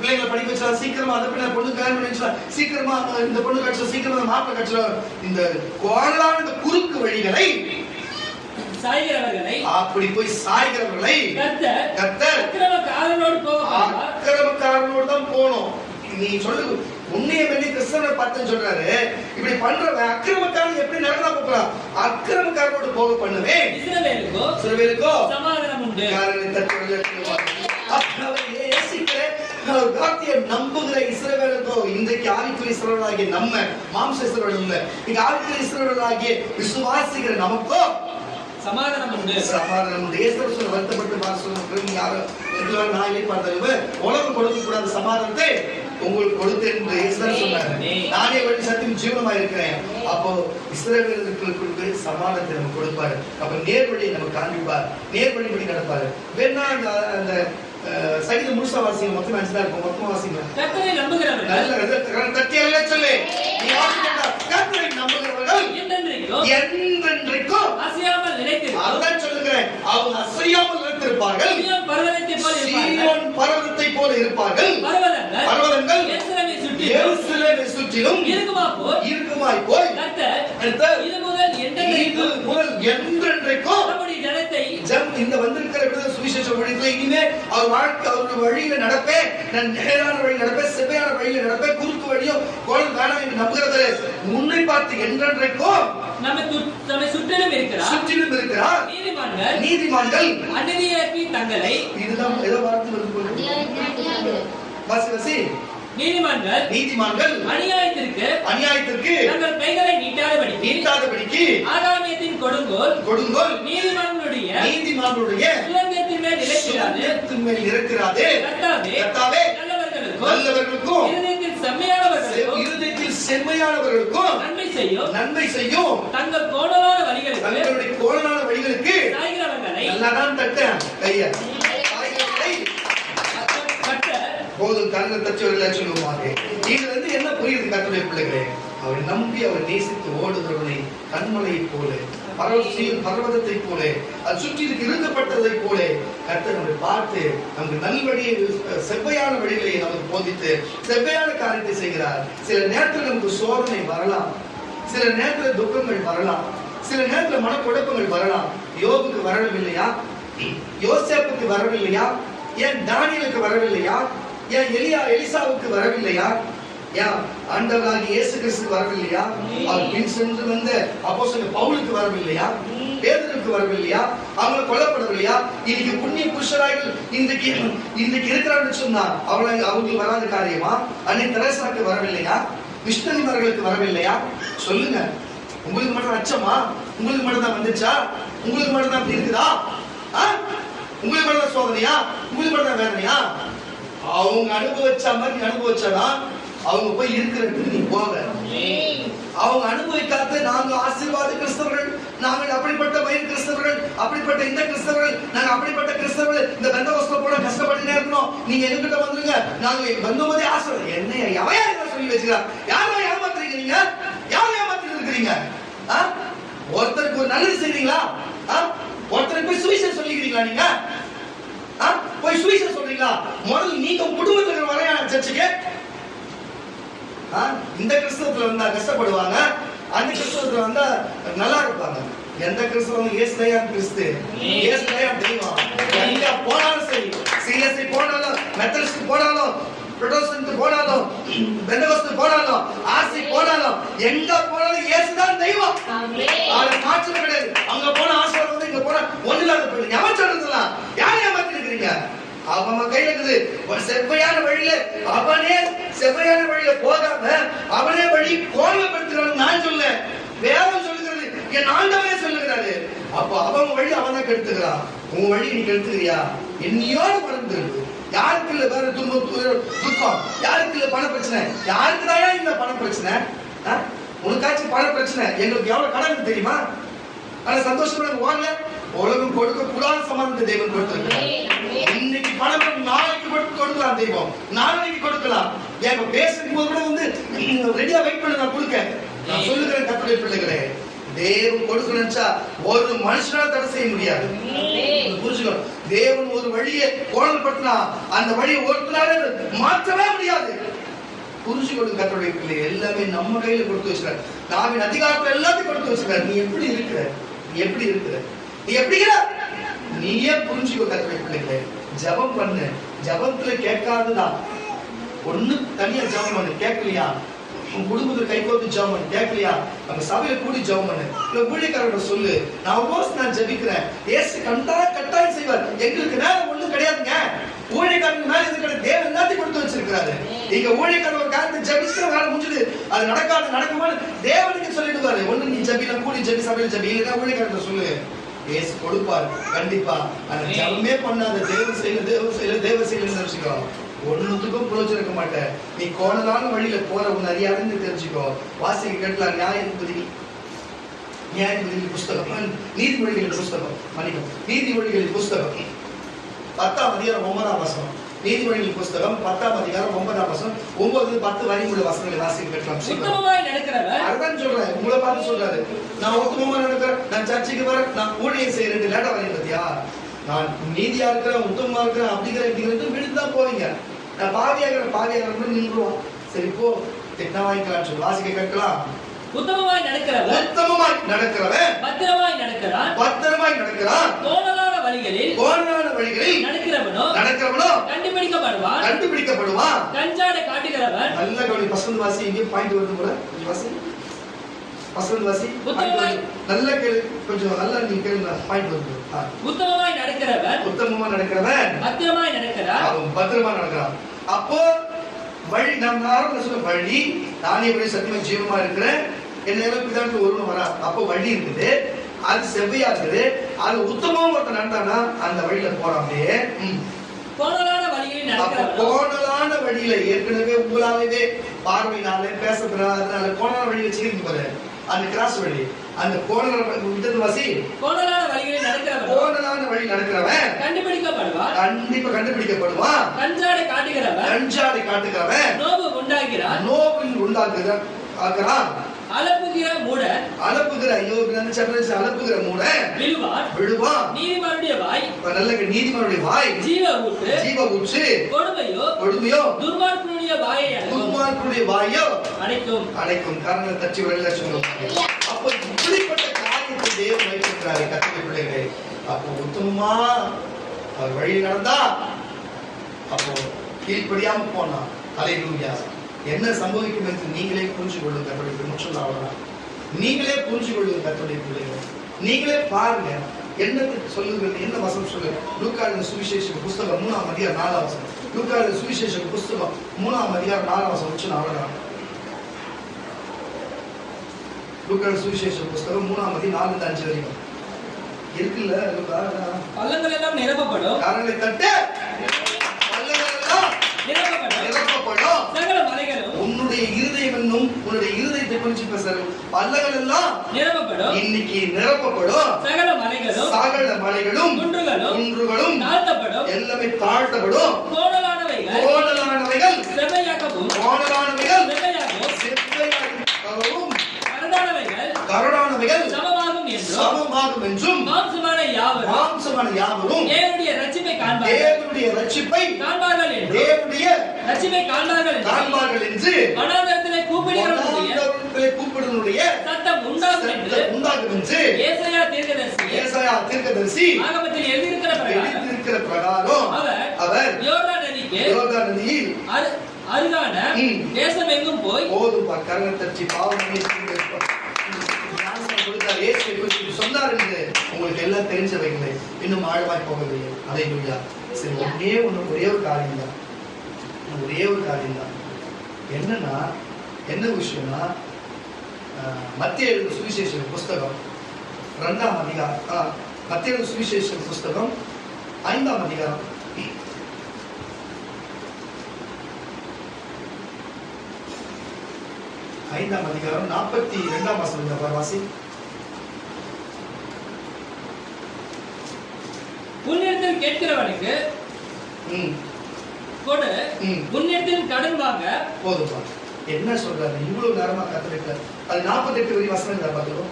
Speaker 2: பிள்ளைங்களை படிக்க வச்சலாம், சீக்கிரமா அந்த பிள்ளை பொண்ணு கல்யாணம் பண்ணி வச்சலாம், சீக்கிரமா இந்த பொண்ணு கட்சலாம், சீக்கிரமா மாப்பிள்ளை கட்சலாம். இந்த கோணலான இந்த குறுக்கு வழிகளை
Speaker 3: சாய்கிறவர்களை
Speaker 2: அப்படி போய் சாய்கிறவர்களை கர்த்தர் அக்கிரமக்காரனோடு தான் போகணும். நீ சொல்லு உன்னைய பண்ணி கிறிஸ்தவனை பார்த்து சொல்றாரு. இப்படி பண்றவன் அக்கிரமக்காரன் எப்படி நடந்தா போகலாம்? அக்கிரமக்காரனோடு போக பண்ணுவேன். இஸ்ரவேலுக்கோ சமாதானம் உண்டு. நம்புகிற இஸ்ரவேலுக்கோ இன்றைக்கு ஆவிக்குரிய இஸ்ரவேலாகிய நம்ம மாம்ச இஸ்ரவேல் இல்ல, இங்க ஆவிக்குரிய இஸ்ரவேலாகிய விசுவாசிக்கிற நமக்கோ
Speaker 3: சமாதானம் உண்டு.
Speaker 2: இயேசுவர் சொல்ல வருத்தப்பட்டு பாருங்க. யாரும் நான் இல்லை பார்த்தாலும் உலகம் கொடுக்க கூடாத சமாதானத்தை உங்களுக்கு கொடுத்தேன் என்று இயேசுதான் சொன்னார். நானே வழி சத்தியம் ஜீவனமாக இருக்கிறேன். அப்போ இஸ்ரவேலர்களுக்கு சமாதானத்தை நம்ம கொடுப்பாரு. அப்ப நேர்வழியை நம்ம காண்பிப்பார், நேர்வழிப்படி நடப்பாரு. வேணா அந்த சங்கீதம் முழுசா வாசிங்க. மொத்தம் 5 தான் இருக்கும். மொத்தமா வாசிங்க.
Speaker 3: கர்த்தரை நம்புகிறவர்கள்
Speaker 2: தட்டியல்ல சொல்லு. நீ வாசிக்கடா. கர்த்தரை நம்புகிறவர்கள் என்றென்றைக்கும் அசையாமல் நிலைத்திருப்பார்கள். அதான் சொல்லுகிறேன். அவங்க அசையாமல் நிலைத்திருப்பார்கள். சீயோன் பர்வதத்தை போல இருப்பார்கள். பர்வதங்கள் எருசலேமை சுற்றிலும் இருக்குமாய் போய் கர்த்தர் இது முதல் என்றென்றைக்கும் நம்முடைய ஜனத்தை இந்த வந்திருக்கிற விடுதலை சுவிசேஷ வழியில இனிமே அவர் வாழ்க்கை அவருடைய வழியில நடப்பேன். நான் நேரான வழியில் நடப்பேன், செவ்வையான வழியில நடப்பேன். குறுக்கு வழியும் கோலம் வேணாம் என்று நம்புகிறது. முன்னை பார்த்து என்றென்றைக்கும் நம்மை சுற்றிலும் இருக்கிறார். நீதிமான்கள்
Speaker 3: அநீதியாக்கி தங்களை
Speaker 2: இதுதான் ஏதோ வார்த்தை வருது. வாசி நீதிமான்கள் அநியாயத்திற்கு தங்கள் கைகளை நீட்டாதபடிக்கு ஆதாமியத்தின் கொடுங்கோல் நீதிமான்களுடைய சுலங்கத்தின் மேல் இருக்கிறது. கர்த்தாவே நல்லவர்களுக்கும் இருதயத்தில் செம்மையானவர்களுக்கும் நன்மை செய்யும். தங்கள் கோணலான வழிகளுக்கு நல்லாதான் தட்டேன் கைய போதும். கண்ணை தச்சவர்கள் சொல்லுவாங்க. இதுல இருந்து என்ன புரியுது கர்த்தருடைய பிள்ளைகளே? அவரை நம்பி அவர் நேசித்து ஓடுகிறவனை கண்மலையை போல பர்வதத்தை போல அது சுற்றி இருக்கப்பட்டதை போல கர்த்தர் நம்மை பார்த்து நமக்கு நல்வழியை செவ்வையான வழிகளை நமக்கு போதித்து செவ்வையான காரியத்தை செய்கிறார். சில நேரத்தில் நமக்கு சோதனை வரலாம், சில நேரத்தில் துக்கங்கள் வரலாம், சில நேரத்தில் மனக்குழப்பங்கள் வரலாம். யோபுக்கு வரவில்லையா? யோசேப்புக்கு வரவில்லையா? ஏன் தானியேலுக்கு வரவில்லையா? ஏன் எலிசாவுக்கு வரவில்லையா? ஏன் ஆண்டவராகிய இயேசு கிறிஸ்துக்கு வரவில்லையா? அவர் பின் சென்று வந்த அப்போஸ்தலன் பவுலுக்கு வரவில்லையா? பேதுருக்கு வரவில்லையா? அவங்க கொல்லப்படவில்லையா? இன்னைக்கு புண்ணிய புருஷராக இன்றைக்கு இருக்கிறான்னு சொன்னா அவங்களுக்கு வராத காரியமா? அன்னை தெரேசாக்கு வரவில்லையா? மிஷனரிமார்களுக்கு வரவில்லையா? சொல்லுங்க. உங்களுக்கு மட்டும் அச்சமா? உங்களுக்கு மட்டும் தான் வந்துச்சா? உங்களுக்கு மட்டும் தான் இருக்குதா? உங்களுக்கு மட்டும் சோதனையா? உங்களுக்கு மட்டும் வேதனையா? அவங்க அனுபவிச்ச மாதிரி அனுபவிச்சாதான் அவங்க போய் இருக்கிற இடத்துக்கு நீ போக. அவங்க அனுபவிக்காத நாங்க ஆசீர்வாத கிறிஸ்தவர்கள், நாங்கள் அப்படிப்பட்ட வயிறு கிறிஸ்தவர்கள், அப்படிப்பட்ட இந்த கிறிஸ்தவர்கள், நாங்க அப்படிப்பட்ட கிறிஸ்தவர்கள், இந்த பெந்தகோஸ்தல போட கஷ்டப்பட்டுனே இருக்கணும், நீங்க என்கிட்ட வந்துருங்க, நாங்க வந்தபோதே ஆசீர்வாதம். என்ன எவையா சொல்லி வச்சுக்கிறா? யாரும் ஏமாத்துறீங்க? நீங்க யாரும் ஏமாத்திட்டு இருக்கிறீங்க? ஒருத்தருக்கு ஒரு நல்லது செய்றீங்களா? ஒருத்தருக்கு போய் சுவிசேஷம் சொல்லிக்கிறீங்களா? நீங்க போய் சுவிசேஷம் சொல்றீங்களா? முதல்ல நீங்க குடும்பத்துல வரையா சர்ச்சுக்கு? இந்த கிறிஸ்தவத்துல வந்தா கஷ்டப்படுவாங்க, அந்த கிறிஸ்தவத்துல வந்தா நல்லா இருப்பாங்க. எந்த கிறிஸ்தவம்? இயேசுதான் கிறிஸ்து, இயேசுதான் தெய்வம். எங்க போனாலும் சரி, சிஎஸ்ஐ போனாலும், மெத்தடிஸ்ட் போனாலும், புரோட்டஸ்டன்ட் போனாலும், பெந்தகோஸ்து போனாலும், ஆர்சி போனாலும், எங்க போனாலும் இயேசுதான் தெய்வம். அது மாற்றம் கிடையாது. அங்க போன ஆசீர்வாதம் வந்து இங்க போனா ஒண்ணு இல்லாத போயிடுங்க. எவன் சொல்றதுலாம் யார் ஏமாத்தி இருக்கிறீங்க? அவன் கையில இருக்குது செவ்வையான வழியில, அவனே செவ்வையான வழியில போகாம அவனே வழி கோலப்படுத்துறான்னு நான் சொல்ல, வேதம் சொல்லுகிறது, என் ஆண்டவரே சொல்லுகிறாரு. அப்ப அவன் வழி அவன் தான் கெடுத்துக்கிறான். உன் வழி நீ கெடுத்துக்கிறியா? என்னையோடு மறந்துருக்கு. யாருக்கு இல்ல வேற துக்கம்? யாருக்கு இல்ல பண பிரச்சனை? யாருக்குதான் இந்த பண பிரச்சனை? உனக்காச்சும் பண பிரச்சனை? எங்களுக்கு எவ்வளவு கடன் தெரியுமா? ஆனா சந்தோஷமா வாங்க. உலகம் கொடுக்க கூடாத சமாதானத்தை தேவன் கொடுத்திருக்கிறார். இன்னைக்கு பணம் நாளைக்கு கொடுக்கலாம், தெய்வம் நாளைக்கு கொடுக்கலாம். ஏன் பேசும் போது கூட வந்து ரெடியா வெயிட் பண்ண நான் கொடுக்க. நான் சொல்லுகிறேன் கர்த்தருடைய பிள்ளைகளே, தேவன் கொடுக்கணும்ச்சா ஒரு மனுஷனால தடை செய்ய முடியாது. புரிஞ்சுக்கணும். தேவன் ஒரு வழியை கோணல்படுத்தினா அந்த வழியை ஒருத்தனால மாற்றவே முடியாது. புரிஞ்சுக்கொள்ளும் கர்த்தருடைய பிள்ளை. எல்லாமே நம்ம கையில கொடுத்து வச்சிருக்காரு. நாவின் அதிகாரத்தை எல்லாத்தையும் கொடுத்து வச்சிருக்காரு. நீ எப்படி இருக்கிற? நீ எப்படி இருக்கிற? நீ எப்படிங்கிற? நீயே புரிஞ்சுக்கோ கர்த்தருடைய பிள்ளைகளே. ஜெபம் பண்ணு. ஜெபத்துல கேட்காதுதான். ஒண்ணு தனியா ஜெபம் பண்ணு. கேட்கலையா? உன் குடும்பத்துல கை கோர்த்து ஜெபம் பண்ணு. கேட்கலையா? நம்ம சபையில கூடி ஜெபம் பண்ணு. இல்ல ஊழியக்காரர்கிட்ட சொல்லு, நான் ஜெபிக்கிறேன், இயேசு கட்டாயம் செய்வார். எங்களுக்கு மேல ஒண்ணும் கிடையாதுங்க. ஊழியக்காரனுக்கு மேல இது கிடையாது. தேவன் எல்லாத்தையும் கொடுத்து வச்சிருக்கிறாரு. நீங்க ஊழியக்காரர் ஒரு காரியத்தை ஜெபிக்கிற வேலை முடிஞ்சது, அது நடக்காது நடக்குமா தேவனுக்கு சொல்லிடுவாரு. ஒண்ணு நீ ஜெபில கூடி ஜெபி, சபையில ஜெபி, இல்லைன்னா ஊழியக்காரர்கிட்ட சொல்லு, இயேசு கொடுப்பார் கண்டிப்பா. அந்த ஜெபமே பண்ணாத தேவ செய்யல நினைச்சுக்கோ, ஒண்ணுத்துக்கும் புரோஜனம் இருக்க மாட்டேன். நீ கோணலான வழியில போற உன் அறியாதுன்னு தெரிஞ்சுக்கோ. வாசிக்க கேட்கலாம். நியாயாதிபதி புஸ்தகம், நீதிமொழிகளின் புஸ்தகம், நீதிமொழிகளின் புஸ்தகம் 10ஆம் அதிகாரம் 9ஆம் வசனம். நீதிமொழிகளின் புஸ்தகம் 10ஆம் அதிகாரம் 9ஆம் வசனம். 9 10 வரையுள்ள வசனங்களை வாசிக்க கேட்கலாம்.
Speaker 3: உத்தமமாய் நடக்கிறவர்,
Speaker 2: அதான் சொல்றேன், உங்களை பார்த்து சொல்றாரு. நான் உத்தமமா நடக்கிறேன், நான் சர்ச்சைக்கு வரேன், நான் ஊழியம் செய்யறேன், லேட்டா வரேன் பத்தியா? நான் நீதியா இருக்கிறேன், உத்தமமா இருக்கிறேன், அப்படிங்கிற இப்படிங்கிறது விழுந்து தான் போவீங்க. நான் பாவியாகிறேன் நின்றுவோம். சரி போ, திட்டம் வாங்கிக்கலாம்னு சொல்லி வாசிக்க கேட்கலாம்.
Speaker 3: உத்தமமாய் நடக்கிறவன் பத்திரமாய் நடக்கிறான். கோணலான வழிகளில் நடக்கிறவனோ கண்டுபிடிக்கப்படுவான். கஞ்சாடை காட்டுகிறவன். நல்ல கவனி. பசந்து வாசி. இங்கே பாயிண்ட் வருது கூட. வாசி. பசந்து வாசி. நல்ல கேளு. கொஞ்சம் நல்லா நீ கேளுங்க. பாயிண்ட் வருது. உத்தமமாய் நடக்கிறவன் பத்திரமா நடக்கிறான். அப்போ வழி நம்ம ஆரம்ப சொல்ல, வழி நானே வழி சத்தியமா ஜீவமா இருக்கிறேன், என்ன பிதாட்டு ஒருவன் வரா. அப்போ வழி இருக்குது, அது செவ்வையா இருக்குது, அது உத்தமமா ஒருத்தன் நடந்தானா அந்த வழியில போறாமே. கோணலான
Speaker 2: வழியில ஏற்கனவே உங்களாலே பார்வையினாலே பேசப்படுறதுனால கோணலான வழி வச்சுக்கிறீங்க பாரு, அந்த கிராஸ் வழி, அந்த கோணலான வழி நடக்கிறவன் கண்டிப்பா கண்டுபிடிக்கப்படுவான். கஞ்சாடை காட்டுகிறவன் நோவு உண்டாக்குகிறான். அலப்புகிற விழுவான். நீதிமானுடைய வாய் ஜீவ ஊற்று. கொடுமையோ துன்மார்க்கனுடைய வாயோ அடைக்கும். காரணம் தட்டி விடல சொல்லுவோம். அப்போ இப்படிப்பட்ட காரியத்தை தேவன் வைத்திருக்கிறாரு கர்த்தருடைய பிள்ளைகளே. அப்போ உத்தமமா அவர் வழி நடந்தா, அப்போ கீழ்ப்படியாம போனா ஹல்லேலூயா, என்ன சம்பவிக்கும் என்று நீங்களே புரிஞ்சு கொள்ளுங்க. அவ்வளவுதான். நீங்களே புரிஞ்சு கொள்ளுங்க கர்த்தருடைய பிள்ளைகளே. நீங்களே பாருங்க என்னத்துக்கு சொல்லுகிறது. என்ன வசனம் சொல்லு? லூக்காவின் சுவிசேஷ புஸ்தகம் 3ஆம் அதிகாரம் 4ஆம் வசனம். லூக்காவின் சுவிசேஷ புஸ்தகம் 3ஆம் அதிகாரம் 4ஆம் வசனம் வச்சு நான் அவ்வளவுதான். லூக்காவின் சுவிசேஷ புஸ்தகம் 3ஆம் அதிகாரம் 4-5 வரைக்கும். இருக்குல்ல,
Speaker 3: பள்ளங்கள் எல்லாம் நிரப்பப்படும்.
Speaker 2: கரங்களை தட்டு. பள்ளங்கள் எல்லாம் நிரப்பப்படும்.
Speaker 3: சகல மலைகளும்
Speaker 2: உன்னுடைய இருதயம் என்னும் உன்னுடைய இருதயத்தை குறிச்சு பேசுறோம். பள்ளங்கள் எல்லாம்
Speaker 3: நிரப்பப்படும்.
Speaker 2: இன்னைக்கு நிரப்பப்படும்.
Speaker 3: சகல மலைகளும்
Speaker 2: குன்றுகளும்
Speaker 3: தாழ்த்தப்படும்.
Speaker 2: எல்லாமே தாழ்த்தப்படும்.
Speaker 3: கோணலானவைகள்
Speaker 2: செவ்வையாகவும் கரடானவைகள் சமமாகும் என்றும்
Speaker 3: மாம்சமான
Speaker 2: யாவரும்
Speaker 3: தேவனுடைய ரட்சிப்பை காண்பார்கள் என்று
Speaker 2: வனாந்தரத்திலே கூப்பிடுவனுடைய
Speaker 3: சத்தம் உண்டாகும் என்று ஏசாயா தீர்க்கதரிசி ஆகமத்தில் எழுதியிருக்கிற பிரகாரம் அவர் யோர்தான் நதியில் அருகான தேசம் எங்கும் போய்
Speaker 2: கரணத்தச்சி பாவனை சொன்னார் என்று உங்களுக்கு எல்லாம் தெரிஞ்சவைகளை இன்னும் ஆழமாய் போகவில்லை. அல்லேலூயா. சரி, ஒரே ஒரு காரியம் தான். என்னன்னா என்ன விஷயம்னா, மத்திய எழுதின சுவிசேஷ புஸ்தகம் 2ஆம் அதிகாரம், மத்திய எழுதின சுவிசேஷ புஸ்தகம் 5ஆம் அதிகாரம் 42ஆம் வசனம் வாசி.
Speaker 3: உன்னிடத்தில் கேட்கிறவனுக்கு கொடு, உன்னிடத்தில் கடன் வாங்க.
Speaker 2: போதுமா? என்ன சொல்றாரு? இவ்வளவு நேரமா கத்துக்கிட்ட அது 48 வரி வசனம் பார்க்கிறோம்.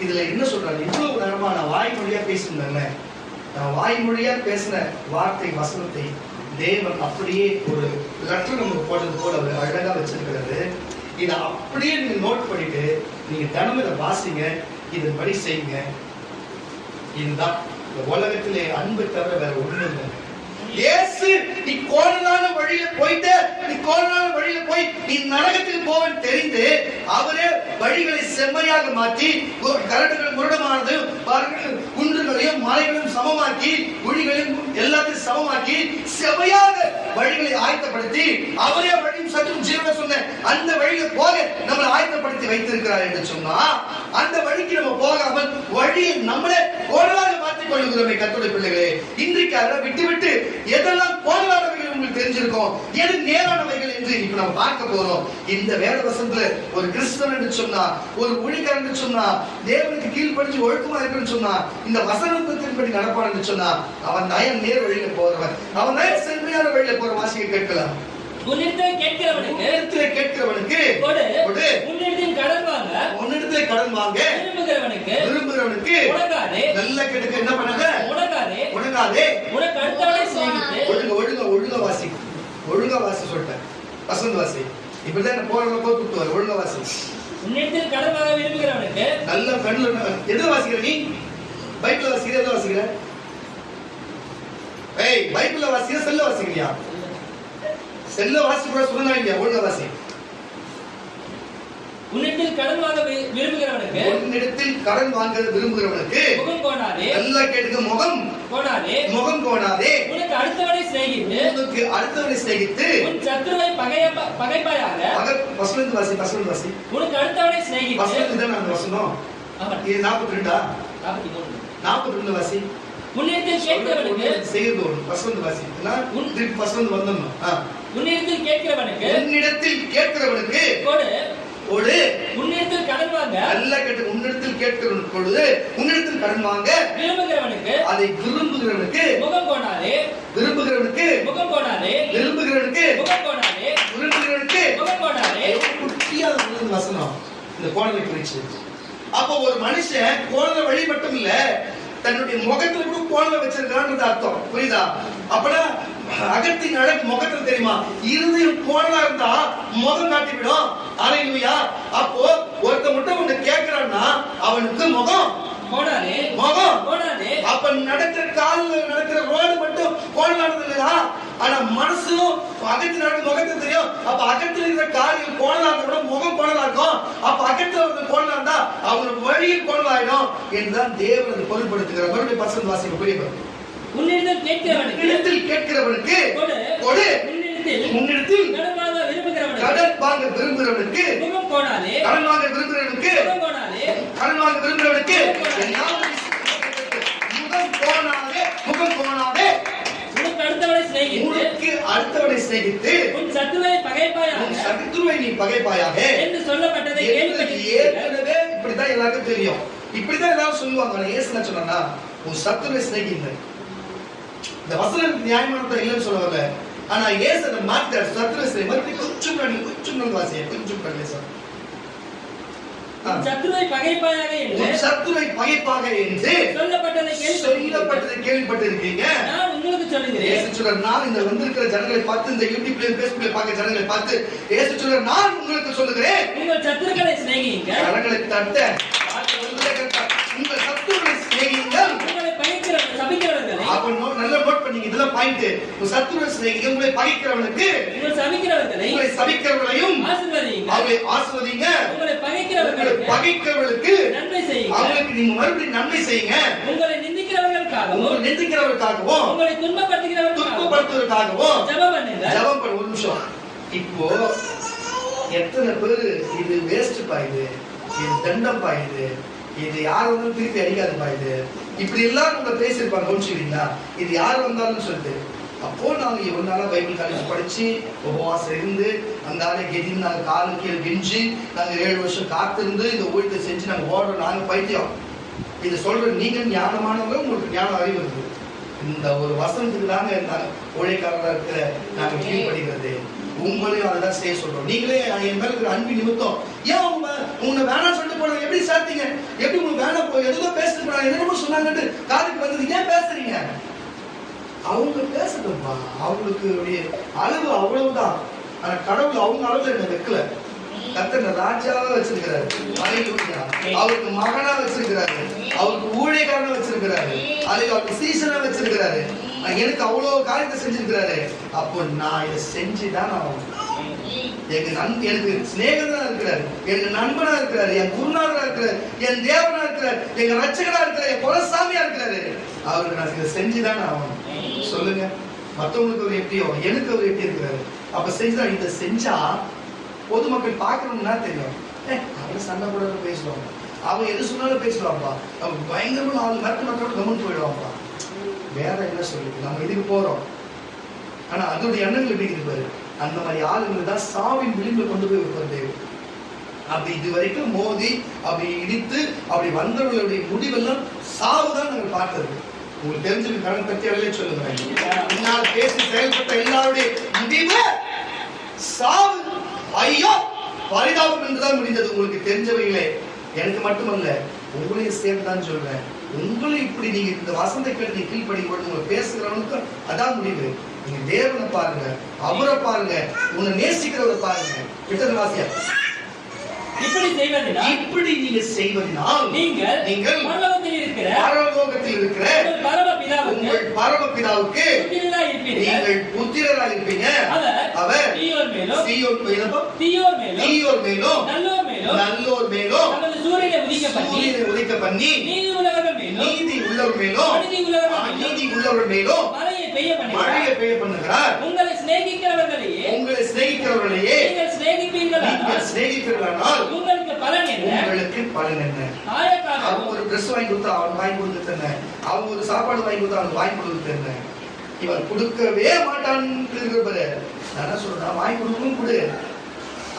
Speaker 2: இதுல என்ன சொல்றாரு? இவ்வளவு நேரமா நான் வாய்மொழியா பேசினேன். நான் வாய்மொழியா பேசின வார்த்தை வசனத்தை தேவன் அப்படியே ஒரு லெட்டர் நமக்கு போட்டது போல அவர் அழகா வச்சிருக்கிறது. இதை அப்படியே நீங்க நோட் பண்ணிட்டு நீங்க தினமும் இதை வாசிங்க, இதன்படி செய்யுங்க. இதுதான் உலகத்திலே அன்பு தவிர வேற ஒண்ணு இல்லை. இயேசு நீ கோணலான வழியில போயிட்டு நீ நரகத்துக்கு போவன்னு தெரிந்து அவரே வழிகளை செம்மையாக மாற்றி கரடுகள் முரடமானது குன்றுகளையும் மலைகளையும் சமமாக்கி குழிகளையும் எல்லாத்தையும் சமமாக்கி செம்மையாக வழிகளை ஆயத்தப்படுத்தி அவரே வழியும் சற்றும் ஜீவன சொன்ன அந்த வழியை போக நம்மளை ஆயத்தப்படுத்தி வைத்திருக்கிறார் என்று சொன்னா அந்த வழிக்கு நம்ம போகாமல் வழியை நம்மளே கோணலாக மாற்றிக் கொள்ளுகிறோமே கர்த்தருடைய பிள்ளைகளே. இன்றைக்கு அதை விட்டு எதெல்லாம் கோணலானவைகள் உங்களுக்கு தெரிஞ்சிருக்கும், எது நேரானவைகள் என்று இப்ப நம்ம பார்க்க போறோம். இந்த வேத வசனத்துல ஒரு கிறிஸ்தவன் என்று சொன்னா, ஒரு ஊழியக்காரன் என்று சொன்னா, தேவனுக்கு கீழ்ப்படிஞ்சு ஒழுக்கமா இருக்குன்னு சொன்னா, இந்த வசனத்தின்படி நடப்பான் என்று சொன்னா, அவன் நயன் நேர் வழியில போறவன், அவன் நயன் செம்மையான வழியில போற வாசியை கேட்கலாம்.
Speaker 3: உன்னிடத்தில் கேட்கிறவனுக்கு கொடு, உன்னிடத்தில் கடன் வாங்க,
Speaker 2: விரும்புகிறவனுக்கு நல்ல கெடுக்க என்ன பண்ணாங்க? உணங்காதே.
Speaker 3: உனக்கு அடுத்தவனை சிநேகித்து
Speaker 2: ஒழுங்கா வாசி சொல்லிட்டேன். வசந்த் வாசி இப்படிதான் போறவங்க போய் கூப்பிட்டு ஒழுங்கா வாசி.
Speaker 3: உன்னிடத்தில் கடன் வாங்க விரும்புகிறவனுக்கு
Speaker 2: நல்ல கண்ணுல எது வாசிக்கிற? நீ பைபிள்ல வாசிக்கிற? எது வாசிக்கிற? பைபிள்ல வாசிக்கிற? செல்ல வாசிக்கிறியா? செல்ல வாசி கூட சொன்னாங்க. ஒழுங்கா வாசி.
Speaker 3: உன்னிடத்தில் கடன் வாங்க விரும்புகிறவனுக்கு
Speaker 2: முகம் கோணாதே. நல்லா கேட்டுக்க, முகம் கோணாதே.
Speaker 3: உனக்கு அடுத்தவனை சிநேகித்து உன் சத்துருவை பகைப்பாயாக.
Speaker 2: வசனம் வாசி.
Speaker 3: உனக்கு அடுத்தவனை சிநேகித்து
Speaker 2: வசனம் தான் அந்த வசனம். இது 42 43 வாசி.
Speaker 3: உன்னிடத்தில் கேட்கிறவனுக்கு
Speaker 2: செய்தோம். வசனம் வாசி. நான் வசனம் வந்தோம்.
Speaker 3: உன்னிடத்தில் கேட்கிறவனுக்கு
Speaker 2: கொடு,
Speaker 3: உன்னிடத்தில் கடன் வாங்க.
Speaker 2: நல்ல கேட்டு, உன்னிடத்தில் கேட்கிறவனுக்கு கொடு, உன்னிடத்தில் கடன் வாங்க.
Speaker 3: விரும்புகிறவனுக்கு
Speaker 2: அதை விரும்புகிறவனுக்கு
Speaker 3: முகம் கோணாதே.
Speaker 2: குட்டியா வசனம் இந்த கோணலை குறிச்சு. அப்ப ஒரு மனுஷன் கோணல வழி மட்டும் இல்ல, தன்னுடைய முகத்துல கூட கோணல வச்சிருக்கான்னு அர்த்தம். புரியுதா? அப்பனா அகத்தின் அழகு முகத்துல தெரியுமா? இருதயம் கோணலா இருந்தா முகம் காட்டிவிடும். அல்லேலூயா. அப்போ ஒருத்த மட்டும் ஒண்ணு கேட்கிறான்னா அவனுக்கு முகம்
Speaker 3: கோணாதே.
Speaker 2: அப்ப நடக்கிற கால்ல நடக்கிற ரோடு மட்டும் கோணலானது இல்லையா? ஆனா மனசும் அகத்தின் அழகு முகத்துல தெரியும். அப்ப அகத்துல இருக்கிற காரியம் கோணலா இருந்தா முகம் கோணலா இருக்கும். அப்ப அகத்துல வந்து கோணலா இருந்தா அவனுக்கு வழியில் கோணலாயிடும் என்றுதான் தேவன் பொருள்படுத்துகிறார். மறுபடியும் பசங்க வாசிக்க புரியுது.
Speaker 3: உன்னிடத்தில் கேட்கிறவனுக்கு
Speaker 2: கொடு, உன்னிடத்தில் கடன் கடன் வாங்க விரும்புகிறவனுக்கு
Speaker 3: முகம் கோணாதே,
Speaker 2: கடன் வாங்க விரும்புகிறவனுக்கு
Speaker 3: முகம் கோணாதே,
Speaker 2: கடன் வாங்க விரும்புகிறவனுக்கு முகம் கோணாதே, முகம் கோணாதே.
Speaker 3: உனக்கு அடுத்தவனை சிநேகித்து,
Speaker 2: உனக்கு அடுத்தவனை சிநேகித்து
Speaker 3: உன் சத்துருவை பகைப்பாயாக,
Speaker 2: உன் சத்துருவை நீ பகைப்பாயாக
Speaker 3: என்று சொல்லப்பட்டதை கேள்விப்பட்டிருக்கிறீர்கள்.
Speaker 2: ஏற்கனவே இப்படிதான் எல்லாருக்கும் தெரியும். இப்படிதான் எல்லாரும் சொல்லுவாங்க. இயேசு என்ன சொன்னா, உன் சத்துருவை சிநேகிங்க. இந்த வசனம் நியாயமானதா இல்லைன்னு சொல்ல வரல. ஆனா இயேசு அதை மாத்தார். சத்துருவை சிநேகி மறுபடியும் கொஞ்சம் வாசிய கொஞ்சம் பேச
Speaker 3: சத்துருவை பகைப்பாயாக என்று
Speaker 2: சத்துருவை பகைப்பாக என்று சொல்லப்பட்டதை கேள்விப்பட்டிருக்கீங்க.
Speaker 3: நான் உங்களுக்கு சொல்லுகிறேன்.
Speaker 2: இயேசு சொல்றார், நான் இந்த வந்திருக்கிற ஜனங்களை பார்த்து, இந்த யூடியூப்ல பேஸ்புக்ல பார்க்கிற ஜனங்களை பார்த்து இயேசு சொல்றார், நான் உங்களுக்கு சொல்லுகிறேன்,
Speaker 3: உங்கள் சத்துருக்களை சிநேகியுங்கள்,
Speaker 2: ஜனங்களை தட்ட உங்கள் சத்துருவை சிநேகியுங்கள்,
Speaker 3: உங்களை பகைக்கிற சபிக்கிறவர்களை.
Speaker 2: அப்ப நல்ல நோட் பண்ணீங்க. இதெல்லாம் பாயிண்ட். உங்க சத்துருவை சிநேகிங்க, உங்களை பகைக்கிறவனுக்கு,
Speaker 3: உங்களை சபிக்கிறவர்களை,
Speaker 2: உங்களை சபிக்கிறவர்களையும்
Speaker 3: ஆசீர்வதியுங்கள்,
Speaker 2: அவர்களை ஆசீர்வதிங்க,
Speaker 3: உங்களை பகைக்கிறவர்களுக்கு நன்மை செய்யுங்க,
Speaker 2: அவங்களுக்கு நீங்க மறுபடியும் நன்மை செய்யுங்க,
Speaker 3: உங்களை நிந்திக்கிறவர்களுக்காகவும்,
Speaker 2: நிந்திக்கிறவர்களுக்காகவும்,
Speaker 3: உங்களை துன்பப்படுத்துகிறவர்களுக்காகவும் ஜெபம் பண்ணுங்க.
Speaker 2: ஜெபம் பண்ணு. ஒரு நிமிஷம். இப்போ எத்தனை பேரு இது வேஸ்ட் பா, இது தண்டம் பா, இது யார் வந்தாலும் திருப்பி அடிக்காதுப்பா, இப்படி எல்லாம் நம்ம பேசியிருப்பாங்க. கவனிச்சுக்கிறீங்களா? இது யார் வந்தாலும் சொல்லிட்டு. அப்போ நாங்க இவ்வளவு நாளா பைபிள் காலேஜ் படிச்சு உபவாசம் இருந்து அந்த ஆளை கெதி நாங்க காலு கீழே கெஞ்சி நாங்க 7 வருஷம் காத்திருந்து இந்த ஊழியத்தை செஞ்சு நாங்க ஓடுறோம். நாங்க பைத்தியம். இது சொல்ற நீங்க ஞானமானவங்க, உங்களுக்கு ஞான அறிவு இருக்குது. இந்த ஒரு வசனத்துக்கு தாங்க ஊழியக்காரராக இருக்கிற நாங்க கீழ்படுகிறது. உங்களையும் அதுதான் செய்ய சொல்றோம். நீங்களே என் மேல இருக்கிற அன்பு நிமித்தம் ஏன் உங்களை வேணாம் சொல்லிட்டு போனாங்க, எப்படி சாத்தீங்க, எப்படி உங்களுக்கு வேணாம் போய் எதுவோ பேசிட்டு போனாங்க, என்னென்னமோ சொன்னாங்கன்னு காதுக்கு வந்தது, ஏன் பேசுறீங்க? அவங்க பேசட்டும்பா, அவங்களுக்கு அளவு அவ்வளவுதான். ஆனா கடவுள் அவங்க அளவுல என்ன வைக்கல. கர்த்தர் ராஜாவா வச்சிருக்கிறாரு, அவருக்கு மகனா வச்சிருக்கிறாரு, அவருக்கு ஊழியக்காரனா வச்சிருக்கிறாரு, அவருக்கு சீசனா வச்சிருக்கிறாரு, எனக்கு அவ்வளவு காரியத்தை செஞ்சிருக்கிறாரு. அப்போ நான் இதை செஞ்சுதான் எனக்கு சிநேகனா இருக்கிறாரு, எங்க நண்பனா இருக்கிறாரு, என் குருநாதனா இருக்கிறாரு, என் தேவனா இருக்கிறாரு, எங்க ரட்சகனா இருக்கிறாரு, என் குலசாமியா இருக்கிறாரு. அவருக்கு நான் இதை செஞ்சுதான் ஆகணும். சொல்லுங்க, மத்தவங்களுக்கு ஒரு எப்படியோ எனக்கு ஒரு எப்படி இருக்கிறாரு. அப்ப செஞ்சுதான். இதை செஞ்சா பொதுமக்கள் பாக்குறவங்கன்னா தெரியும், அவங்க சண்டை கூட பேசுவாங்க, அவங்க எது சொன்னாலும் பேசுவாங்கப்பா, அவங்க பயங்கரமா அவங்க மரத்து மக்களோட கவனித்து போயிடுவாங்கப்பா. வேற என்ன சொல்லுது, நம்ம இதுக்கு போறோம். ஆனா அதோடைய எண்ணங்கள் எப்படி இருப்பாரு, அந்த மாதிரி ஆளுங்களை தான் சாவின் விளிம்புல கொண்டு போய் வைப்பாரு. அப்படி இது வரைக்கும் மோதி அப்படி இடித்து அப்படி வந்தவர்களுடைய முடிவெல்லாம் சாவுதான் நாங்கள் பார்த்தது. உங்களுக்கு தெரிஞ்சிருக்கு, கடன் பற்றி அவர்களே சொல்லுகிறேன். முன்னால் பேசி செயல்பட்ட எல்லாருடைய முடிவு சாவு, ஐயோ பரிதாபம் என்றுதான் முடிந்தது. உங்களுக்கு தெரிஞ்சவைகளே, எனக்கு மட்டுமல்ல உங்களையும் சேர்ந்துதான் சொல்றேன். உங்களை இப்படி நீங்க இந்த வசந்த கேட்டு கீழ்படி உங்களை பேசுகிறவனுக்கு அதான் முடிவு. நீங்க தேவனை பாருங்க, அவரை பாருங்க, உன்னை நேசிக்கிறவரை பாருங்க. கிட்டத்தட்ட வாசியா இப்படி நீங்க செய்வதனால் நீங்கள் பரலோகத்தில் இருக்கிற உங்கள் பரமபிதாவுக்கு நீங்கள் புத்திரராக இருப்பீங்க. அவர் தீயோர் மேலும் நல்லோர் மேலும் சூரியனை உதிக்க பண்ணி நீதி உள்ளவர் மேலும் மழையை பெய்ய பண்ணுகிறார். உங்களை சிநேகிக்கிறவர்களையே நீங்கள் சிநேகிப்பீர்களானால் உங்களுக்கு பலன் என்ன? அவங்க ஒரு ட்ரெஸ் வாங்கி கொடுத்தா அவன் வாங்கி கொடுத்து என்ன, அவங்க ஒரு சாப்பாடு வாங்கி கொடுத்தா அவன் வாங்கி கொடுத்து என்ன, இவன் கொடுக்கவே மாட்டான்னு நான் என்ன சொல்றேன், வாங்கி கொடுக்கணும் கொடு,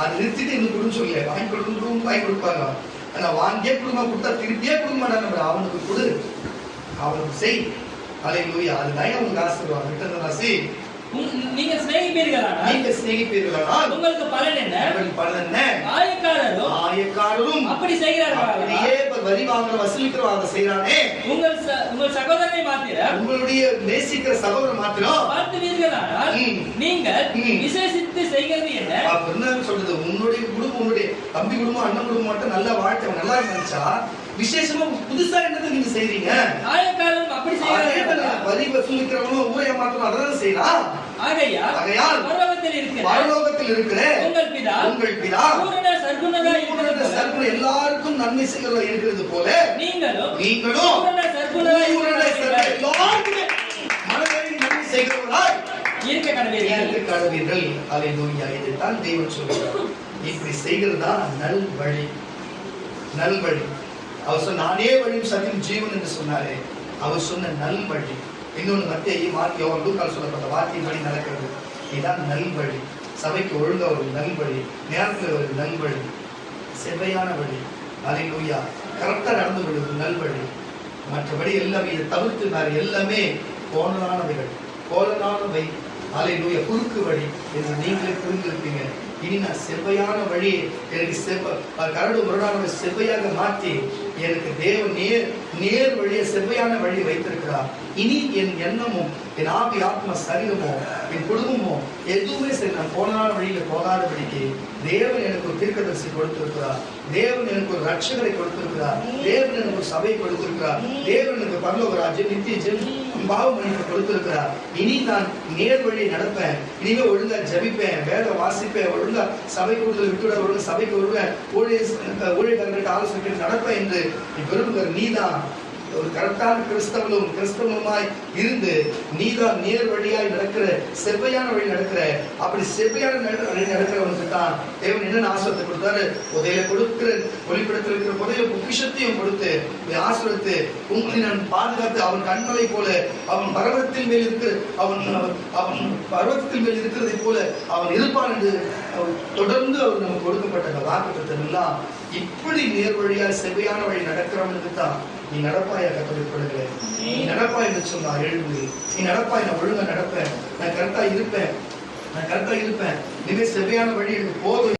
Speaker 2: அது நிறுத்திட்டு இன்னும் கொடுன்னு சொல்லல, வாங்கி கொடுக்கணும் வாங்கி கொடுப்பாங்க. ஆனா வாங்கியே கொடுமா, கொடுத்தா திருப்பியே கொடுக்க மாட்டாங்க. அவனுக்கு கொடு, அவனுக்கு செய். அல்லேலூயா. அதுதான் உங்களுக்கு ஆசீர்வாதம். விட்டது ராசி.
Speaker 3: நீங்க சிநேகிப்பீர்களானால் உங்களுக்கு பலன் என்ன? ஆயக்காரரும் அப்படி செய்கிறார்கள்.
Speaker 2: அப்படியே வரி வாங்குற வசூலிக்கிறவங்க செய்றானே,
Speaker 3: உங்கள் சகோதரனை மாத்திரம்,
Speaker 2: உங்களுடைய நேசிக்கிற சகோதரன் மாத்திரம்
Speaker 3: பார்த்துவீர்களானால் நீங்கள் விசேஷித்து செய்கிறது என்ன?
Speaker 2: என்ன சொல்றது, உன்னுடைய குடும்பம், உன்னுடைய தம்பி குடும்பம், அண்ணன் குடும்பம் மட்டும் நல்ல வாழ்க்கை நல்லா நினைச்சா விசேஷமா புதுசா என்னது நீங்க செய்றீங்க?
Speaker 3: ஆயக்காரரும் அப்படி செய்கிறார்கள்.
Speaker 2: வரி வசூலிக்கிறவனும் ஊரை மாத்திரம் அதான் செய்யலாம்.
Speaker 3: ஆகையால் பரலோகத்தில் இருக்கிற உங்கள் பிதா பூரண சர்க்குணராய்
Speaker 2: எல்லாருக்கும் நன்மை செய்கிறதா இருக்கிறது போல நீங்களும்
Speaker 3: பூரண சர்க்குணராய்
Speaker 2: எல்லாருக்கும் மனதை நன்மை செய்கிறவராய்
Speaker 3: இருக்க
Speaker 2: கடவீர்கள். அல்லேலூயா. இதைத்தான் தேவன் சொல்கிறார். இப்படி செய்கிறதா நல்வழி. நல்வழி. அவர் சொன்ன நானே வழியும் சத்தியம் ஜீவன் என்று சொன்னாரே, அவர் சொன்ன நல்வழி. இன்னொன்று மத்தேயு மார்க்கு யோவான் லூக்கால் சொல்லப்பட்ட வார்த்தையின்படி நடக்கிறது. இதுதான் நல்வழி. சபைக்கு ஒழுங்கா ஒரு நல்வழி, நேரத்தில் ஒரு நல்வழி, செவ்வையான வழி. அல்லேலூயா. கரெக்டா நடந்து கொள்வது நல்வழி. மற்றபடி எல்லாம் இதை தவிர்த்து வேற எல்லாமே கோணலானவைகள், கோணலானவை. அல்லேலூயா. குறுக்கு வழி என்று நீங்களே புரிந்திருப்பீங்க. இனி நான் செவ்வையான வழி, எனக்கு கரடு முரடான செவ்வையாக மாற்றி எனக்கு தேவன் நேர் வழியை செவ்வையான வழி வைத்திருக்கிறார். இனி என் எண்ணமும் என் ஆவி ஆத்மா சரீரமோ என் குடும்பமோ எதுவுமே சரி நான் போனான வழியில போகாதபடிக்கு தேவன் எனக்கு ஒரு தீர்க்கதரிசி கொடுத்திருக்கிறார். தேவன் எனக்கு ஒரு ரட்சகரை கொடுத்திருக்கிறார். தேவன் எனக்கு ஒரு சபையை கொடுத்திருக்கிறார். தேவன் எனக்கு பரலோக ராஜ்யம் நித்திய ஜெயம் பாவம் எனக்கு கொடுத்திருக்கிறார். இனி நான் நேர் வழியை நடப்பேன். இனிமே ஒழுங்கா ஜபிப்பேன், வேத வாசிப்பேன், ஒழுங்கா சபை கூடுதல் விட்டுவிட, ஒழுங்கா சபைக்கு வருவேன், ஊழியர்களுக்கு ஆலோசனை நடப்பேன் என்று விரும்புகிற நீதான் ஒரு கரெக்டான கிறிஸ்தவமாய் இருந்து நீதான் நேர் வழியாய் நடக்கிற, செவ்வையான வழி நடக்கிற. அப்படி செவ்வையான வழி நடக்கிறவனுக்கு தான் தேவன் என்னென்ன ஆசீர்வாதத்தை கொடுத்தாரு? புதையில கொடுக்கிற ஒளிப்படத்தில் இருக்கிற புதையில பொக்கிஷத்தையும் கொடுத்து ஆசீர்வதித்து உங்களை நான் பாதுகாத்து அவன் கண்மலை போல அவன் பர்வதத்தின் மேல் இருக்கிற அவன் பர்வதத்தின் மேல் இருக்கிறதை போல அவன் இருப்பான் என்று தொடர்ந்து அவர் நமக்கு கொடுக்கப்பட்ட வாக்குத்தத்தம் எல்லாம் இப்படி நேர் வழியாய் செவ்வையான வழி நடக்கிறவனுக்கு தான் நீ நடப்பாயா கத்தோலிக்க நீ நடப்பாய் என்று சொன்னா எழுந்து நீ நடப்பாய். நான் ஒழுங்கா நடப்பேன், நான் கரெக்டா இருப்பேன், இனிமே செவ்வையான வழி எனக்கு போதும்.